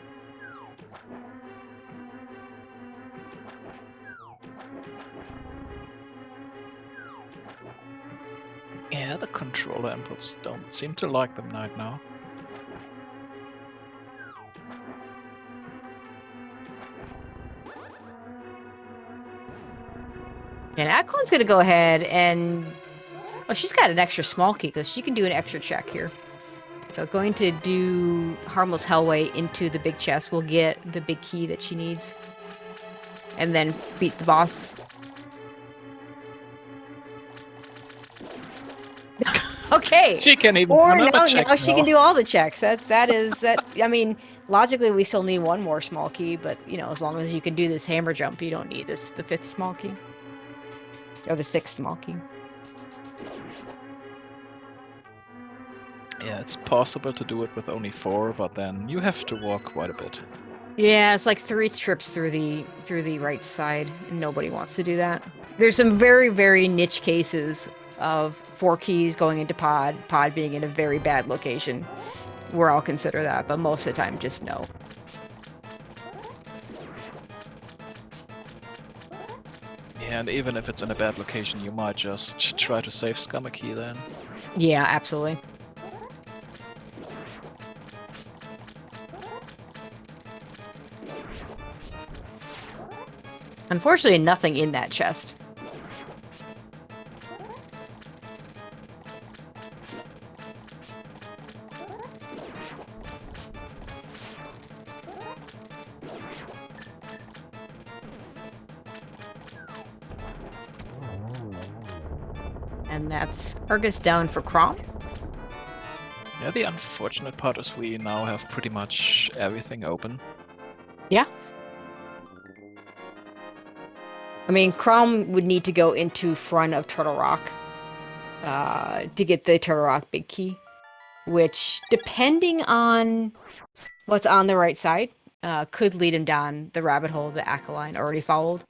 Yeah, the controller inputs don't seem to like them right now. And Acklin's gonna go ahead and... Oh, she's got an extra small key, because she can do an extra check here. So going to do Harmless Hellway into the big chest. We'll get the big key that she needs. And then beat the boss. Okay. She can even Or do another check now she now. can do all the checks. That. I mean, logically we still need one more small key, but you know, as long as you can do this hammer jump, you don't need the fifth small key. Or the sixth small key. Yeah, it's possible to do it with only 4, but then you have to walk quite a bit. Yeah, it's like 3 trips through the right side, and nobody wants to do that. There's some very, very niche cases of 4 keys going into pod being in a very bad location, where I'll consider that, but most of the time, just no. Yeah, and even if it's in a bad location, you might just try to save scum a key then. Yeah, absolutely. Unfortunately, nothing in that chest. And that's Argus down for Crom. Yeah, the unfortunate part is we now have pretty much everything open. Yeah. I mean, Crom would need to go into front of Turtle Rock to get the Turtle Rock big key, which, depending on what's on the right side, could lead him down the rabbit hole that Ackline already followed.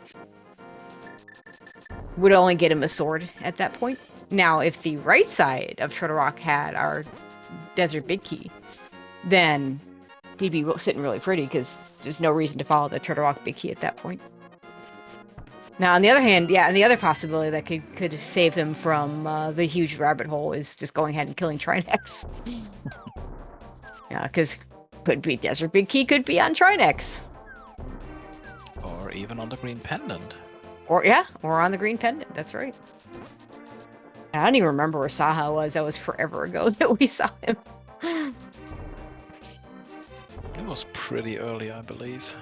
Would only get him a sword at that point. Now, if the right side of Turtle Rock had our Desert Big Key, then he'd be sitting really pretty, because there's no reason to follow the Turtle Rock Big Key at that point. Now, on the other hand, yeah, and the other possibility that could save him from the huge rabbit hole is just going ahead and killing Trinex. Yeah, because could be Desert Big Key, could be on Trinex. Or even on the green pendant. Or on the green pendant, that's right. I don't even remember where Saha was. That was forever ago that we saw him. It was pretty early, I believe.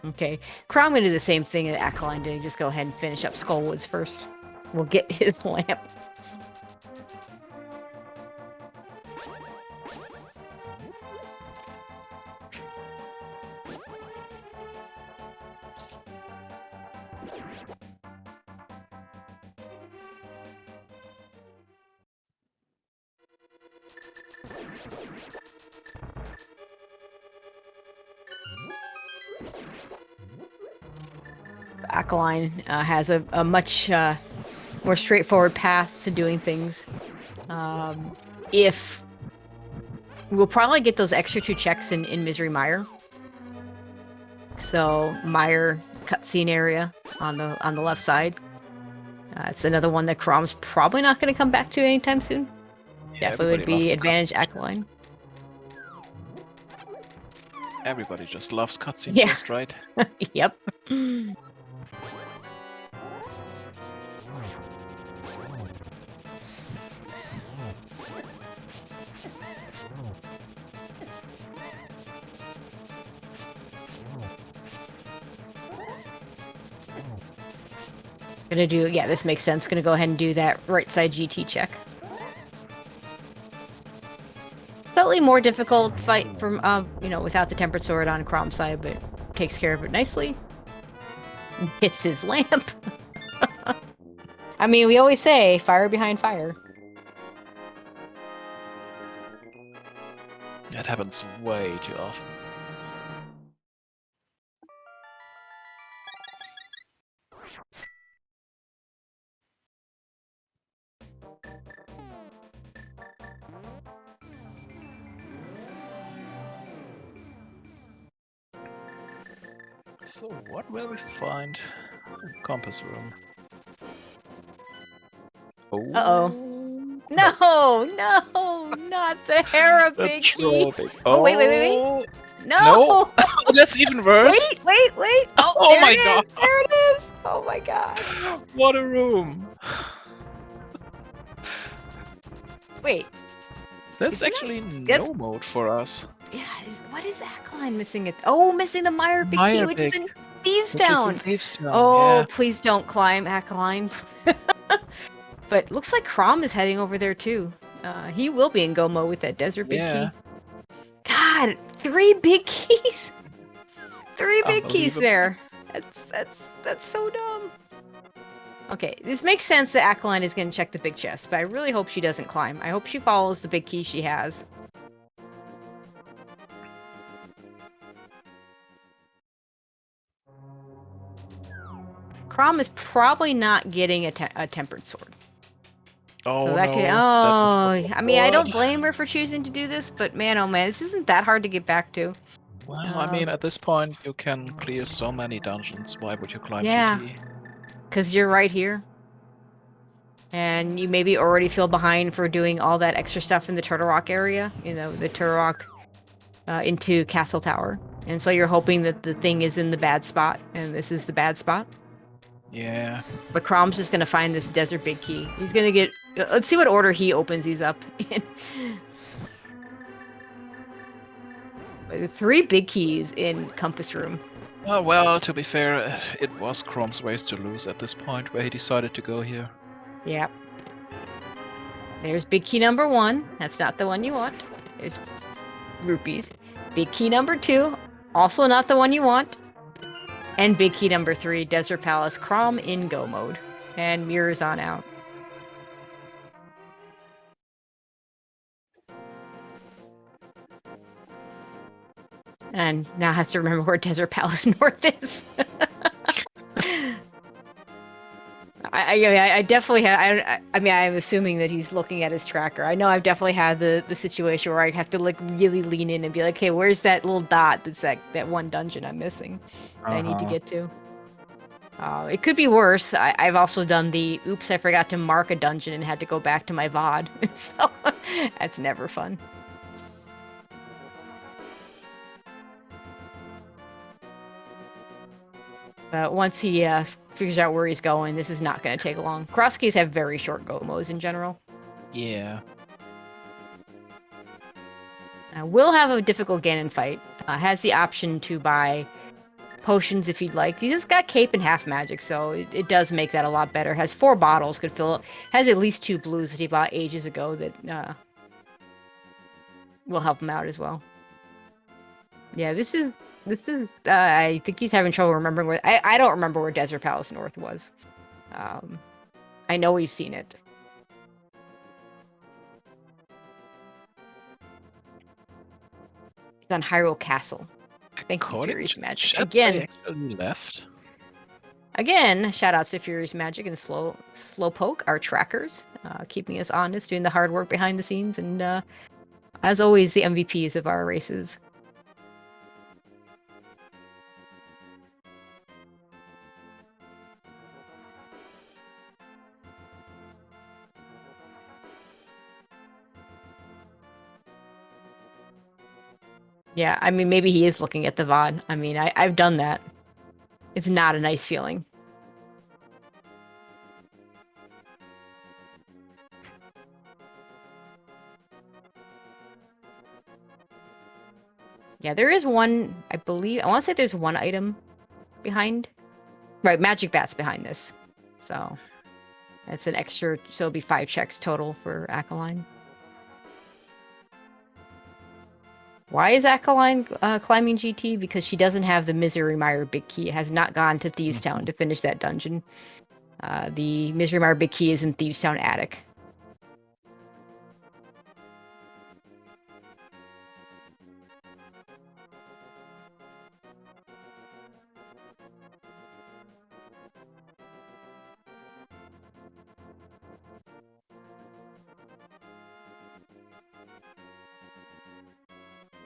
Okay, Crom gonna do the same thing that Ackline did. Just go ahead and finish up Skullwoods first. We'll get his lamp. Ackline has a much more straightforward path to doing things. If we'll probably get those extra 2 checks in Misery Mire. So Mire cutscene area on the left side. It's another one that Crom's probably not going to come back to anytime soon. Yeah, Definitely would be advantage Ackline. Everybody just loves cutscenes, Yeah. just right? Yep. Gonna do, yeah, this makes sense. Gonna go ahead and do that right side GT check. Slightly more difficult fight from, without the Tempered Sword on Crom's side, but takes care of it nicely. Hits his lamp. I mean, we always say, fire behind fire. That happens way too often. So what will we find? compass room. Oh. Uh-oh. No, not the Hera The big key. troll big. Oh, wait. No! No! That's even worse! Wait! Oh, Oh there my it god! is! There it is! Oh my god. What a room! Wait. That's Isn't actually that's- no mode for us. Yeah, what is Ackline missing it? Oh, missing the Meyer big key, which is in Thieves Which is in Town. Thieves Town, Oh, yeah. please don't climb Ackline. But looks like Crom is heading over there too. He will be in Gomo with that desert big key. God, 3 big keys. 3 big keys there. That's so dumb. Okay, this makes sense that Ackline is going to check the big chest, but I really hope she doesn't climb. I hope she follows the big key she has. Crom is probably not getting a tempered sword. Oh so that no. could. Oh, I mean, I don't blame her for choosing to do this, but man, oh man, this isn't that hard to get back to. Well, I mean, at this point, you can clear so many dungeons. Why would you climb Yeah. GT? Because you're right here. And you maybe already feel behind for doing all that extra stuff in the Turtle Rock area. You know, the Turtle Rock into Castle Tower. And so you're hoping that the thing is in the bad spot, and this is the bad spot. Yeah. But Crom's just going to find this desert big key. He's going to get... Let's see what order he opens these up in. 3 big keys in Compass Room. Oh, well, to be fair, it was Chrom's race to lose at this point, where he decided to go here. Yep. There's big key number 1. That's not the one you want. There's rupees. Big key number 2. Also not the one you want. And big key number 3, Desert Palace, Crom in go mode. And mirrors on out. And now has to remember where Desert Palace North is. I definitely have. I mean, I'm assuming that he's looking at his tracker. I know I've definitely had the situation where I have to like really lean in and be like, "Hey, where's that little dot? That's that one dungeon I'm missing that I need to get to." It could be worse. I've also done the "oops, I forgot to mark a dungeon" and had to go back to my VOD. So that's never fun. But once he figures out where he's going, this is not going to take long. Cross keys have very short go modes in general. Yeah. Will have a difficult Ganon fight. Has the option to buy potions if he'd like. He's just got cape and half magic, so it does make that a lot better. Has 4 bottles, could fill it. Has at least 2 blues that he bought ages ago that will help him out as well. Yeah, this is I think he's having trouble remembering where I don't remember where Desert Palace North was. I know we've seen it. He's on Hyrule Castle. Thank you, Furious Magic. Again, actually left. Again, shout outs to Furious Magic and Slowpoke, our trackers, keeping us honest, doing the hard work behind the scenes, and as always, the MVPs of our races. Yeah, I mean, maybe he is looking at the VOD. I mean, I've done that. It's not a nice feeling. Yeah, there is one, I believe, I want to say there's one item behind. Right, Magic Bat's behind this. So, that's an extra, so it'll be 5 checks total for Ackline. Why is Ackline climbing GT? Because she doesn't have the Misery Mire Big Key. It has not gone to Thieves Town to finish that dungeon. The Misery Mire Big Key is in Thieves Town Attic.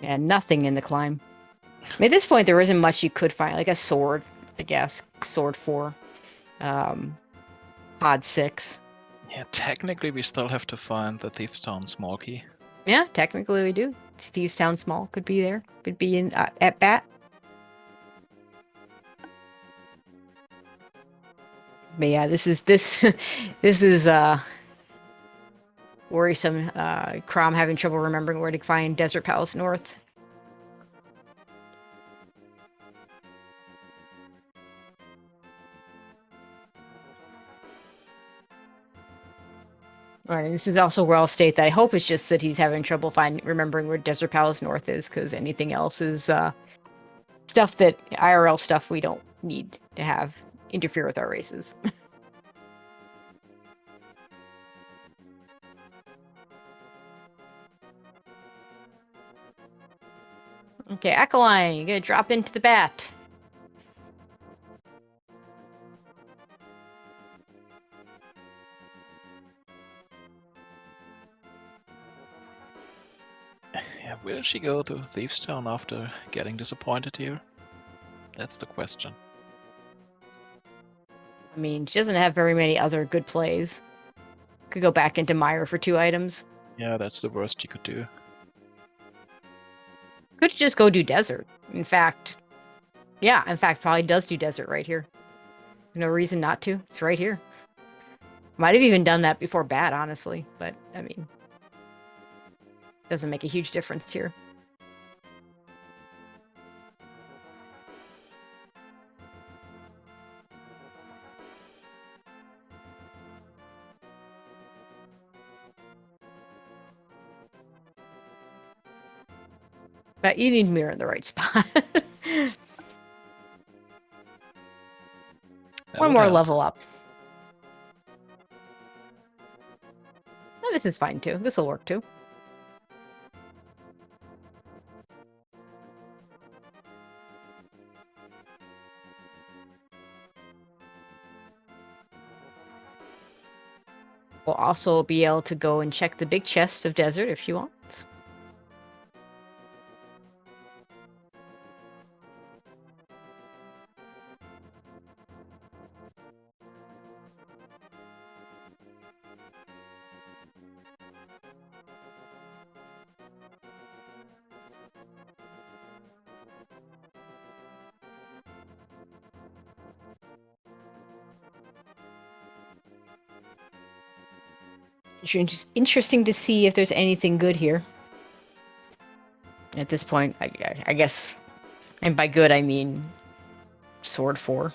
And nothing in the climb. I mean, at this point, there isn't much you could find. Like a sword, I guess. Sword 4. Pod 6. Yeah, technically we still have to find the Thief's Town small key. Yeah, technically we do. Thieves Town Small could be there. Could be in at bat. But yeah, this is worrisome. Crom having trouble remembering where to find Desert Palace North. Right, this is also where I'll state that I hope it's just that he's having trouble remembering where Desert Palace North is, because anything else is stuff that IRL stuff we don't need to have interfere with our races. Okay, Aquiline, you're gonna drop into the bat. Yeah, will she go to Thief's Town after getting disappointed here? That's the question. I mean, she doesn't have very many other good plays. Could go back into Myra for 2 items. Yeah, that's the worst you could do. Could just go do desert. In fact, probably does do desert right here. No reason not to. It's right here. Might have even done that before bat, honestly. But, I mean, doesn't make a huge difference here. But you need Mirror in the right spot. One more level up. Oh, this is fine too. This will work too. We'll also be able to go and check the big chest of desert if she wants. Interesting to see if there's anything good here. At this point, I guess, and by good I mean sword 4.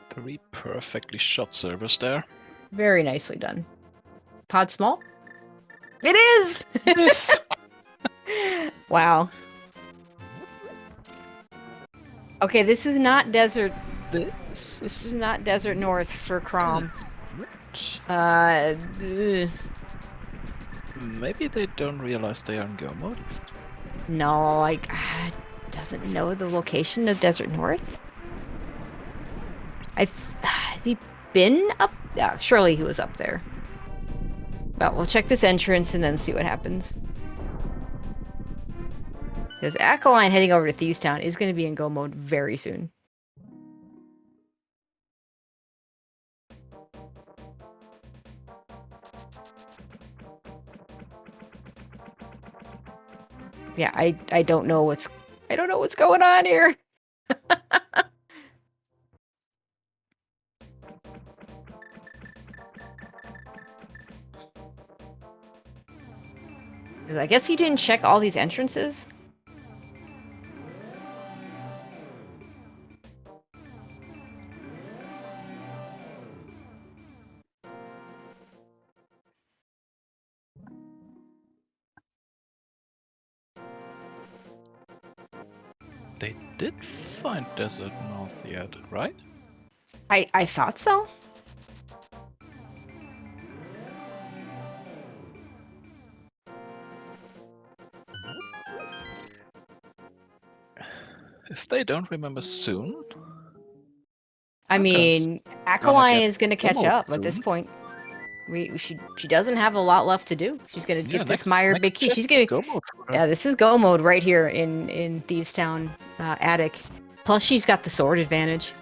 Three perfectly shot servers there. Very nicely done. Pod small? It is! Yes! Wow. Okay, this is not desert. This is not desert north for Crom. Maybe they don't realize they are in go mode. No, like, doesn't know the location of desert north? Has he been up? Yeah, surely he was up there. Well, we'll check this entrance and then see what happens. Because Aquiline heading over to Thieves Town is going to be in go mode very soon. Yeah, I don't know what's going on here. I guess he didn't check all these entrances. They did find Desert North yet, right? I thought so. If they don't remember soon... I mean, Akaline is gonna catch almost up at this soon. point. She doesn't have a lot left to do. She's gonna get this Meyer big key. She's gonna go mode for her. Yeah, this is go mode right here in Thieves Town attic. Plus, she's got the sword advantage.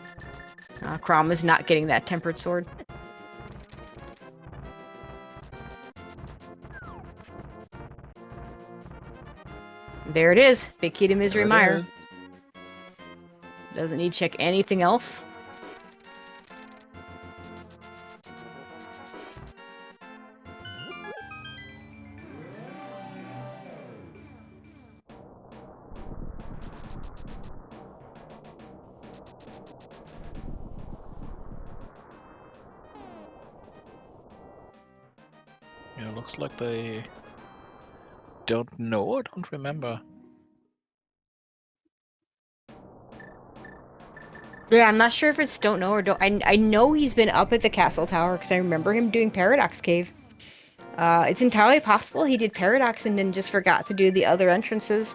Crom is not getting that tempered sword. There it is. Big key to Misery Mire. Doesn't need to check anything else. Yeah, looks like they don't know or don't remember. Yeah, I'm not sure if it's don't know or don't. I know he's been up at the castle tower because I remember him doing Paradox Cave. It's entirely possible he did Paradox and then just forgot to do the other entrances.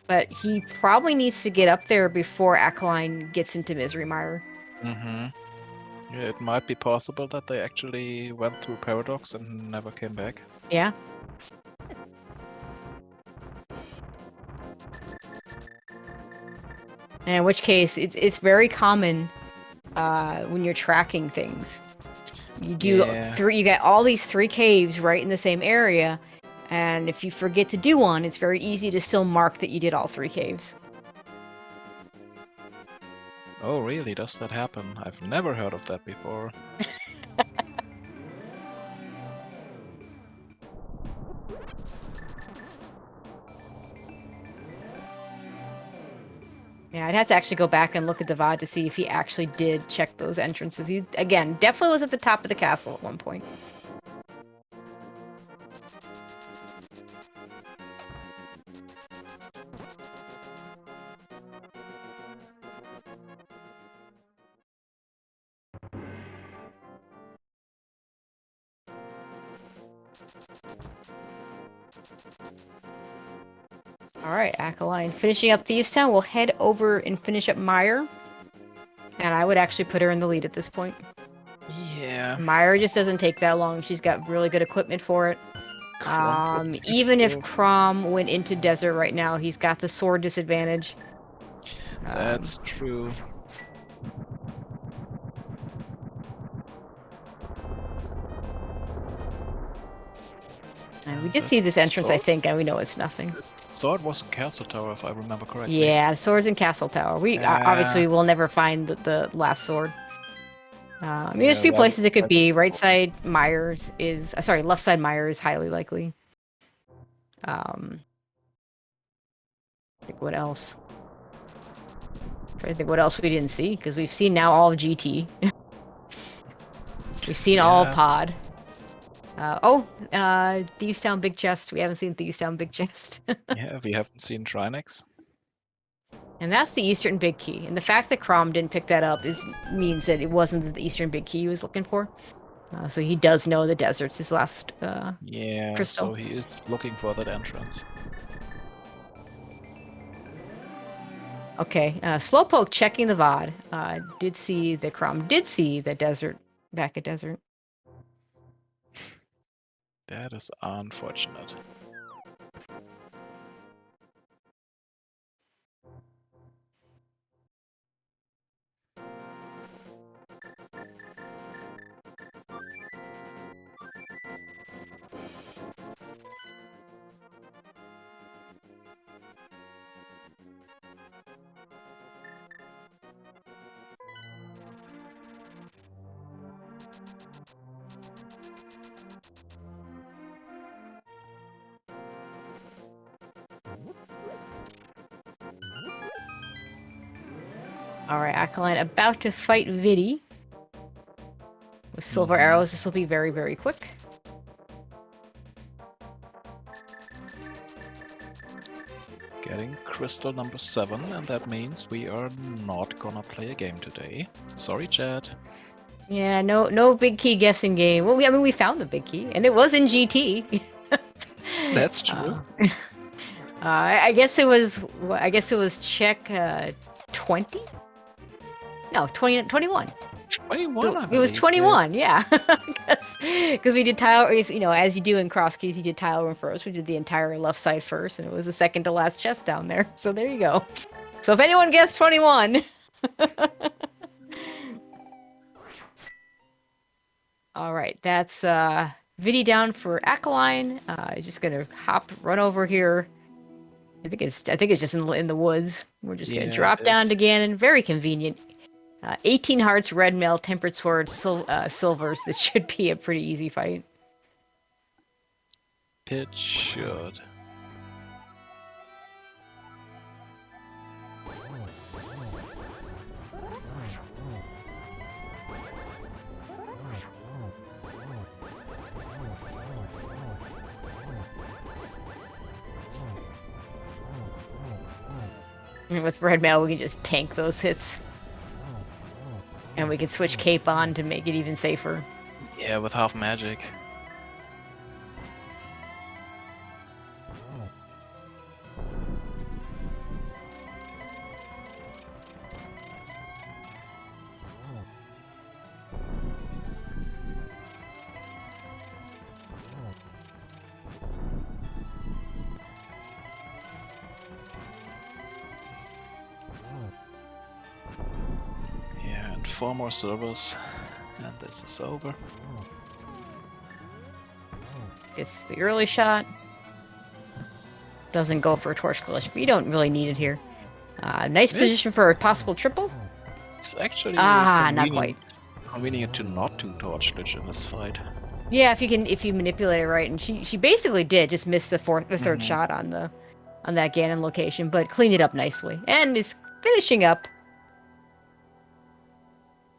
But he probably needs to get up there before Akaline gets into Misery Mire. Mm-hmm. Yeah, it might be possible that they actually went through Paradox and never came back. Yeah. And in which case, it's very common when you're tracking things. You do you get all these 3 caves right in the same area, and if you forget to do one, it's very easy to still mark that you did all 3 caves. Oh, really? Does that happen? I've never heard of that before. Yeah, I'd have to actually go back and look at the VOD to see if he actually did check those entrances. He, again, definitely was at the top of the castle at one point. Alright, Akaline. Finishing up Thieves Town, we'll head over and finish up Mire. And I would actually put her in the lead at this point. Yeah. Mire just doesn't take that long. She's got really good equipment for it. Even if Crom went into Desert right now, he's got the sword disadvantage. That's true. And we did see this entrance, I think, and we know it's nothing. Sword was in Castle Tower, if I remember correctly. Yeah, sword's in Castle Tower. We obviously will never find the last sword. I mean, there's a few places it could be. Right side Myers is sorry, left side Mire is highly likely. I think what else? I think what else we didn't see because we've seen now all of GT. We've seen all Pod. Thieves Town Big Chest. We haven't seen Thieves Town Big Chest. Yeah, we haven't seen Trinex. And that's the Eastern Big Key. And the fact that Crom didn't pick that up means that it wasn't the Eastern Big Key he was looking for. So he does know the desert's his last crystal. So he is looking for that entrance. Okay, Slowpoke checking the VOD. Did see that Crom did see the desert back at Desert. That is unfortunate. Alright, Akaline about to fight Vidi. With silver arrows, this will be very, very quick. Getting crystal number 7, and that means we are not gonna play a game today. Sorry, chat. Yeah, no big key guessing game. Well, we found the big key, and it was in GT. That's true. I guess it was. I guess it was check 20. No, 20, 21. 21, I It was believe. 21, yeah. Because we did tile, you know, as you do in cross keys, you did tile room first. We did the entire left side first, and it was the second to last chest down there. So there you go. So if anyone gets 21. All right, that's Vidi down for Akaline. Just gonna run over here. I think it's just in the woods. We're just gonna drop down to Ganon. Very convenient. 18 hearts, red mail, tempered sword, silvers. This should be a pretty easy fight. It should. And with red mail, we can just tank those hits. And we can switch cape on to make it even safer. Yeah, with half magic. Yeah, and 4 more silvers, and this is over. It's the early shot. Doesn't go for a torch collision, but you don't really need it here. Nice position for a possible triple. It's actually not quite. Convenient to not do torch glitch in this fight. Yeah, if you manipulate it right, and she basically did just miss the third shot on that Ganon location, but cleaned it up nicely and is finishing up.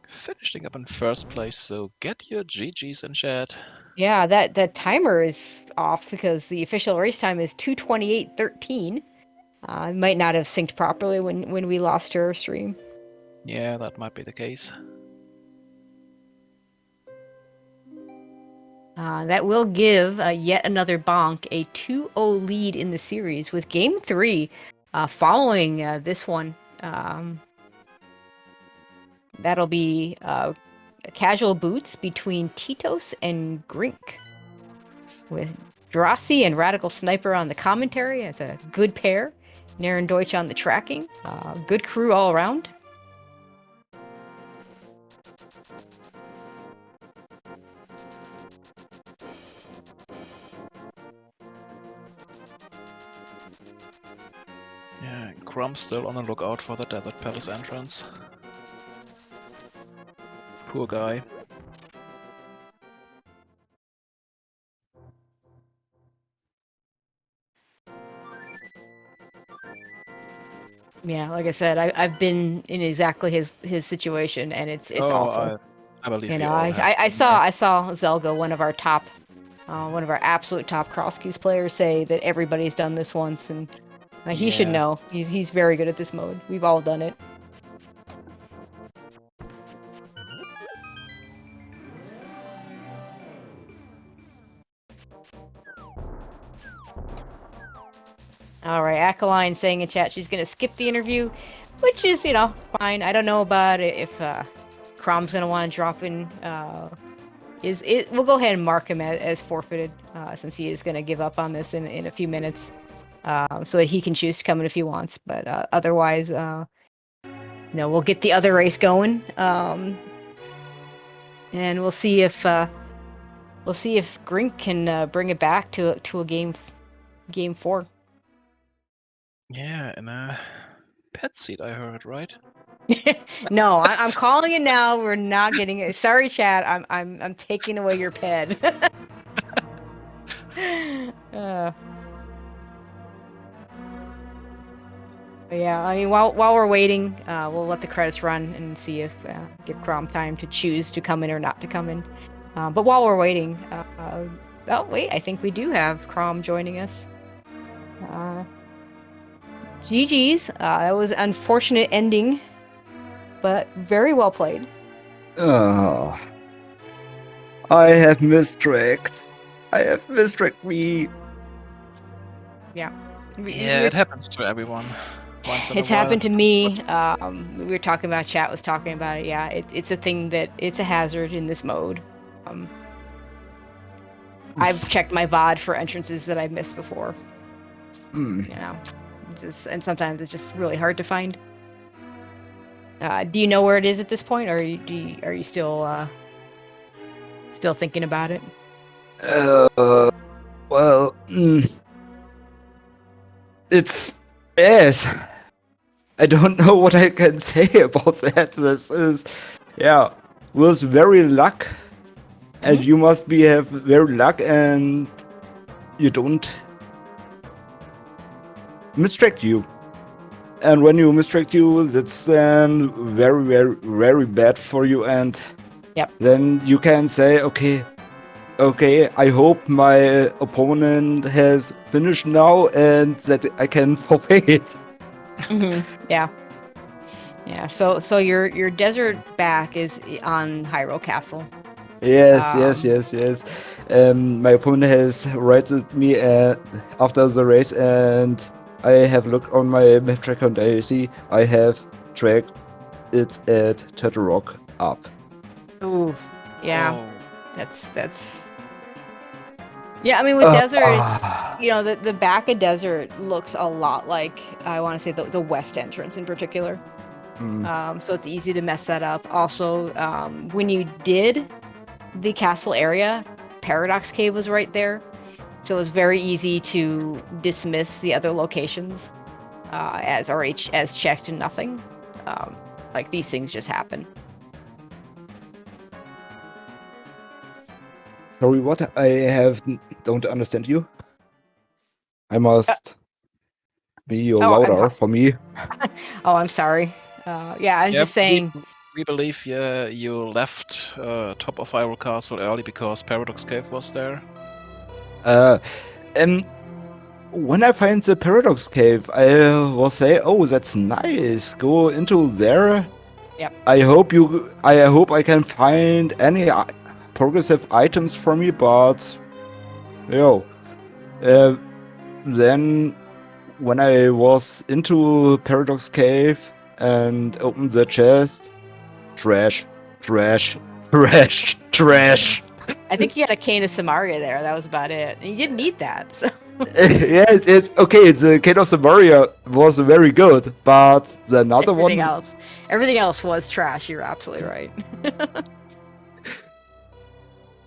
Finishing up in first place, so get your GGs in chat. Yeah, that timer is off because the official race time is 2:28:13. Might not have synced properly when we lost her stream. Yeah, that might be the case. That will give yet another Bonk a 2-0 lead in the series with Game 3 following this one. That'll be casual boots between Titos and Grink, with Drossi and Radical Sniper on the commentary. It's a good pair. Naren Deutsch on the tracking. Good crew all around. Yeah, Crumb's still on the lookout for the Desert Palace entrance. Poor guy. Yeah, like I said, I've been in exactly his situation, and it's awful. I believe You we know, all I saw Zelga, one of our absolute top cross keys players, say that everybody's done this once, and he should know. He's very good at this mode. We've all done it. All right, Akaline saying in chat she's gonna skip the interview, which is, you know, fine. I don't know about it if Crom's gonna want to drop in. We'll go ahead and mark him as forfeited, since he is gonna give up on this in a few minutes, so that he can choose to come in if he wants. But otherwise, we'll get the other race going, and we'll see if Grink can bring it back to a game 4. Yeah, in a pet seat, I heard, right? No, I'm calling it now. We're not getting it. Sorry, chat. I'm taking away your ped. But yeah, I mean, while we're waiting, we'll let the credits run and see if give Crom time to choose to come in or not to come in. But while we're waiting, oh wait, I think we do have Crom joining us. GG's. That was an unfortunate ending, but very well played. Oh, I have mistracked. I have mistracked me. Yeah. Yeah, it happens to everyone once in It's a while. happened to me. We were talking about, chat was talking about it. Yeah, it's a thing that it's a hazard in this mode. I've checked my VOD for entrances that I've missed before. Hmm. You know, and sometimes it's just really hard to find. Do you know where it is at this point, or are you still thinking about it? Well, it's yes. I don't know what I can say about that. This is, was very luck, and you must have very luck, and you don't misdirect you. And when you misdirect you, that's then very, very, very bad for you. And then you can say, okay, I hope my opponent has finished now and that I can forfeit it. Yeah. So your desert back is on Hyrule Castle. Yes. My opponent has rated me after the race, and I have looked on my map tracker and I see I have tracked it at Turtle Rock up. Ooh, yeah. Oh. That's. Yeah, I mean with desert, it's the back of desert looks a lot like I want to say the west entrance in particular. So it's easy to mess that up. Also, when you did the castle area, Paradox Cave was right there, so it was very easy to dismiss the other locations as checked and nothing. Like these things just happen. Sorry, what? I don't understand you. I must be louder for me. Oh, I'm sorry. I'm just saying. We believe you left top of Hyrule Castle early because Paradox Cave was there. When I find the Paradox Cave, I will say, "Oh, that's nice. Go into there." Yep. I hope I can find any progressive items from you, but then when I was into Paradox Cave and opened the chest, trash. I think you had a cane of Samaria there. That was about it. And you didn't need that. So. Yes, it's okay. The cane of Samaria was very good, but the another one. Everything else was trash. You're absolutely right.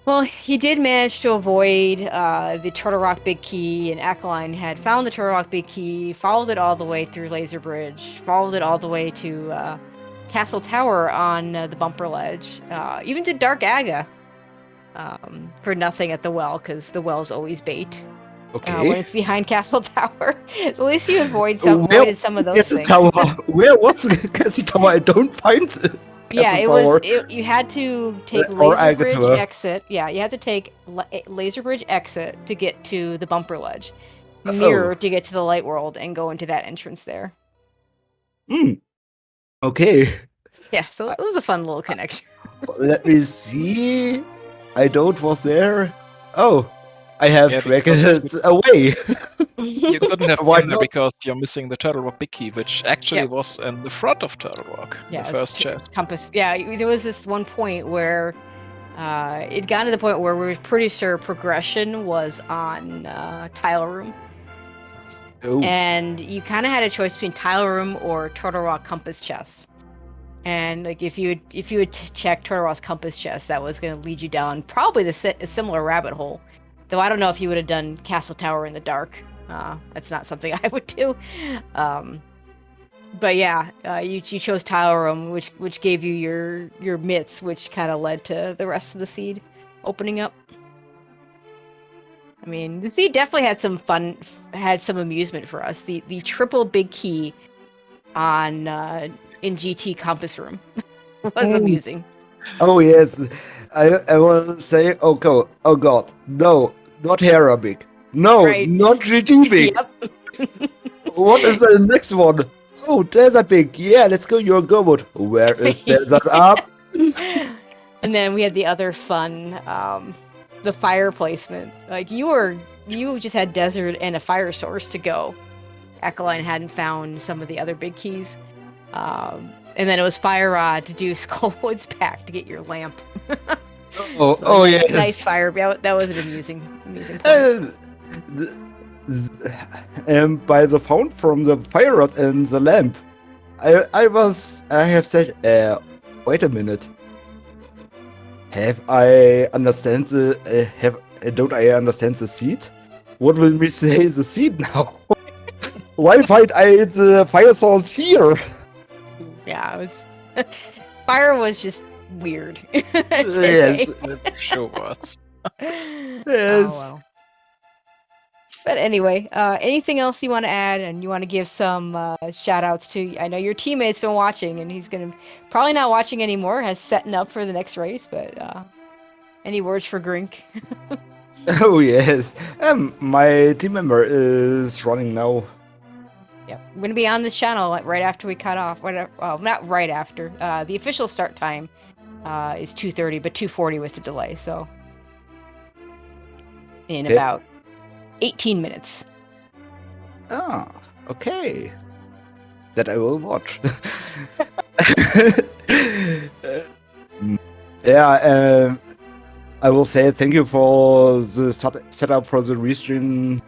Well, he did manage to avoid the Turtle Rock Big Key, and Ackline had found the Turtle Rock Big Key, followed it all the way through Laser Bridge, followed it all the way to Castle Tower on the bumper ledge, even to Dark Aga for nothing at the well, because the well's always bait. Okay. When it's behind Castle Tower. So at least you avoided some of those things. Tower? Where was the Castle Tower? I don't find it. Yeah, you had to take Laser Bridge exit. Yeah, you had to take Laser Bridge exit to get to the bumper ledge. Mirror to get to the light world and go into that entrance there. Okay. Yeah, so it was a fun little connection. Let me see. I was there. Oh, I have tracked it away. You couldn't have been there because you're missing the Turtle Rock Big Key, which actually was in the front of Turtle Rock, the first chest. Compass. Yeah, there was this one point where it got to the point where we were pretty sure progression was on Tile Room. Oh. And you kind of had a choice between Tile Room or Turtle Rock Compass Chest. And like if you would check Turtle Rock's Compass Chest, that was going to lead you down probably a similar rabbit hole. Though I don't know if you would have done Castle Tower in the dark. That's not something I would do. But yeah, you chose Tile Room, which gave you your mitts, which kind of led to the rest of the seed opening up. I mean, the seed definitely had some fun, had some amusement for us. The triple big key on in GT Compass Room was amusing. Oh yes, I will say, oh god, no, not Hera big, no, not GT big. What is the next one? Oh, Desert big, yeah, let's go your GoMode. Where is Desert up? And then we had the other fun, the fire placement. Like you just had desert and a fire source to go. Echoline hadn't found some of the other big keys. And then it was Fire Rod to do Skullwood's pack to get your lamp. Oh, So nice, yes. nice fire. That was an amusing point. By the found from the fire rod and the lamp, I have said, wait a minute. Don't I understand the seed? What will me say the seed now? Why find I the fire source here? Yeah, it was. Fire was just weird. Yes. It sure was. Yes. Oh, well. But anyway, anything else you want to add, and you want to give some shout outs to? I know your teammate's been watching, and he's gonna probably not watching anymore. Has setting up for the next race, but any words for Grink? Oh yes. My team member is running now. Yep, we're gonna be on this channel right after we cut off. Whatever. Well, not right after. The official start time is 2:30, but 2:40 with the delay. So in about 18 minutes. Ah, okay. That I will watch. Yeah, I will say thank you for the setup for the restream.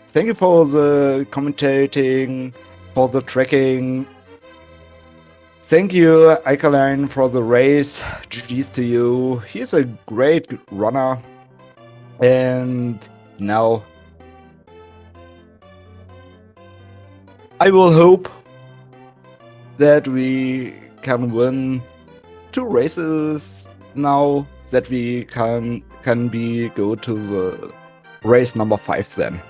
Thank you for the commentating, for the tracking. Thank you, Alkaline, for the race. GG's to you. He's a great runner. And now I will hope that we can win 2 races now, that we can go to the race number 5 then.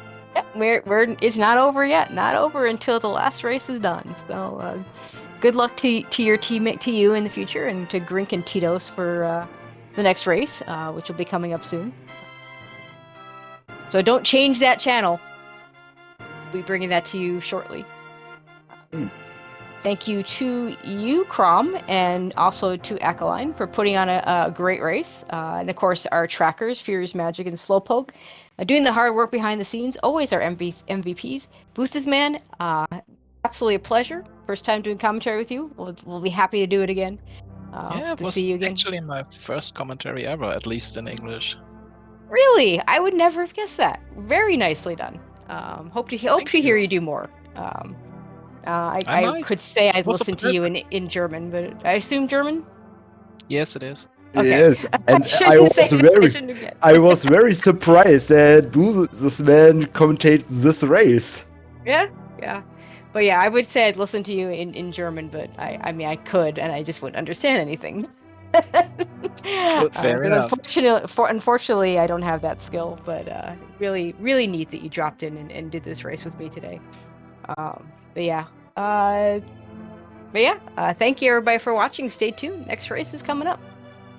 Yep, it's not over yet. Not over until the last race is done. So good luck to your teammate, to you in the future, and to Grink and Tito's for the next race, which will be coming up soon. So don't change that channel. We'll be bringing that to you shortly. Thank you to you, Crom, and also to Alkaline for putting on a great race. And of course, our trackers, Furious Magic and Slowpoke, doing the hard work behind the scenes, always our MVPs. Booth's Man, absolutely a pleasure. First time doing commentary with you. We'll be happy to do it again. Yeah, it to was see you again. actually my first commentary ever, at least in English. Really? I would never have guessed that. Very nicely done. Hope to hear you do more. I could say I'd listen to you in German, but I assume German? Yes, it is. Okay. Yes, and I was very surprised that this man commentated this race. Yeah. But yeah, I would say I'd listen to you in German, but I mean I could, and I just wouldn't understand anything. Fair enough. Unfortunately, I don't have that skill, but really, really neat that you dropped in and did this race with me today. Thank you everybody for watching. Stay tuned. Next race is coming up.